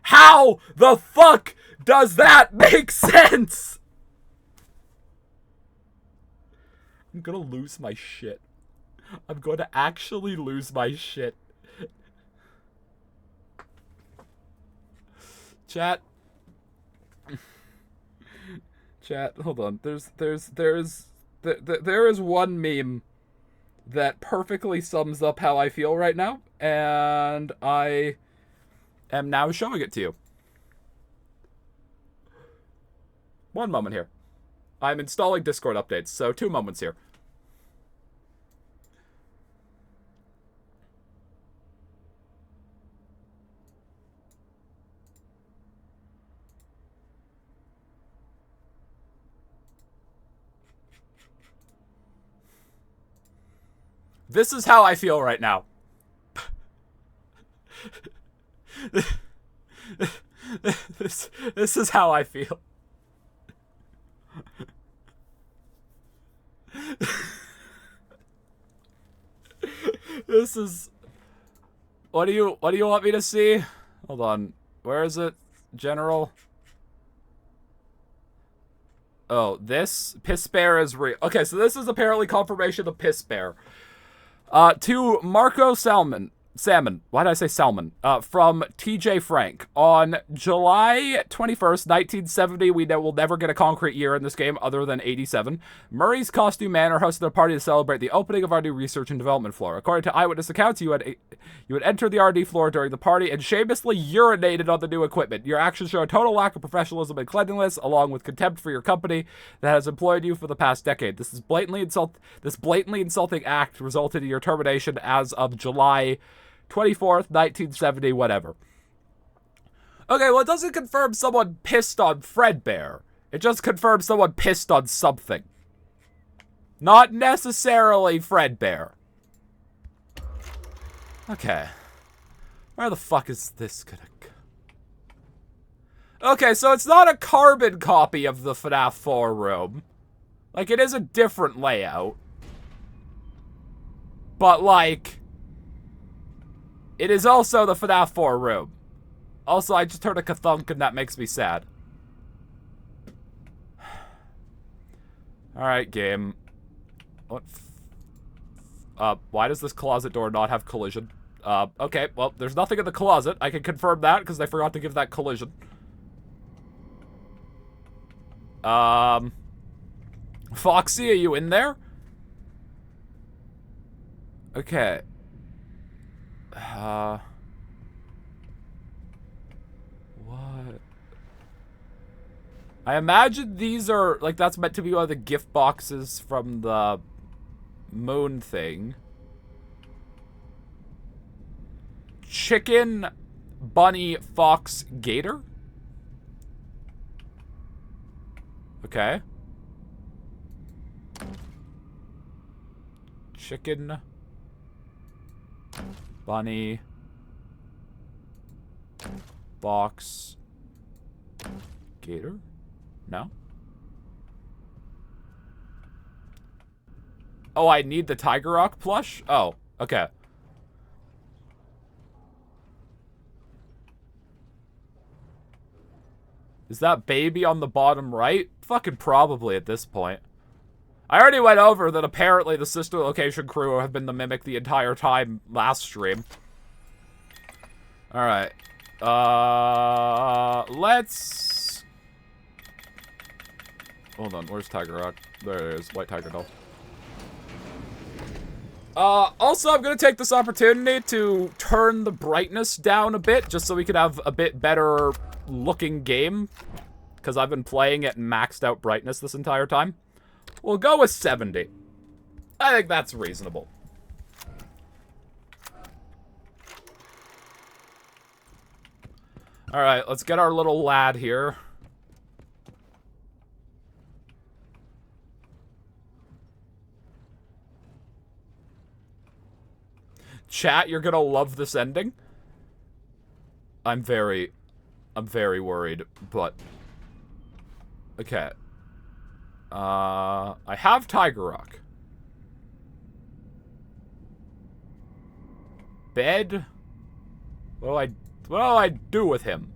How the fuck does that make sense? I'm gonna lose my shit. I'm going to actually lose my shit. Chat. Chat, hold on. There is one meme that perfectly sums up how I feel right now, and I am now showing it to you. One moment here. I'm installing Discord updates, so 2 moments here. This is how I feel right now. This is how I feel. This is... What do you want me to see? Hold on. Where is it? General? Oh, this Piss Bear is real. Okay, so this is apparently confirmation of Piss Bear. To Marco Salmon. Why did I say Salmon? From TJ Frank. On July 21st, 1970, we will never get a concrete year in this game other than 87. Murray's Costume Manor hosted a party to celebrate the opening of our new research and development floor. According to eyewitness accounts, you would enter the R&D floor during the party and shamelessly urinated on the new equipment. Your actions show a total lack of professionalism and cleanliness, along with contempt for your company that has employed you for the past decade. This blatantly insulting act resulted in your termination as of July 24th, 1970, whatever. Okay, well, it doesn't confirm someone pissed on Fredbear. It just confirms someone pissed on something. Not necessarily Fredbear. Okay. Where the fuck is this gonna go? Okay, so it's not a carbon copy of the FNAF 4 room. Like, it is a different layout. But, like... It is also the FNAF 4 room. Also, I just heard a ka-thunk and that makes me sad. Alright, game. What? Why does this closet door not have collision? Okay, well, there's nothing in the closet. I can confirm that because I forgot to give that collision. Foxy, are you in there? Okay. What? I imagine these are, like, that's meant to be one of the gift boxes from the moon thing. Chicken, bunny, fox, gator? Okay. Chicken, bunny, box, gator? No? Oh, I need the Tiger Rock plush? Oh, okay. Is that baby on the bottom right? Fucking probably at this point. I already went over that apparently the sister location crew have been the Mimic the entire time last stream. Alright. Let's... Hold on, where's Tiger Rock? There it is, White Tiger Doll. Also, I'm gonna take this opportunity to turn the brightness down a bit, just so we could have a bit better looking game. Because I've been playing at maxed out brightness this entire time. We'll go with 70. I think that's reasonable. Alright, let's get our little lad here. Chat, you're gonna love this ending. I'm very worried, but... Okay. I have Tiger Rock. Bed? What do I do with him?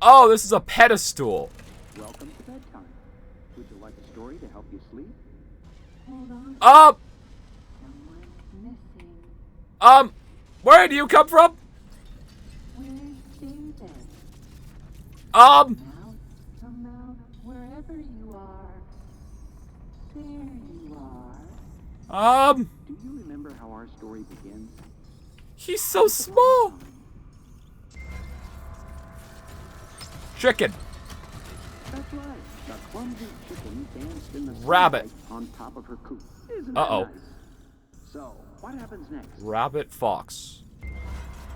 Oh, this is a pedestal. Welcome to bedtime. Would you like a story to help you sleep? Hold on. Someone's missing. Where do you come from? Where's David? Now, come out wherever you are. There you are. Do you remember how our story begins? He's so small. Chicken. That's right. The clumsy chicken danced in the Rabbit. on top of her coop. Isn't Uh-oh. that nice? So, what happens next? Rabbit, fox.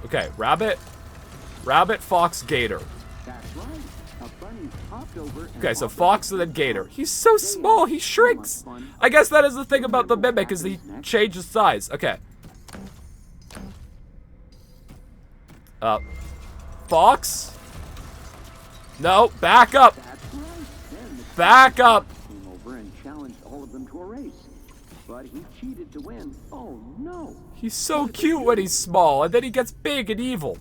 Okay, rabbit, fox, gator. That's right. A bunny hopped over and Okay, so offered fox to and then gator. help. He's so small, he shrinks. I guess that is the thing about the Mimic, is he changes size. Okay. Fox? No, back up. That's right. Then Back up. Came over and challenged all of them to a race. But he cheated to win. Oh no. He's so cute when he's small, and then he gets big and evil.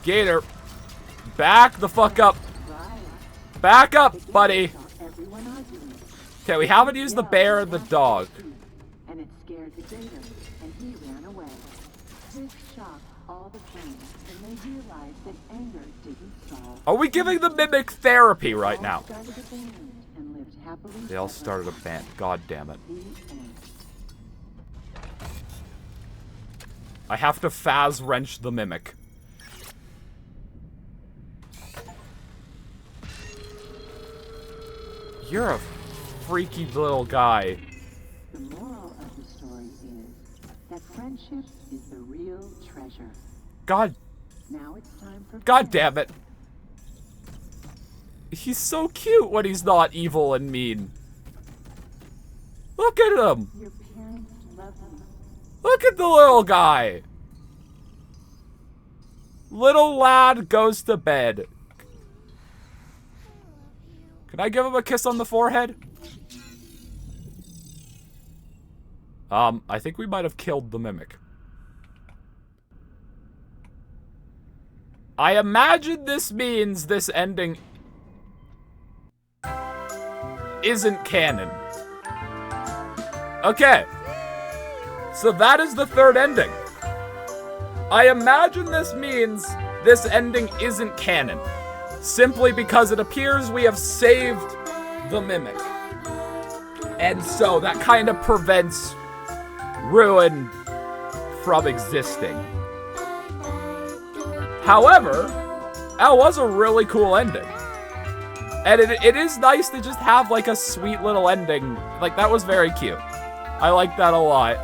Gator, back the fuck up. Back up, buddy. Okay, we haven't used the bear and the dog. And it scared the gator, and he ran away. This shocked all the planes, and they realized that anger didn't solve. Are we giving the mimic therapy right now? They all started a band and lived happily They all started a band. God damn it. the end. I have to Faz wrench the mimic. You're a freaky little guy. The moral of the story is that friendship is the real treasure. God. Now it's time for God damn it. He's so cute when he's not evil and mean. Look at him. Your parents love you. Look at the little guy. Little lad goes to bed. Can I give him a kiss on the forehead? I think we might have killed the mimic. I imagine this means this ending isn't canon. Okay. So that is the third ending. I imagine this means this ending isn't canon. Simply because it appears we have saved the mimic. And so that kind of prevents Ruin from existing. However, that was a really cool ending. And it is nice to just have like a sweet little ending. Like, that was very cute. I like that a lot.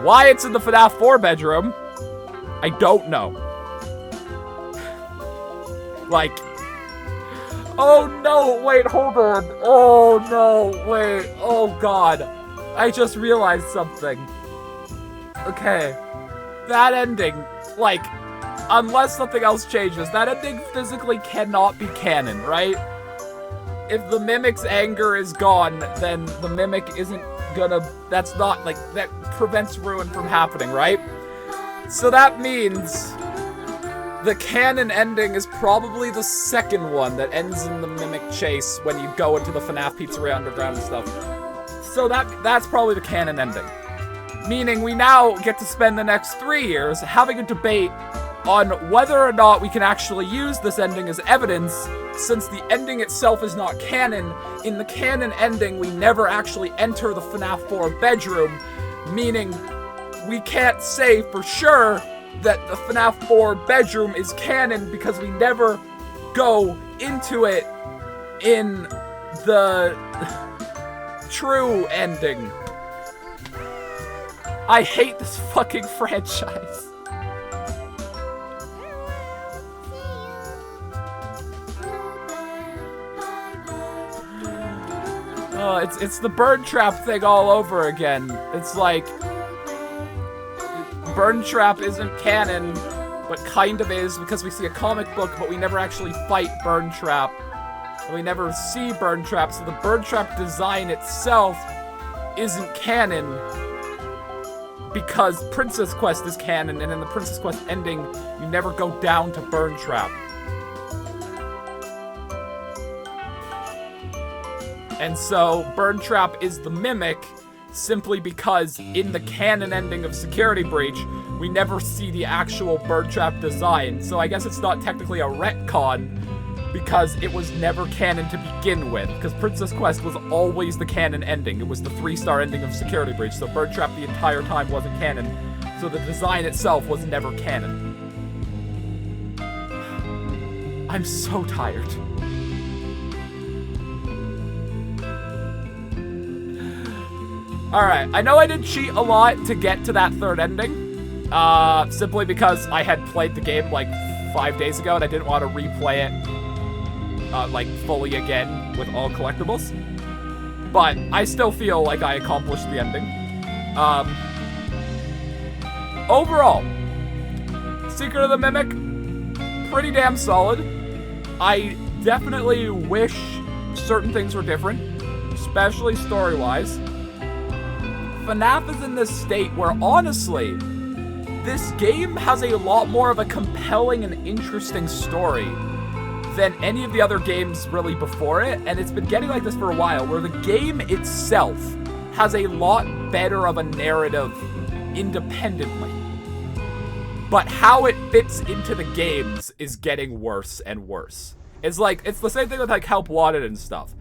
Why it's in the FNAF 4 bedroom, I don't know. Like, oh no, wait, hold on. Oh no, wait, oh god. I just realized something. Okay, that ending, like, unless something else changes, that ending physically cannot be canon, right? If the mimic's anger is gone, then the mimic isn't gonna, that's not, like, that prevents Ruin from happening, right? So that means the canon ending is probably the second one that ends in the mimic chase when you go into the FNAF Pizzeria Underground and stuff. So that's probably the canon ending. Meaning we now get to spend the next 3 years having a debate on whether or not we can actually use this ending as evidence, since the ending itself is not canon. In the canon ending, we never actually enter the FNAF 4 bedroom, meaning we can't say for sure that the FNAF 4 bedroom is canon because we never go into it in the true ending. I hate this fucking franchise. It's the Burn Trap thing all over again. It's like, Burn Trap isn't canon, but kind of is, because we see a comic book, but we never actually fight Burn Trap. And we never see Burn Trap, so the Burn Trap design itself isn't canon, because Princess Quest is canon, and in the Princess Quest ending, you never go down to Burn Trap. And so, Burn Trap is the mimic, simply because in the canon ending of Security Breach, we never see the actual Burn Trap design. So I guess it's not technically a retcon, because it was never canon to begin with. Because Princess Quest was always the canon ending. It was the 3-star ending of Security Breach, so Burn Trap the entire time wasn't canon. So the design itself was never canon. I'm so tired. Alright, I know I did cheat a lot to get to that third ending, simply because I had played the game like 5 days ago and I didn't want to replay it, like, fully again with all collectibles. But I still feel like I accomplished the ending. Overall, Secret of the Mimic, pretty damn solid. I definitely wish certain things were different, especially story-wise. FNAF is in this state where, honestly, this game has a lot more of a compelling and interesting story than any of the other games really before it, and it's been getting like this for a while, where the game itself has a lot better of a narrative independently. But how it fits into the games is getting worse and worse. It's the same thing with like Help Wanted and stuff.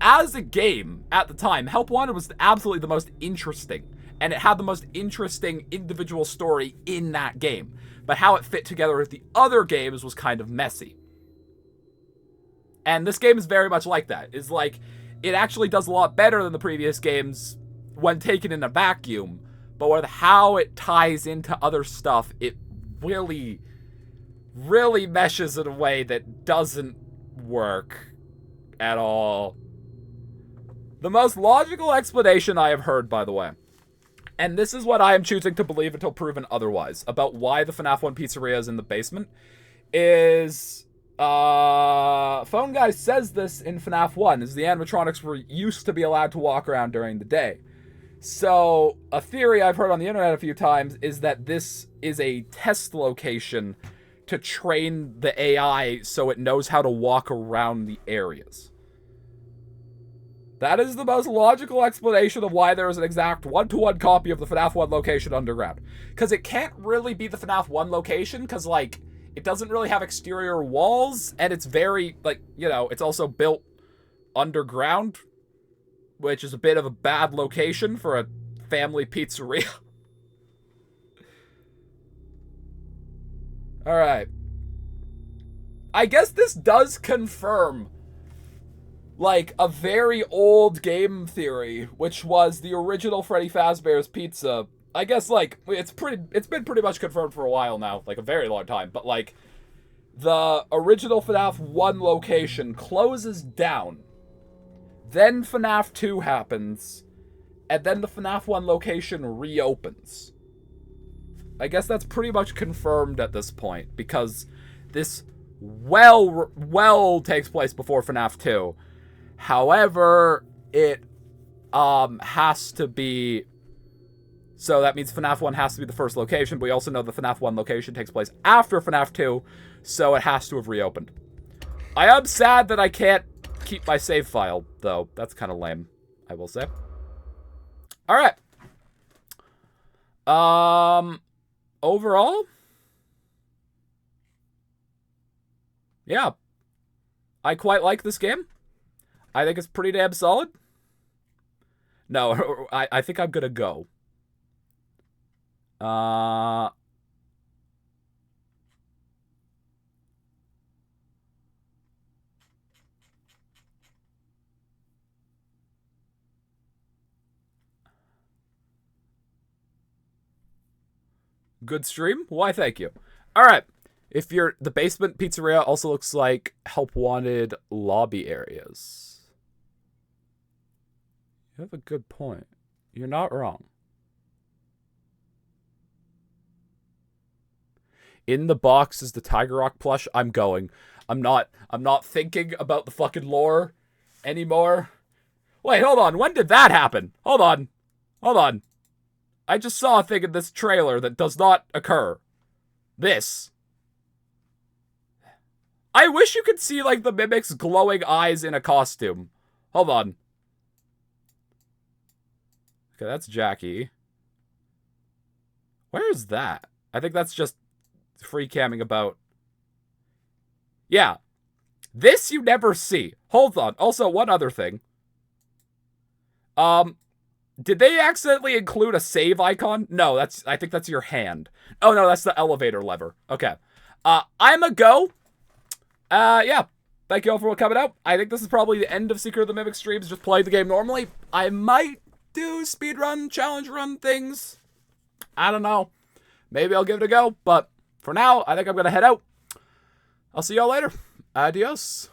As a game, at the time, Help Wanted was absolutely the most interesting, and it had the most interesting individual story in that game. But how it fit together with the other games was kind of messy. And this game is very much like that. It's like, it actually does a lot better than the previous games when taken in a vacuum, but with how it ties into other stuff, it really, really meshes in a way that doesn't work at all. The most logical explanation I have heard, by the way, and this is what I am choosing to believe until proven otherwise, about why the FNAF 1 pizzeria is in the basement, is, Phone Guy says this in FNAF 1, is the animatronics were used to be allowed to walk around during the day. So, a theory I've heard on the internet a few times is that this is a test location to train the AI so it knows how to walk around the areas. That is the most logical explanation of why there is an exact one-to-one copy of the FNAF 1 location underground. Because it can't really be the FNAF 1 location, because, like, it doesn't really have exterior walls, and it's very, like, you know, it's also built underground, which is a bit of a bad location for a family pizzeria. Alright. I guess this does confirm, like, a very old game theory, which was the original Freddy Fazbear's Pizza. I guess, like, it's been pretty much confirmed for a while now, like a very long time, but, like, the original FNAF 1 location closes down, then FNAF 2 happens, and then the FNAF 1 location reopens. I guess that's pretty much confirmed at this point, because this well takes place before FNAF 2. However, it has to be... So that means FNAF 1 has to be the first location, but we also know the FNAF 1 location takes place after FNAF 2, so it has to have reopened. I am sad that I can't keep my save file, though. That's kind of lame, I will say. Alright. Overall? Yeah. I quite like this game. I think it's pretty damn solid. No, I think I'm gonna go. Good stream? Why, thank you. Alright. If you're... The basement pizzeria also looks like Help Wanted lobby areas. You have a good point. You're not wrong. In the box is the Tiger Rock plush. I'm going. I'm not thinking about the fucking lore anymore. Wait, hold on. When did that happen? Hold on. Hold on. I just saw a thing in this trailer that does not occur. This. I wish you could see, like, the Mimic's glowing eyes in a costume. Hold on. Okay, that's Jackie. Where is that? I think that's just free camming about. Yeah. This you never see. Hold on. Also, one other thing. Did they accidentally include a save icon? No, I think that's your hand. Oh, no, that's the elevator lever. Okay. I'm a go. Yeah. Thank you all for coming out. I think this is probably the end of Secret of the Mimic streams. Just play the game normally. I might do speedrun, challenge run things. I don't know. Maybe I'll give it a go. But for now, I think I'm going to head out. I'll see y'all later. Adios.